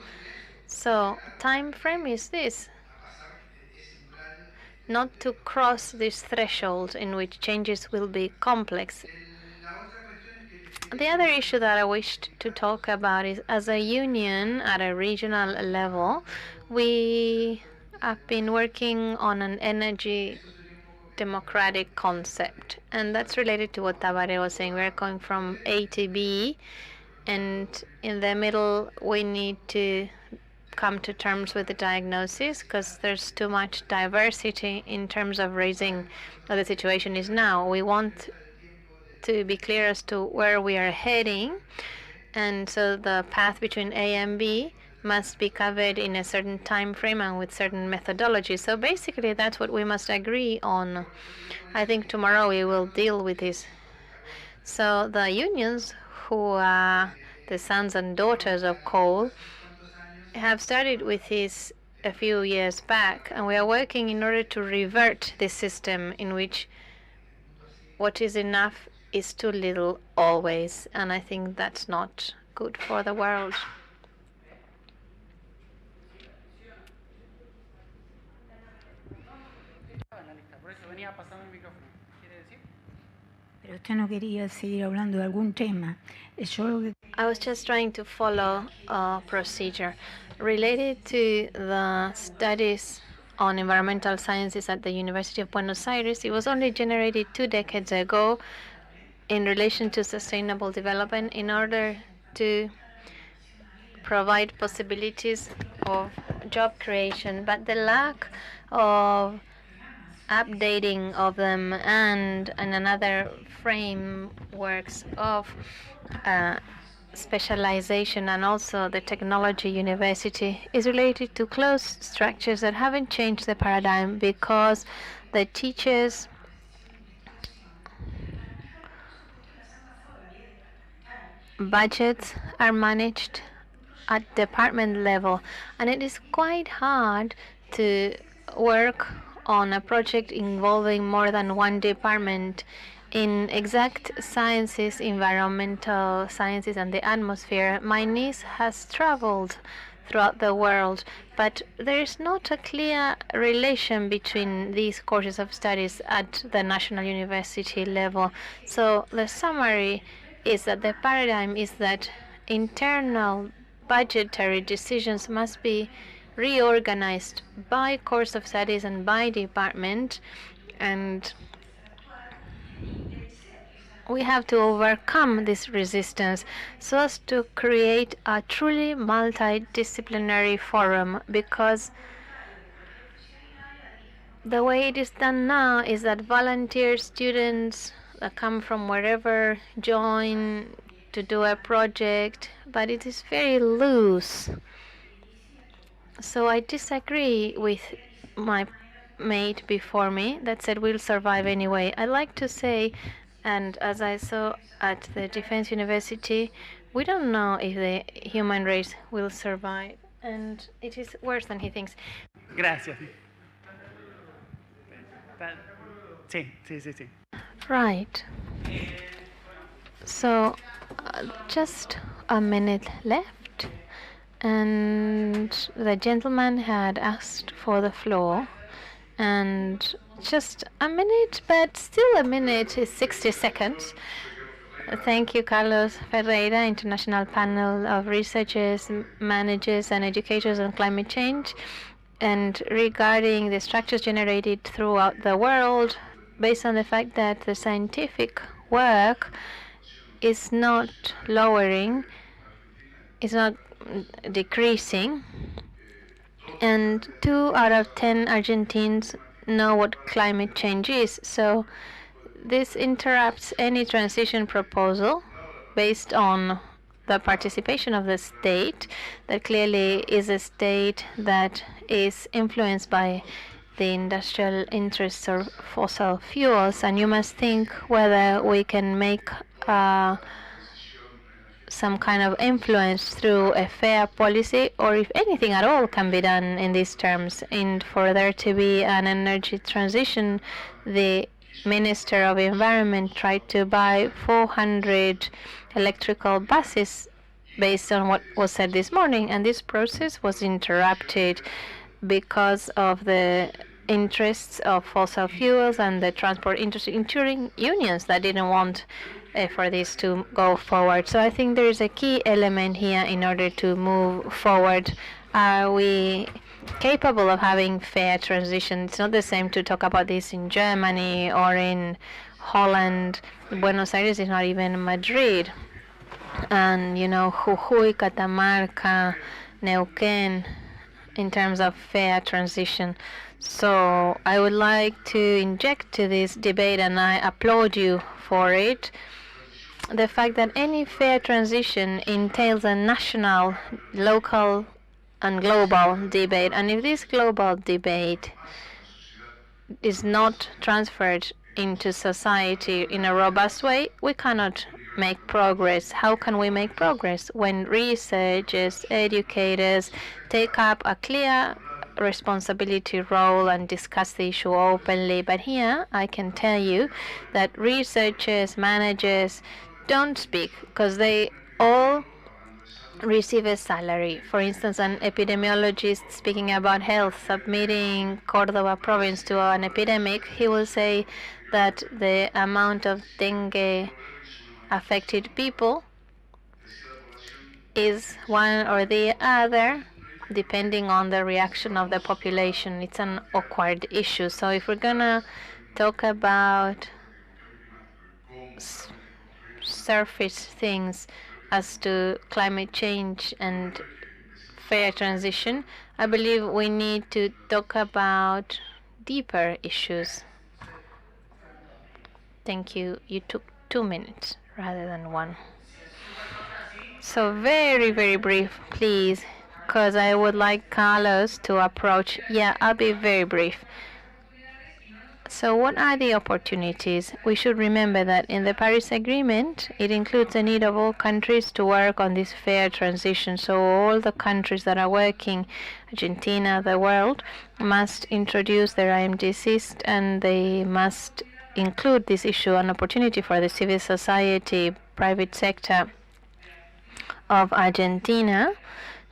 So time frame is this: not to cross this threshold in which changes will be complex. The other issue that I wished to talk about is, as a union at a regional level, we have been working on an energy democratic concept, and that's related to what Tabare was saying. We're going from A to B, and in the middle we need to come to terms with the diagnosis, because there's too much diversity in terms of raising what the situation is now. We want to be clear as to where we are heading, and so the path between A and B must be covered in a certain time frame and with certain methodology. So basically that's what we must agree on. I think tomorrow we will deal with this. So the unions, who are the sons and daughters of coal, have started with this a few years back, and we are working in order to revert this system in which what is enough is too little always, and I think that's not good for the world. Pero usted no quería seguir hablando de algún tema. I was just trying to follow a procedure related to the studies on environmental sciences at the University of Buenos Aires. It was only generated 2 decades ago in relation to sustainable development in order to provide possibilities of job creation, but the lack of updating of them and another frameworks of specialization and also the technology university is related to closed structures that haven't changed the paradigm because the teachers budgets are managed at department level, and it is quite hard to work on a project involving more than one department. In exact sciences, environmental sciences, and the atmosphere, my niece has traveled throughout the world, but there is not a clear relation between these courses of studies at the national university level. So the summary is that the paradigm is that internal budgetary decisions must be reorganized by course of studies and by department, and we have to overcome this resistance so as to create a truly multidisciplinary forum, because the way it is done now is that volunteer students that come from wherever join to do a project, but it is very loose. So I disagree with my mate before me that said we'll survive anyway. I like to say, and as I saw at the Defense University, we don't know if the human race will survive, and it is worse than he thinks. Gracias. Sí, sí, sí, sí. Right. So, just a minute left, and the gentleman had asked for the floor, and just a minute, but still a minute is 60 seconds. Thank you, Carlos Ferreira, International Panel of Researchers, Managers, and Educators on Climate Change. And regarding the structures generated throughout the world, based on the fact that the scientific work is not lowering, is not decreasing, and 2 out of 10 Argentines know what climate change is. So this interrupts any transition proposal based on the participation of the state, that clearly is a state that is influenced by the industrial interests of fossil fuels, and you must think whether we can make some kind of influence through a fair policy, or if anything at all can be done in these terms. And for there to be an energy transition, the Minister of Environment tried to buy 400 electrical buses based on what was said this morning, and this process was interrupted because of the interests of fossil fuels and the transport industry, including unions that didn't want for this to go forward. So I think there is a key element here in order to move forward. Are we capable of having fair transition? It's not the same to talk about this in Germany or in Holland. Buenos Aires is not even Madrid. And, you know, Jujuy, Catamarca, Neuquén, in terms of fair transition. So I would like to inject to this debate, and I applaud you for it, the fact that any fair transition entails a national, local, and global debate. And if this global debate is not transferred into society in a robust way, we cannot make progress. How can we make progress? When researchers, educators take up a clear responsibility role and discuss the issue openly. But here I can tell you that researchers, managers don't speak because they all receive a salary. For instance, an epidemiologist speaking about health, submitting Córdoba province to an epidemic, he will say that the amount of dengue affected people is one or the other depending on the reaction of the population. It's an awkward issue. So if we're gonna talk about surface things as to climate change and fair transition, I believe we need to talk about deeper issues. Thank you. You took 2 minutes rather than 1. So very, very brief, please, because I would like Carlos to approach. Yeah, I'll be very brief. So what are the opportunities? We should remember that in the Paris Agreement, it includes the need of all countries to work on this fair transition. So all the countries that are working, Argentina, the world, must introduce their IMDCs, and they must include this issue, an opportunity for the civil society, private sector of Argentina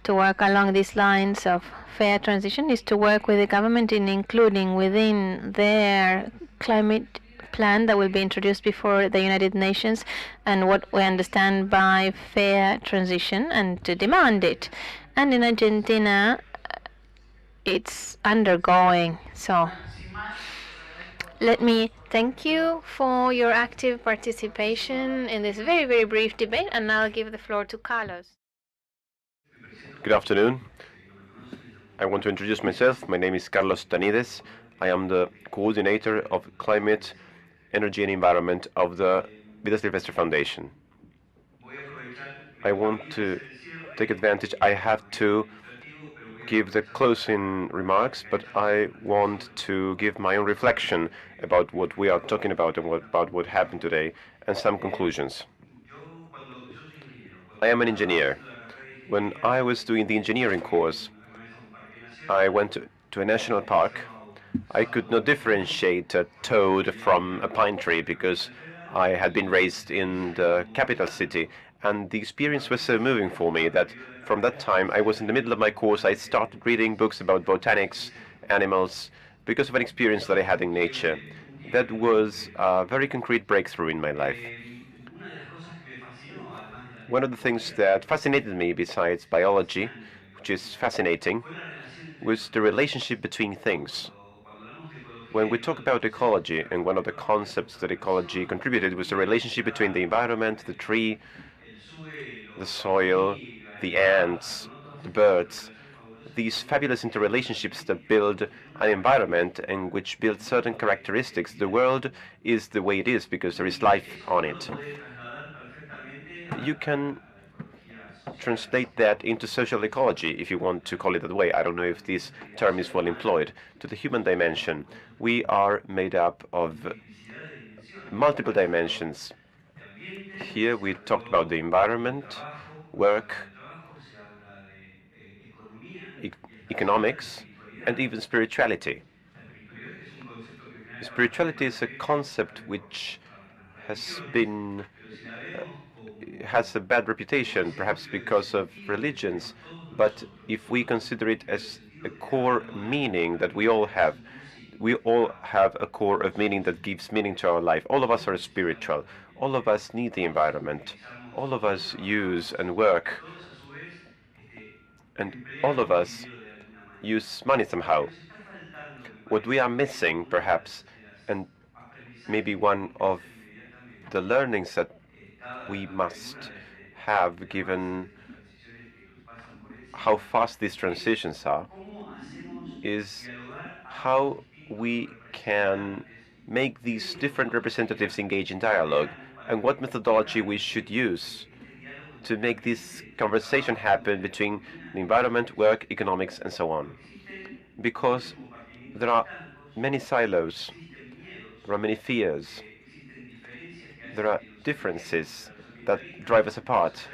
to work along these lines of fair transition is to work with the government in including within their climate plan that will be introduced before the United Nations and what we understand by fair transition, and to demand it. And in Argentina, it's undergoing. So let me thank you for your active participation in this very, very brief debate, and I'll give the floor to Carlos. Good afternoon. I want to introduce myself. My name is Carlos Tanides. I am the coordinator of climate, energy and environment of the Vida Silvestre Foundation. I want to take advantage. I have to give the closing remarks, but I want to give my own reflection about what we are talking about and about what happened today, and some conclusions. I am an engineer. When I was doing the engineering course, I went to a national park. I could not differentiate a toad from a pine tree because I had been raised in the capital city, and the experience was so moving for me that from that time I was in the middle of my course. I started reading books about botanics, animals, because of an experience that I had in nature. That was a very concrete breakthrough in my life. One of the things that fascinated me besides biology, which is fascinating, was the relationship between things. When we talk about ecology, and one of the concepts that ecology contributed was the relationship between the environment, the tree, the soil, the ants, the birds, these fabulous interrelationships that build an environment and which build certain characteristics. The world is the way it is because there is life on it. You can translate that into social ecology, if you want to call it that way. I don't know if this term is well employed. To the human dimension, we are made up of multiple dimensions. Here we talked about the environment, work, economics, and even spirituality. Spirituality is a concept which has a bad reputation, perhaps because of religions, but if we consider it as a core meaning that we all have a core of meaning that gives meaning to our life. All of us are spiritual. All of us need the environment. All of us use and work. And all of us use money somehow. What we are missing, perhaps, and maybe one of the learnings that we must have, given how fast these transitions are, is how we can make these different representatives engage in dialogue, and what methodology we should use to make this conversation happen between the environment, work, economics, and so on. Because there are many silos, there are many fears, there are differences that drive us apart.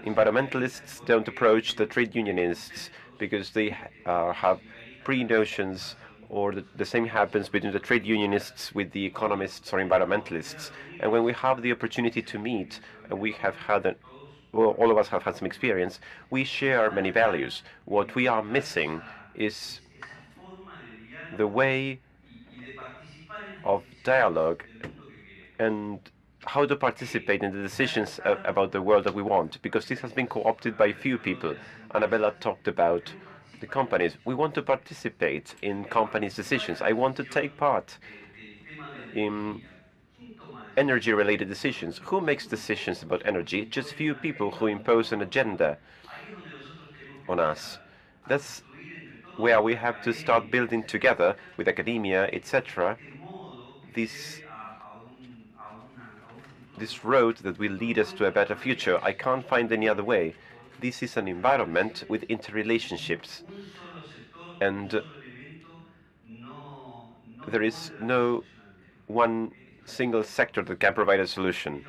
Environmentalists don't approach the trade unionists because they have pre-notions, or the same happens between the trade unionists with the economists or environmentalists. And when we have the opportunity to meet, and we have had all of us have had some experience, we share many values. What we are missing is the way of dialogue and how to participate in the decisions about the world that we want, because this has been co-opted by few people. Annabella talked about the companies. We want to participate in companies' decisions. I want to take part in energy-related decisions. Who makes decisions about energy? Just few people who impose an agenda on us. That's where we have to start building together with academia, etc., this this road that will lead us to a better future. I can't find any other way. This is an environment with interrelationships, and there is no one single sector that can provide a solution.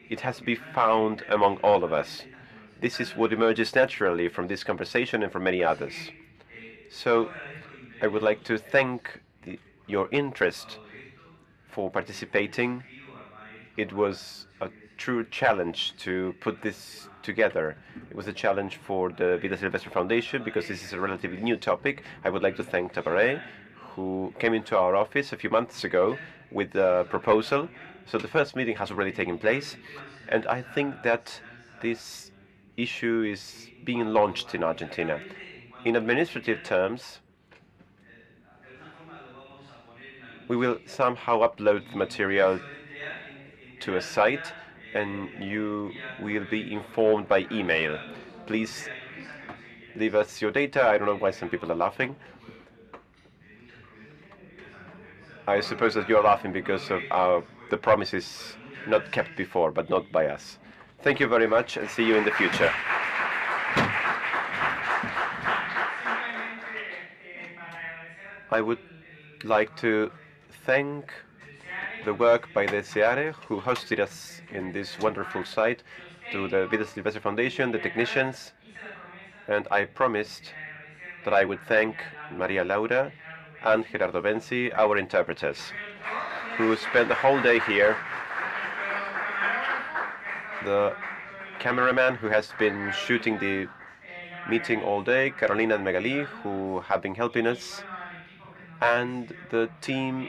It has to be found among all of us. This is what emerges naturally from this conversation and from many others. So I would like to thank your interest for participating. It was a true challenge to put this together. It was a challenge for the Vida Silvestre Foundation because this is a relatively new topic. I would like to thank Tabaré, who came into our office a few months ago with a proposal. So the first meeting has already taken place, and I think that this issue is being launched in Argentina. In administrative terms, we will somehow upload the material to a site, and you will be informed by email. Please leave us your data. I don't know why some people are laughing. I suppose that you're laughing because of the promises not kept before, but not by us. Thank you very much, and see you in the future. I would like to thank the work by the SEARE, who hosted us in this wonderful site, to the Vida Silvestre Foundation, the technicians, and I promised that I would thank Maria Laura and Gerardo Benzi, our interpreters, who spent the whole day here, the cameraman who has been shooting the meeting all day, Carolina and Megali, who have been helping us, and the team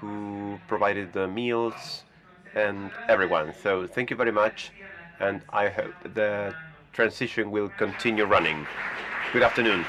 who provided the meals, and everyone. So thank you very much, and I hope the transition will continue running. Good afternoon.